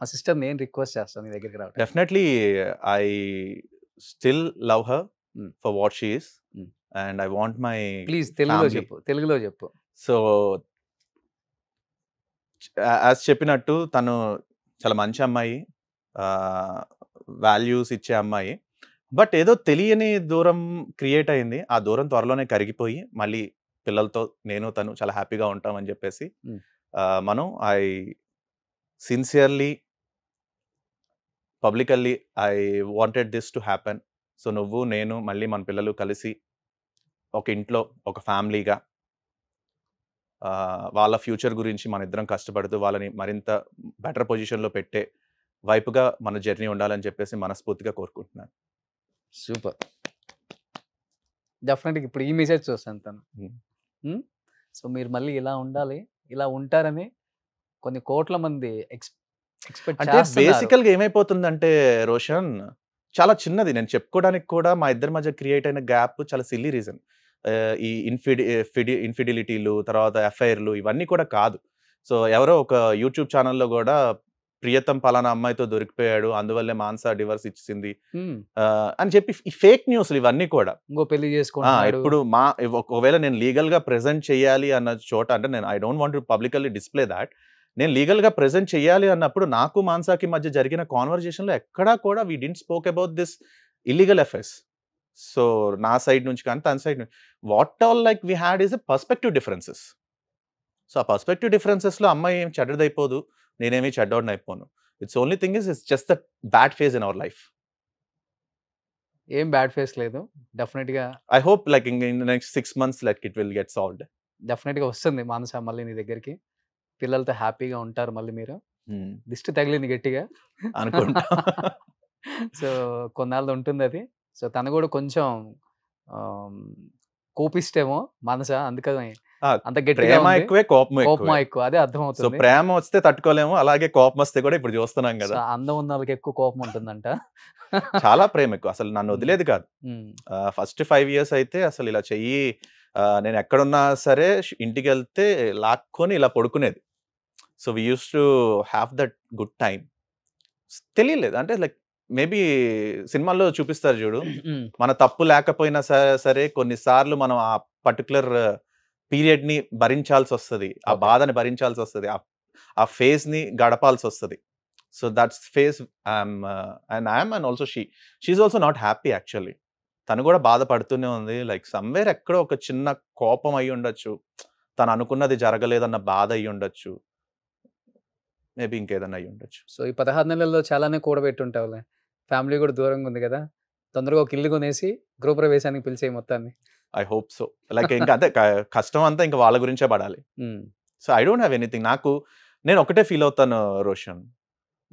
మా సిస్టర్ నేను రిక్వెస్ట్ చేస్తాను నీ దగ్గరికి రావడం. Definitely I still love her for what she is and I want my. Please తెలుగులో చెప్పు. సో యాజ్ చెప్పినట్టు తను చాలా మంచి అమ్మాయి, వాల్యూస్ ఇచ్చే అమ్మాయి. బట్ ఏదో తెలియని దూరం క్రియేట్ అయింది. ఆ దూరం త్వరలోనే కరిగిపోయి మళ్ళీ పిల్లలతో తను చాలా హ్యాపీగా ఉంటామని చెప్పేసి మనం I sincerely publicly I wanted this to happen. So నువ్వు నేను మళ్ళీ మన పిల్లలు కలిసి ఒక ఇంట్లో ఒక ఫ్యామిలీగా వాళ్ళ ఫ్యూచర్ గురించి మన ఇద్దరం కష్టపడుతూ వాళ్ళని మరింత బెటర్ పొజిషన్లో పెట్టే వైపుగా మన జర్నీ ఉండాలని చెప్పేసి మనస్ఫూర్తిగా కోరుకుంటున్నాను. సూపర్. డెఫినెట్గా ఇప్పుడు ఈ మెసేజ్ చూస్తాను తను. సో మీరు మళ్ళీ ఇలా ఉండాలి, ఇలా ఉంటారని కొన్ని కోట్ల మంది ఎక్స్పెక్ట్ అంటే బేసికల్గా ఏమైపోతుందంటే రోషన్, చాలా చిన్నది నేను చెప్పుకోవడానికి కూడా మా ఇద్దరి మధ్య క్రియేట్ అయిన గ్యాప్ చాలా సిల్లీ రీజన్. ఈ ఇన్ఫిడిలిటీలు, తర్వాత ఎఫ్ఐఆర్లు ఇవన్నీ కూడా కాదు. సో ఎవరో ఒక యూట్యూబ్ ఛానల్లో కూడా ప్రియతం పలానా అమ్మాయితో దొరికిపోయాడు, అందువల్లే మానస డివర్స్ ఇచ్చింది అని చెప్పి ఈ ఫేక్ న్యూస్లు ఇవన్నీ కూడా. ఇంకో పెళ్లి చేసుకుంటున్నాడు. ఇప్పుడు ఒకవేళ నేను లీగల్ గా ప్రెజెంట్ చేయాలి అన్న చోట, అంటే నేను I don't want to publicly display that, నేను లీగల్ గా ప్రెజెంట్ చేయాలి అన్నప్పుడు నాకు మానసాకి మధ్య జరిగిన కాన్వర్జేషన్ లో ఎక్కడా కూడా we didn't spoke about this illegal affairs. So నా సైడ్ నుంచి కానీ తన సైడ్ నుంచి what all like we had is a perspective differences. So ఆ పర్స్పెక్టివ్ డిఫరెన్సెస్ లో అమ్మాయి ఏం చెడ్డదైపోదు, నేనేమి చెడ్డోడిని అయిపోను. It's only thing is it's just the bad phase in our life. ఏం బ్యాడ్ ఫేజ్ లేదు, డెఫినెట్ గా I hope like in the next 6 months like it will get solved. Definite గా వస్తుంది మానస మళ్ళీ నీ దగ్గరికి. పిల్లలతో హ్యాపీగా ఉంటారు మళ్ళీ మీరు. ఉమ్, దిష్టి తగిలింది గట్టిగా. అనుకుంటా. సో కొన్నాళ్ళు ఉంటుంది అది. సో తను కూడా కొంచెం ఆమ్, కోపిష్టేమో మనస, అందుకని ఆ, అంత గట్టిగా ప్రేమ ఉంది. ఎక్కువే, కోపం కోపమా ఎక్కువే. ఎక్కువ, అదే సో అర్థమవుతుంది. ప్రేమ వస్తే తట్టుకోలేము, అలాగే కోపం వస్తే కూడా ఇప్పుడు చూస్తున్నాం సో కదా. అందం ఉన్న వాళ్ళకి ఎక్కువ కోపం ఉంటుందంట. చాలా ప్రేమ ఎక్కువ, అసలు నన్ను ఉమ్, వదిలేది కాదు. ఉమ్, ఫస్ట్ 5 years అయితే అసలు ఇలా చెయ్యి, నేను ఎక్కడున్నా సరే ఇంటికి వెళ్తే లాక్కొని ఇలా పడుకునేది. So we use to have that good time. తెలియలేదు అంటే లైక్ మేబీ సినిమాల్లో చూపిస్తారు చూడు, ఉమ్, మన తప్పు లేకపోయినా సరే కొన్నిసార్లు మనం ఆ పర్టికులర్ పీరియడ్ ని భరించాల్సి వస్తుంది, ఆ Okay. బాధని భరించాల్సి వస్తుంది, ఆ ఫేజ్ ని గడపాల్సి వస్తుంది. So that's phase and also she's also not happy actually. తను కూడా బాధపడుతూనే ఉంది, లైక్ సమ్వేర్ ఎక్కడో ఒక చిన్న కోపం అయి ఉండొచ్చు, తను అనుకున్నది జరగలేదన్న బాధ అయి ఉండొచ్చు, మేబీ ఇంకేదన్నా అయి ఉండొచ్చు. సో ఈ 16 నెలల్లో చాలానే కూడబెట్టుంటావులే. ఫ్యామిలీ కూడా దూరంగా ఉంది కదా, తొందరగా ఒక ఇల్లు కొనేసి గృహప్రవేశానికి పిలిచేయి మొత్తాన్ని. I hope so. లైక్ ఇంకా అదే కష్టం అంతా ఇంకా వాళ్ళ గురించే పడాలి. Um, so I don't have anything. నేను ఒకటే ఫీల్ అవుతాను రోషన్,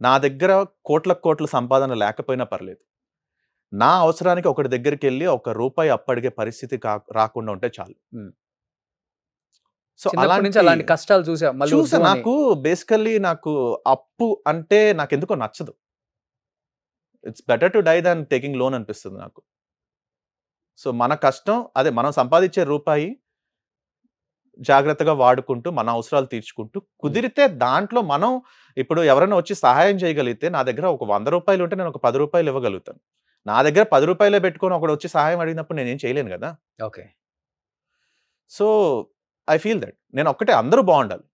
నా దగ్గర కోట్ల సంపాదన లేకపోయినా పర్లేదు, నా అవసరానికి ఒకటి దగ్గరికి వెళ్ళి ₹1 అప్పడిగే పరిస్థితి రాకుండా ఉంటే చాలు. ఉమ్. సో చిన్నప్పటి నుంచి అలాంటి కష్టాలు చూసా మళ్ళీ చూసా. వద్దు అని. నాకు బేసికల్లీ నాకు అప్పు అంటే నాకెందుకో నచ్చదు. It's better to die than taking loan అనిపిస్తుంది నాకు. సో మన కష్టం అదే, మనం సంపాదించే రూపాయి జాగ్రత్తగా వాడుకుంటూ మన అవసరాలు తీర్చుకుంటూ, కుదిరితే దాంట్లో మనం ఇప్పుడు ఎవరైనా వచ్చి సహాయం చేయగలిగితే, నా దగ్గర ఒక ₹100 ఉంటే నేను ఒక ₹10 ఇవ్వగలుగుతాను. నా దగ్గర ₹10 పెట్టుకొని ఒకడు వచ్చి సహాయం అడిగినప్పుడు నేనేం చేయలేను కదా. Okay. So I feel that నేను ఒక్కటే, అందరూ బాగుండాలి,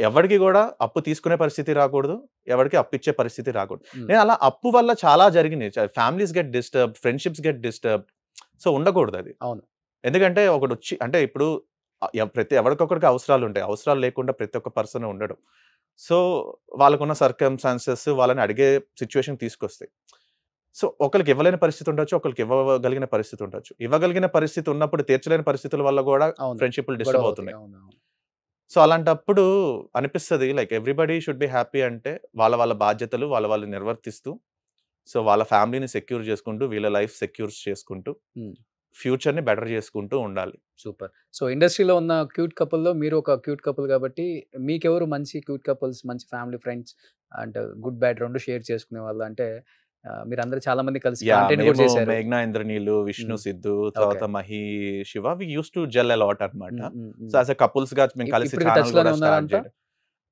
ఎవరికి కూడా అప్పు తీసుకునే పరిస్థితి రాకూడదు, ఎవరికి అప్పు ఇచ్చే పరిస్థితి రాకూడదు. నేను అలా అప్పు వల్ల చాలా జరిగినాయి, families get disturb, friendships get disturb. So ఉండకూడదు అది. అవును. ఎందుకంటే ఒకటి వచ్చి అంటే ఇప్పుడు ఎవరికొకరికి అవసరాలు ఉంటాయి, అవసరాలు లేకుండా ప్రతి ఒక్క పర్సన్ ఉండడం. సో వాళ్ళకున్న సర్కమ్స్టాన్సెస్ వాళ్ళని అడిగే సిచ్యువేషన్ తీసుకొస్తాయి. సో ఒకరికి ఇవ్వలేని పరిస్థితి ఉండొచ్చు, ఒకరికి ఇవ్వగలిగిన పరిస్థితి ఉండొచ్చు. ఇవ్వగలిగిన పరిస్థితి ఉన్నప్పుడు తీర్చలేని పరిస్థితుల వల్ల కూడా అవును. ఫ్రెండ్షిప్లు గొడవ డిస్టర్బ్ అవుతాయి. అవుతున్నాయి. అవును, అవును. సో అలాంటప్పుడు అనిపిస్తుంది like everybody should be happy, అంటే వాళ్ళ బాధ్యతలు వాళ్ళు నిర్వర్తిస్తూ, సో వాళ్ళ ఫ్యామిలీని సెక్యూర్ చేసుకుంటూ, వీళ్ళ లైఫ్ సెక్యూర్ చేసుకుంటూ, ఉమ్, ఫ్యూచర్ని బెటర్ చేసుకుంటూ ఉండాలి. సూపర్. సో ఇండస్ట్రీలో ఉన్న క్యూట్ కపుల్‌లో మీరు ఒక క్యూట్ కపుల్ కాబట్టి, మీకెవరు మంచి క్యూట్ కపుల్స్, మంచి ఫ్యామిలీ ఫ్రెండ్స్ అంటే గుడ్, బ్యాడ్ 2 షేర్ చేసుకునేవాళ్ళు? అంటే మీరందరూ చాలా మంది కలిసి కంటెంట్ కూడా మేము చేశారు. మేఘ్నా ఇంద్రనీలు, విష్ణు ఉమ్, సిద్ధు, తర్వాత okay. Mahi, Shiva, we use to gel a lot అన్నమాట. Um, um, so um. As a couples గా మేము కలిసి ఇప్పుడు ఛానల్ టచ్ లోనే కూడా ఉన్నారా స్టార్ట్ అంతా?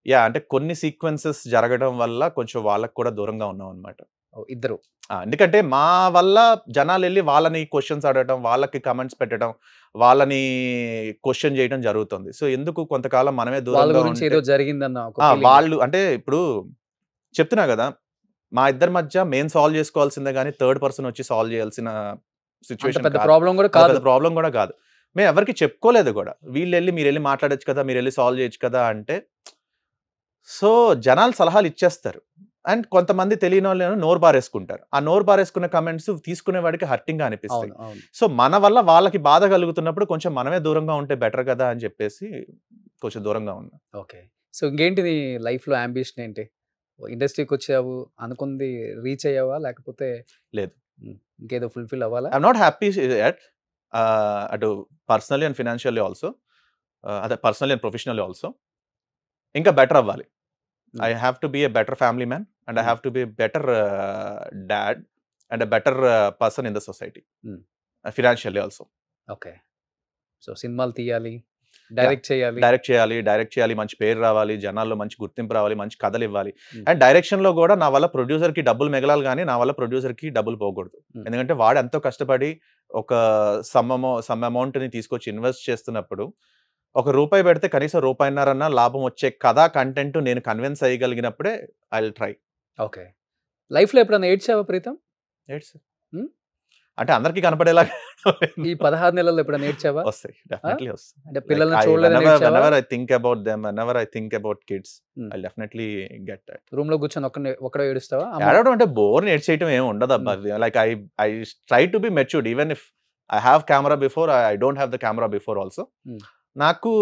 చేయడం. అంటే కొన్ని సీక్వెన్సెస్ జరగడం వల్ల కొంచెం వాళ్ళకి కూడా దూరంగా ఉన్నాం అనమాట. ఓ, ఇద్దరు. ఎందుకంటే మా వల్ల జనాలు వెళ్ళి వాళ్ళని క్వశ్చన్స్ అడగడం, వాళ్ళకి కమెంట్స్ పెట్టడం, వాళ్ళని క్వశ్చన్ చేయడం జరుగుతుంది. సో ఎందుకు కొంతకాలం మనమే వాళ్ళ దూరంగా గురించి ఉంటే, ఏదో జరిగిందన్న ఒక ఫీలింగ్. వాళ్ళు అంటే ఇప్పుడు చెప్తున్నా కదా, మా ఇద్దరి మధ్య మేము సాల్వ్ చేసుకోవాల్సిందే కానీ థర్డ్ పర్సన్ వచ్చి సాల్వ్ చేయాల్సిన అంత సిచ్యువేషన్ పెద్ద కాదు. ప్రాబ్లం కూడా అది కాదు. పెద్ద ప్రాబ్లం కూడా కాదు. మేము ఎవరికి చెప్పుకోలేదు కూడా. మీరు వెళ్ళి మాట్లాడొచ్చు కదా, మీరు వెళ్ళి సాల్వ్ చేయొచ్చు కదా అంటే, సో జనాలు సలహాలు ఇచ్చేస్తారు. అండ్ కొంతమంది తెలియని వాళ్ళు నోరు బారేసుకుంటారు. ఆ నోరు బారేసుకున్న కమెంట్స్ తీసుకునే వాడికి హర్టింగ్ గా అనిపిస్తాయి. అవును, అవును. సో మన వల్ల వాళ్ళకి బాధ కలుగుతున్నప్పుడు కొంచెం మనమే దూరంగా ఉంటే బెటర్ కదా అని చెప్పేసి కొంచెం దూరంగా ఉన్నా. ఓకే. సో ఇంకేంటి నీ లైఫ్‌లో యాంబిషన్ ఏంటి? ఇండస్ట్రీకి వచ్చావు, అనుకుంది రీచ్ అయ్యావా? లేకపోతే లేదు. ఇంకేదో ఫుల్‌ఫిల్ అవ్వాలా? ఐఎమ్ నాట్ హ్యాపీ ఎట్, అటు పర్సనల్లీ అండ్ ఫినాన్షియల్లీ ఆల్సో, అదే పర్సనల్లీ అండ్ ప్రొఫెషనల్లీ ఆల్సో. ఇంకా బెటర్ అవ్వాలి. I have to be a better family man, and I have to be better dad and a better person in the society, financially also. Okay. So సినిమాలు తీయాలి, direct చేయాలి, మంచి పేరు రావాలి, జనాల్లో మంచి గుర్తింపు రావాలి, మంచి కథలు ఇవ్వాలి. అండ్ డైరెక్షన్ లో కూడా నా వల్ల ప్రొడ్యూసర్ కి డబ్బులు మిగలాలి, కానీ నా వల్ల ప్రొడ్యూసర్ కి డబ్బులు పోకూడదు. ఎందుకంటే వాడు ఎంతో కష్టపడి ఒక సమ్ అమౌంట్ ని తీసుకొచ్చి ఇన్వెస్ట్ చేస్తున్నప్పుడు, ₹1 పెడితే కనీసం ₹1.5 లాభం వచ్చే కథ కంటెంట్ నేను కన్విన్స్ అయ్యగలిగినప్పుడే ఐ విల్ ట్రై. ఓకే. లైఫ్‌లో ఎప్పుడైనా ఏడ్చావా ప్రీతం? అంటే అందరికి కనపడేలా ఈ 16 నెలల్లో ఎప్పుడైనా ఏడ్చావా? వస్తాయి, డెఫినెట్లీ వస్తాయి. అంటే పిల్లల్ని చూడలేదని ఏడ్చావా? whenever I think about them, whenever I think about kids, I'll definitely get that. Room లో కూర్చొని ఒక్కడే ఏడుస్తావా? ఏడవడం అంటే బోర్ ఏడ్చేయటం ఏమి ఉండదు అబ్బా. Like I try to be matured, even if I have camera before, I don't have the camera before also. నాకు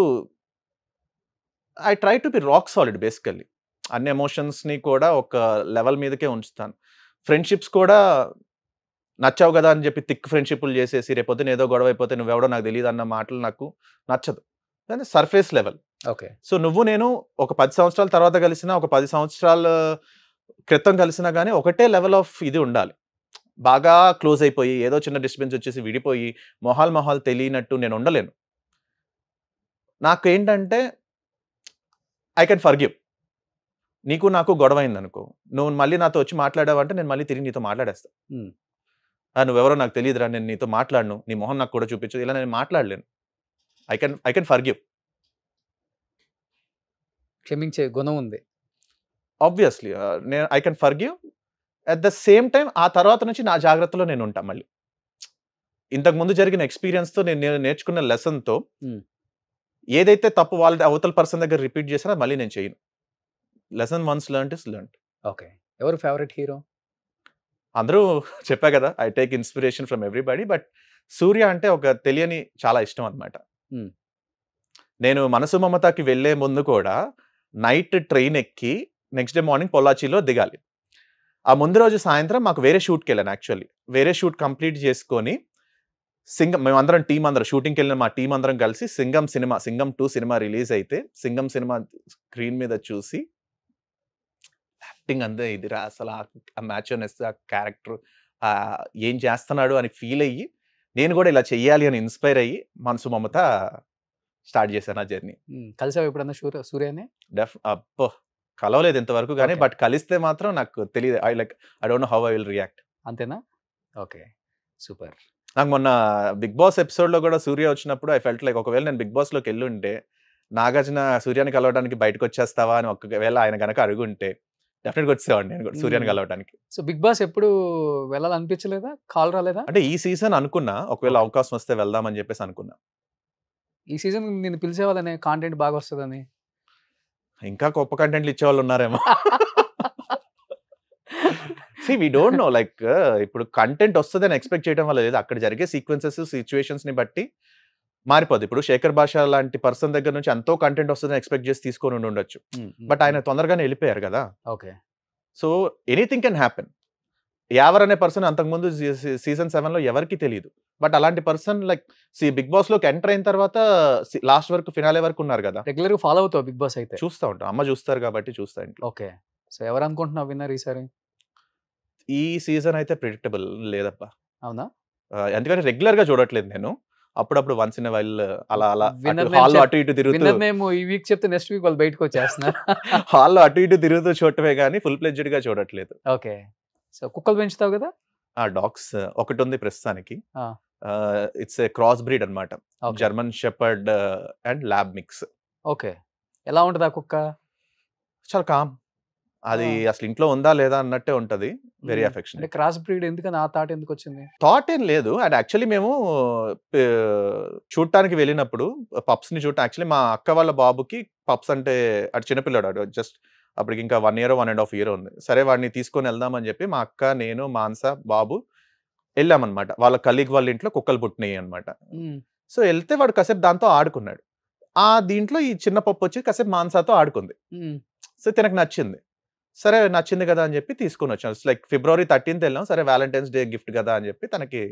I try to be rock solid basically. అన్ని ఎమోషన్స్‌ని కూడా ఒక లెవెల్ మీదకే ఉంచుతాను. ఫ్రెండ్‌షిప్స్ కూడా నచ్చావు గదా అని చెప్పి థిక్ ఫ్రెండ్‌షిప్పులు చేసేసి రేపొద్దున ఏదో గొడవ అయిపోతే నువ్వెవడో నాకు తెలీదన్న మాటలు నాకు నచ్చదు. అది సర్ఫేస్ లెవెల్. ఓకే. సో నువ్వు నేను ఒక 10 సంవత్సరాల తర్వాత కలిసినా, ఒక 10 సంవత్సరాల క్రితం కలిసినా గానీ ఒకటే లెవెల్ ఆఫ్ ఇది ఉండాలి. బాగా క్లోజ్ అయిపోయి ఏదో చిన్న డిస్టర్బెన్స్ వచ్చేసి విడిపోయి మొహాలు తెలియనట్టు నేను ఉండలేను. నాకేంటంటే ఐ కెన్ ఫర్‌గివ్. నీకు నాకు గొడవయిందనుకో, నువ్వు మళ్ళీ నాతో వచ్చి మాట్లాడావంటే నేను మళ్ళీ తిరిగి నీతో మాట్లాడేస్తా. హ్మ్. నువ్వెవరో నాకు తెలీదురా, నేను నీతో మాట్లాడను, నీ మొహం నాకు కూడా చూపించు, ఇలా నేను మాట్లాడలేను. I can forgive. క్షమించే గుణం ఉంది. ఆబ్వియస్‌లీ నేను I can forgive. At the same time ఆ తర్వాత నుంచి నా జాగ్రత్తలో నేను ఉంటా మళ్ళీ. ఇంతకు ముందు జరిగిన ఎక్స్‌పీరియన్స్‌తో నేను నేర్చుకున్న లెసన్‌తో హ్మ్. ఏదైతే తప్పు వాళ్ళ అవతల పర్సన్ దగ్గర రిపీట్ చేసానో అది మళ్ళీ నేను చేయను. Lesson once learned is learned. Okay. ఎవరు ఫేవరెట్ హీరో? అందరూ చెప్పా కదా! I take inspiration from everybody. But Suriya అంటే ఒక తెలియని చాలా ఇష్టం అన్నమాట. హ్మ్. నేను మనసు మమతకి వెళ్ళే ముందు కూడా నైట్ ట్రైన్ ఎక్కి నెక్స్ట్ డే మార్నింగ్ పొల్లాచిలో దిగాలి. ఆ ముందు రోజు సాయంత్రం మాకు వేరే షూట్‌కెళ్ళాను యాక్చువల్లీ. వేరే షూట్ కంప్లీట్ చేసుకొని మేమందరం టీమ్ అందరం షూటింగ్‌కెళ్ళిన మా టీమ్ అందరం కలిసి సింగం 2 సినిమా రిలీజ్ అయితే సింగం సినిమా స్క్రీన్ మీద చూసి యాక్టింగ్ అంతే ఇదిరా అసలు ఆ మ్యాచ్‌నెస్, ఆ క్యారెక్టర్ ఏం చేస్తున్నాడు అని ఫీల్ అయ్యి నేను కూడా ఇలా చెయ్యాలి అని ఇన్‌స్పైర్ అయ్యి మనసు మమత స్టార్ట్ చేశాను ఆ జర్నీ. కలిసావా ఎప్పుడన్నా సూర్యని? అబ్బో! కలవలేదు ఇంతవరకు గానీ ఓకే. బట్ కలిస్తే మాత్రం నాకు తెలీదు. I don't know how I will react. అంతేనా? ఓకే. సూపర్. నాకు మొన్న 'బిగ్ బాస్' ఎపిసోడ్‌లో కూడా సూర్య వచ్చినప్పుడు ఐ ఫెల్ట్ లైక్ ఒకవేళ నేను 'బిగ్ బాస్‌లోకి ఎళ్ళుంటే నాగార్జున సూర్యని కలవడానికి బయటకొచ్చేస్తావా అని ఒకవేళ ఆయన గనక అడుగుంటే డెఫినిట్‌గా వచ్చేసేవాడిని నేను కూడా సూర్యని కలవడానికి. సో 'బిగ్ బాస్' ఎప్పుడు వెళ్ళాలనిపించలేదా? కాల్ రాలేదా? అంటే ఈ సీజన్ అనుకున్నా ఒకవేళ ఓకే. అవకాశం వస్తే వెళ్దాం అని చెప్పేసి అనుకున్నా. ఈ సీజన్ నిన్ను పిలిచేవాళ్ళనే కాంటెంట్ బాగా వస్తదని. ఇంకా గొప్ప కంటెంట్లు ఇచ్చేవాళ్ళు ఉన్నారేమో. వి డోంట్ నో లైక్ ఇప్పుడు కంటెంట్ వస్తదని ఎక్స్‌పెక్ట్ చేయడం వల్ల లేదు. అక్కడ జరిగే సీక్వెన్సెస్, సిట్యుయేషన్స్‌ని బట్టి మారిపోద్ది. ఇప్పుడు 'శేఖర్ భాష' లాంటి పర్సన్ దగ్గర నుంచి ఎంతో కంటెంట్ వస్తదని ఎక్స్‌పెక్ట్ చేసి తీసుకొని ఉండొచ్చు. బట్ ఆయన తొందరగానే వెళ్ళిపోయారు కదా! Okay. So anything can happen. Yawar అనే పర్సన్ అంతకుముందు సీజన్ 7లో ఎవరికీ తెలీదు. బట్ అలాంటి పర్సన్ లైక్ 'బిగ్ బాస్‌లోకి ఎంటర్ అయిన తర్వాత లాస్ట్ వరకు ఫినాలే వరకు ఉన్నారు కదా! రెగ్యులర్‌గా ఫాలో అవుతావు 'బిగ్ బాస్' అయితే? చూస్తా ఉంటాం. అమ్మ చూస్తారు కాబట్టి చూస్తా ఇంట్లో. ఓకే. సో ఎవరు అనుకుంటున్నావు విన్నర్ ఈసారి? ఈ సీజన్ అయితే ప్రిడిక్టబుల్ లేదబ్బా. అవునా? ఎందుకంటే రెగ్యులర్‌గా చూడట్లేదు నేను. అప్పుడప్పుడు వన్స్ ఇన్ ఎ వైల్ అలా విన్నర్ హాల్‌లో అటు ఇటు తిరుగుతూ విన్నర్ నేమ్ ఈ వీక్ చెప్తే నెక్స్ట్ వీక్ వాళ్ళు బయటకు వచ్చేస్తున్నారు. హాల్‌లో అటు ఇటు తిరుగుతూ చూడటమే గానీ ఫుల్ ఫ్లెడ్జ్డ్‌గా చూడట్లేదు. ఓకే. సో కుక్కలు పెంచుతావు కదా? డాగ్స్ ఒకటుంది ప్రస్తుతానికి. ఆ! ఇట్స్ ఏ క్రాస్ బ్రీడ్ అన్నమాట. Okay. German shepherd and lab mix. Okay. ఎలా ఉంటది ఆ కుక్క? చాలా కామ్. అది ఆ! అసలు ఇంట్లో ఉందా లేదా అన్నట్టే ఉంటది. వెరీ అంటే అఫెక్షనేట్. క్రాస్ బ్రీడ్ ఎందుకని ఆ థాట్ ఎందుకొచ్చింది? థాట్ ఏం లేదు. అండ్ యాక్చువల్లీ మేము చూడటానికి వెళ్ళినప్పుడు పప్స్‌ని యాక్చువల్లీ మా అక్క వాళ్ళ బాబుకి పప్స్ అంటే ఆడు చిన్న పిల్లాడు. ఆడు జస్ట్ అప్పటికి ఇంకా 1 ఇయరో, 1 ½ ఇయరో ఉంది. సరే వాడిని తీసుకొని వెళ్దాం అని చెప్పి మా అక్క, నేను, మానస, బాబు ఎళ్ళామన్నమాట. వాళ్ళ కలీగ్ వాళ్ళ ఇంట్లో కుక్కలు పుట్టినాయి అన్నమాట. హ్మ్. సో ఎళ్తే వాడు కాసేపు దాంతో ఆడుకున్నాడు. దీంట్లో ఈ చిన్న పప్పు వచ్చి కాసేపు మానసతో ఆడుకుంది. హ్మ్. సో తనకు నచ్చింది. సరే నచ్చింది కదా అని చెప్పి తీసుకొనొచ్చాం. లైక్ ఫిబ్రవరి 13థ్ ఎళ్ళాం. సరే వాలంటైన్స్ డే గిఫ్ట్ కదా అని చెప్పి తనకి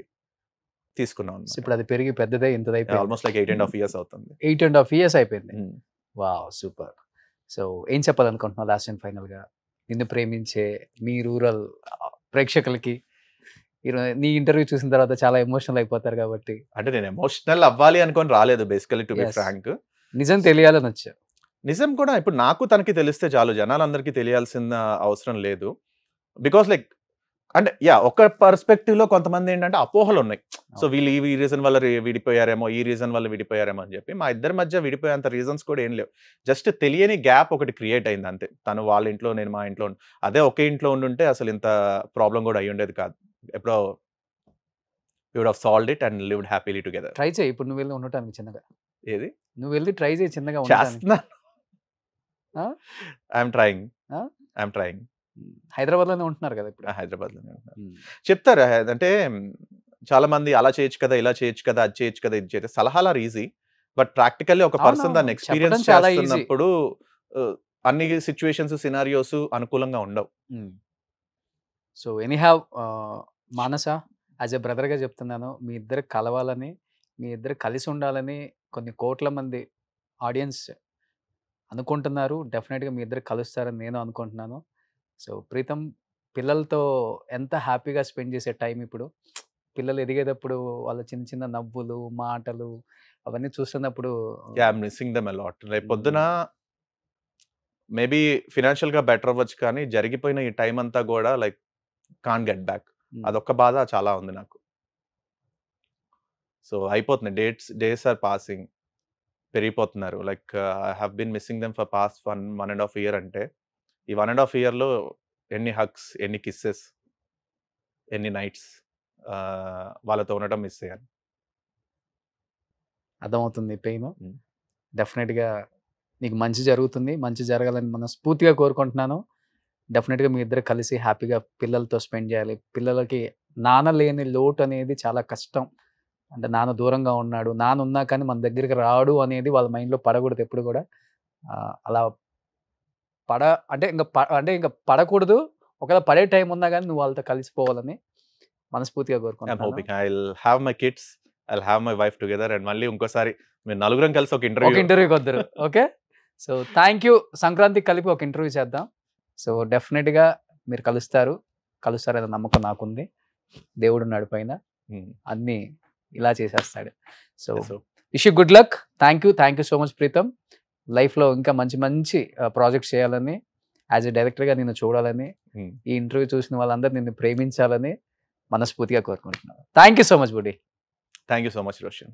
తీసుకున్నాం సో అన్నమాట. ఇప్పుడు అది పెరిగి పెద్దదై ఇంతదైపోయింది. ఆల్‌మోస్ట్ లైక్ 8 ½ ఇయర్స్ అవుతుంది. 8 ½ ఇయర్స్ అయిపోయింది. హ్మ్. వావ్! సూపర్. సో ఏం చెప్పాలనుకుంటున్నావు లాస్ట్ అండ్ ఫైనల్‌గా? నిన్ను ప్రేమించే మీ రూరల్ ప్రేక్షకులకి నీ ఇంటర్వ్యూ చూసిన తర్వాత చాలా ఎమోషనల్ అయిపోతారు కాబట్టి. అంటే నేను ఎమోషనల్ అవ్వాలి అనుకోని రాలేదు basically to be yes. Frank. నిజం తెలియాలని వచ్చావు. నిజం కూడా ఇప్పుడు నాకు తనకి తెలిస్తే చాలు. జనాలందరికీ తెలియాల్సిన అవసరం లేదు. బికాజ్ లైక్ అంటే ఒక పర్స్పెక్టివ్‌లో కొంతమంది ఏంటంటే అపోహలున్నాయి. సో వీళ్ళు ఈ రీజన్ వల్ల విడిపోయారేమో, ఈ రీజన్ వల్ల విడిపోయారేమో అని చెప్పి. మా ఇద్దరి మధ్య విడిపోయేంత రీజన్స్ కూడా ఏం లేవు. జస్ట్ తెలియని గ్యాప్ ఒకటి క్రియేట్ అయింది అంతే. తను వాళ్ళ ఇంట్లో, నేను మా ఇంట్లో. అదే ఒకే ఇంట్లో ఉండుంటే అసలు ఇంత ప్రాబ్లమ్ కూడా అయ్యుండేది కాదు. ఎప్పుడో we would have solved it and lived happily together. Try చేయి ఇప్పుడు నువ్వు వెళ్లి ఉండటానికి చిన్నగా. ఏది? నువ్వు వెళ్లి ట్రై చేయి చిన్నగా ఉండటానికి. చేస్తున్నాను. ఆ? I am trying. ఆ? I am trying. హైదరాబాద్‌లోనే ఉంటున్నారు కదా ఇప్పుడు. హైదరాబాద్‌లోనే ఉంటున్నాను. హ్మ్. చెప్తారు అంటే చాలా మంది అలా చేయొచ్చు కదా, ఇలా చేయొచ్చు కదా, అది చేయొచ్చు కదా, ఇది చేయొచ్చు. సలహాలు ఆర్ ఈజీ. బట్ ప్రాక్టికల్లీ ఒక పర్సన్ అవునవును. దాన్ని ఎక్స్పీరియన్స్ చెప్పడం చాలా easy. చేస్తున్నప్పుడు అన్ని సిచ్యువేషన్స్ సినారియోస్ అనుకూలంగా ఉండవు. So anyhow Manasa, as a బ్రదర్గా చెప్తున్నాను, మీ ఇద్దరు కలవాలని, మీ ఇద్దరు కలిసి ఉండాలని కొన్ని కోట్ల మంది ఆడియన్స్ అనుకుంటున్నారు. డెఫినెట్గా మీ ఇద్దరు కలుస్తారని నేను అనుకుంటున్నాను. సో ప్రీతం, పిల్లలతో ఎంత హ్యాపీగా స్పెండ్ చేసే టైం ఇప్పుడు, పిల్లలు ఎదిగేటప్పుడు వాళ్ళ చిన్న చిన్న నవ్వులు, మాటలు అవన్నీ చూస్తున్నప్పుడు మిస్సింగ్ దెమ్ అలాట్. రేపు పొద్దున మేబీ ఫినాన్షియల్ గా బెటర్ అవ్వచ్చు, కానీ జరిగిపోయిన ఈ టైం అంతా కూడా లైక్ కాన్ గెట్ బ్యాక్. అదొక్క బాధ చాలా ఉంది నాకు. సో అయిపోతుంది, డేస్ ఆర్ పాసింగ్, పెరిగిపోతున్నారు. Like I have been missing them for past 1.5 year. అంటే ఈ 1.5 yearలో ఎన్ని హగ్స్, ఎన్ని కిస్సెస్, ఎన్ని నైట్స్ వాళ్ళతో ఉండటం మిస్ అయ్యాను. అర్థమవుతుంది పెయిన్. డెఫినెట్గా నీకు మంచి జరుగుతుంది, మంచి జరగాలని మనస్ఫూర్తిగా కోరుకుంటున్నాను. డెఫినెట్గా మీ ఇద్దరు కలిసి హ్యాపీగా పిల్లలతో స్పెండ్ చేయాలి. పిల్లలకి నాన్న లేని లోటు అనేది చాలా కష్టం. అంటే నాన్న దూరంగా ఉన్నాడు, నాన్న ఉన్నా కానీ మన దగ్గరికి రాడు అనేది వాళ్ళ మైండ్లో పడకూడదు ఎప్పుడు కూడా. అలా ఇంకా పడకూడదు. ఒకవేళ పడే టైం ఉన్నా కానీ నువ్వు వాళ్ళతో కలిసిపోవాలని మనస్ఫూర్తిగా I'm కోరుకుంటున్నాను. hoping I'll have my kids, I'll have my wife together, and మళ్ళీ ఇంకోసారి మేము నలుగురం కలిసి ఒక ఒక ఇంటర్వ్యూ. ఇంటర్వ్యూకి వద్దరు. Okay, so thank you. సంక్రాంతికి కలిపి ఒక ఇంటర్వ్యూ చేద్దాం. సో డెఫినెట్గా మీరు కలుస్తారనే నమ్మకం నాకుంది. దేవుడు ఉన్నాడు పైన, అన్నీ ఇలా చేసేస్తాడు. So wish you good luck. Thank you so much Preetham. లైఫ్లో ఇంకా మంచి మంచి ప్రాజెక్ట్స్ చేయాలని, యాజ్ ఎ డైరెక్టర్గా నిన్ను చూడాలని, ఈ ఇంటర్వ్యూ చూసిన వాళ్ళందరూ నిన్ను ప్రేమించాలని మనస్ఫూర్తిగా కోరుకుంటున్నాను. థ్యాంక్ యూ సో మచ్ బుడ్డి. Thank you so much Roshan.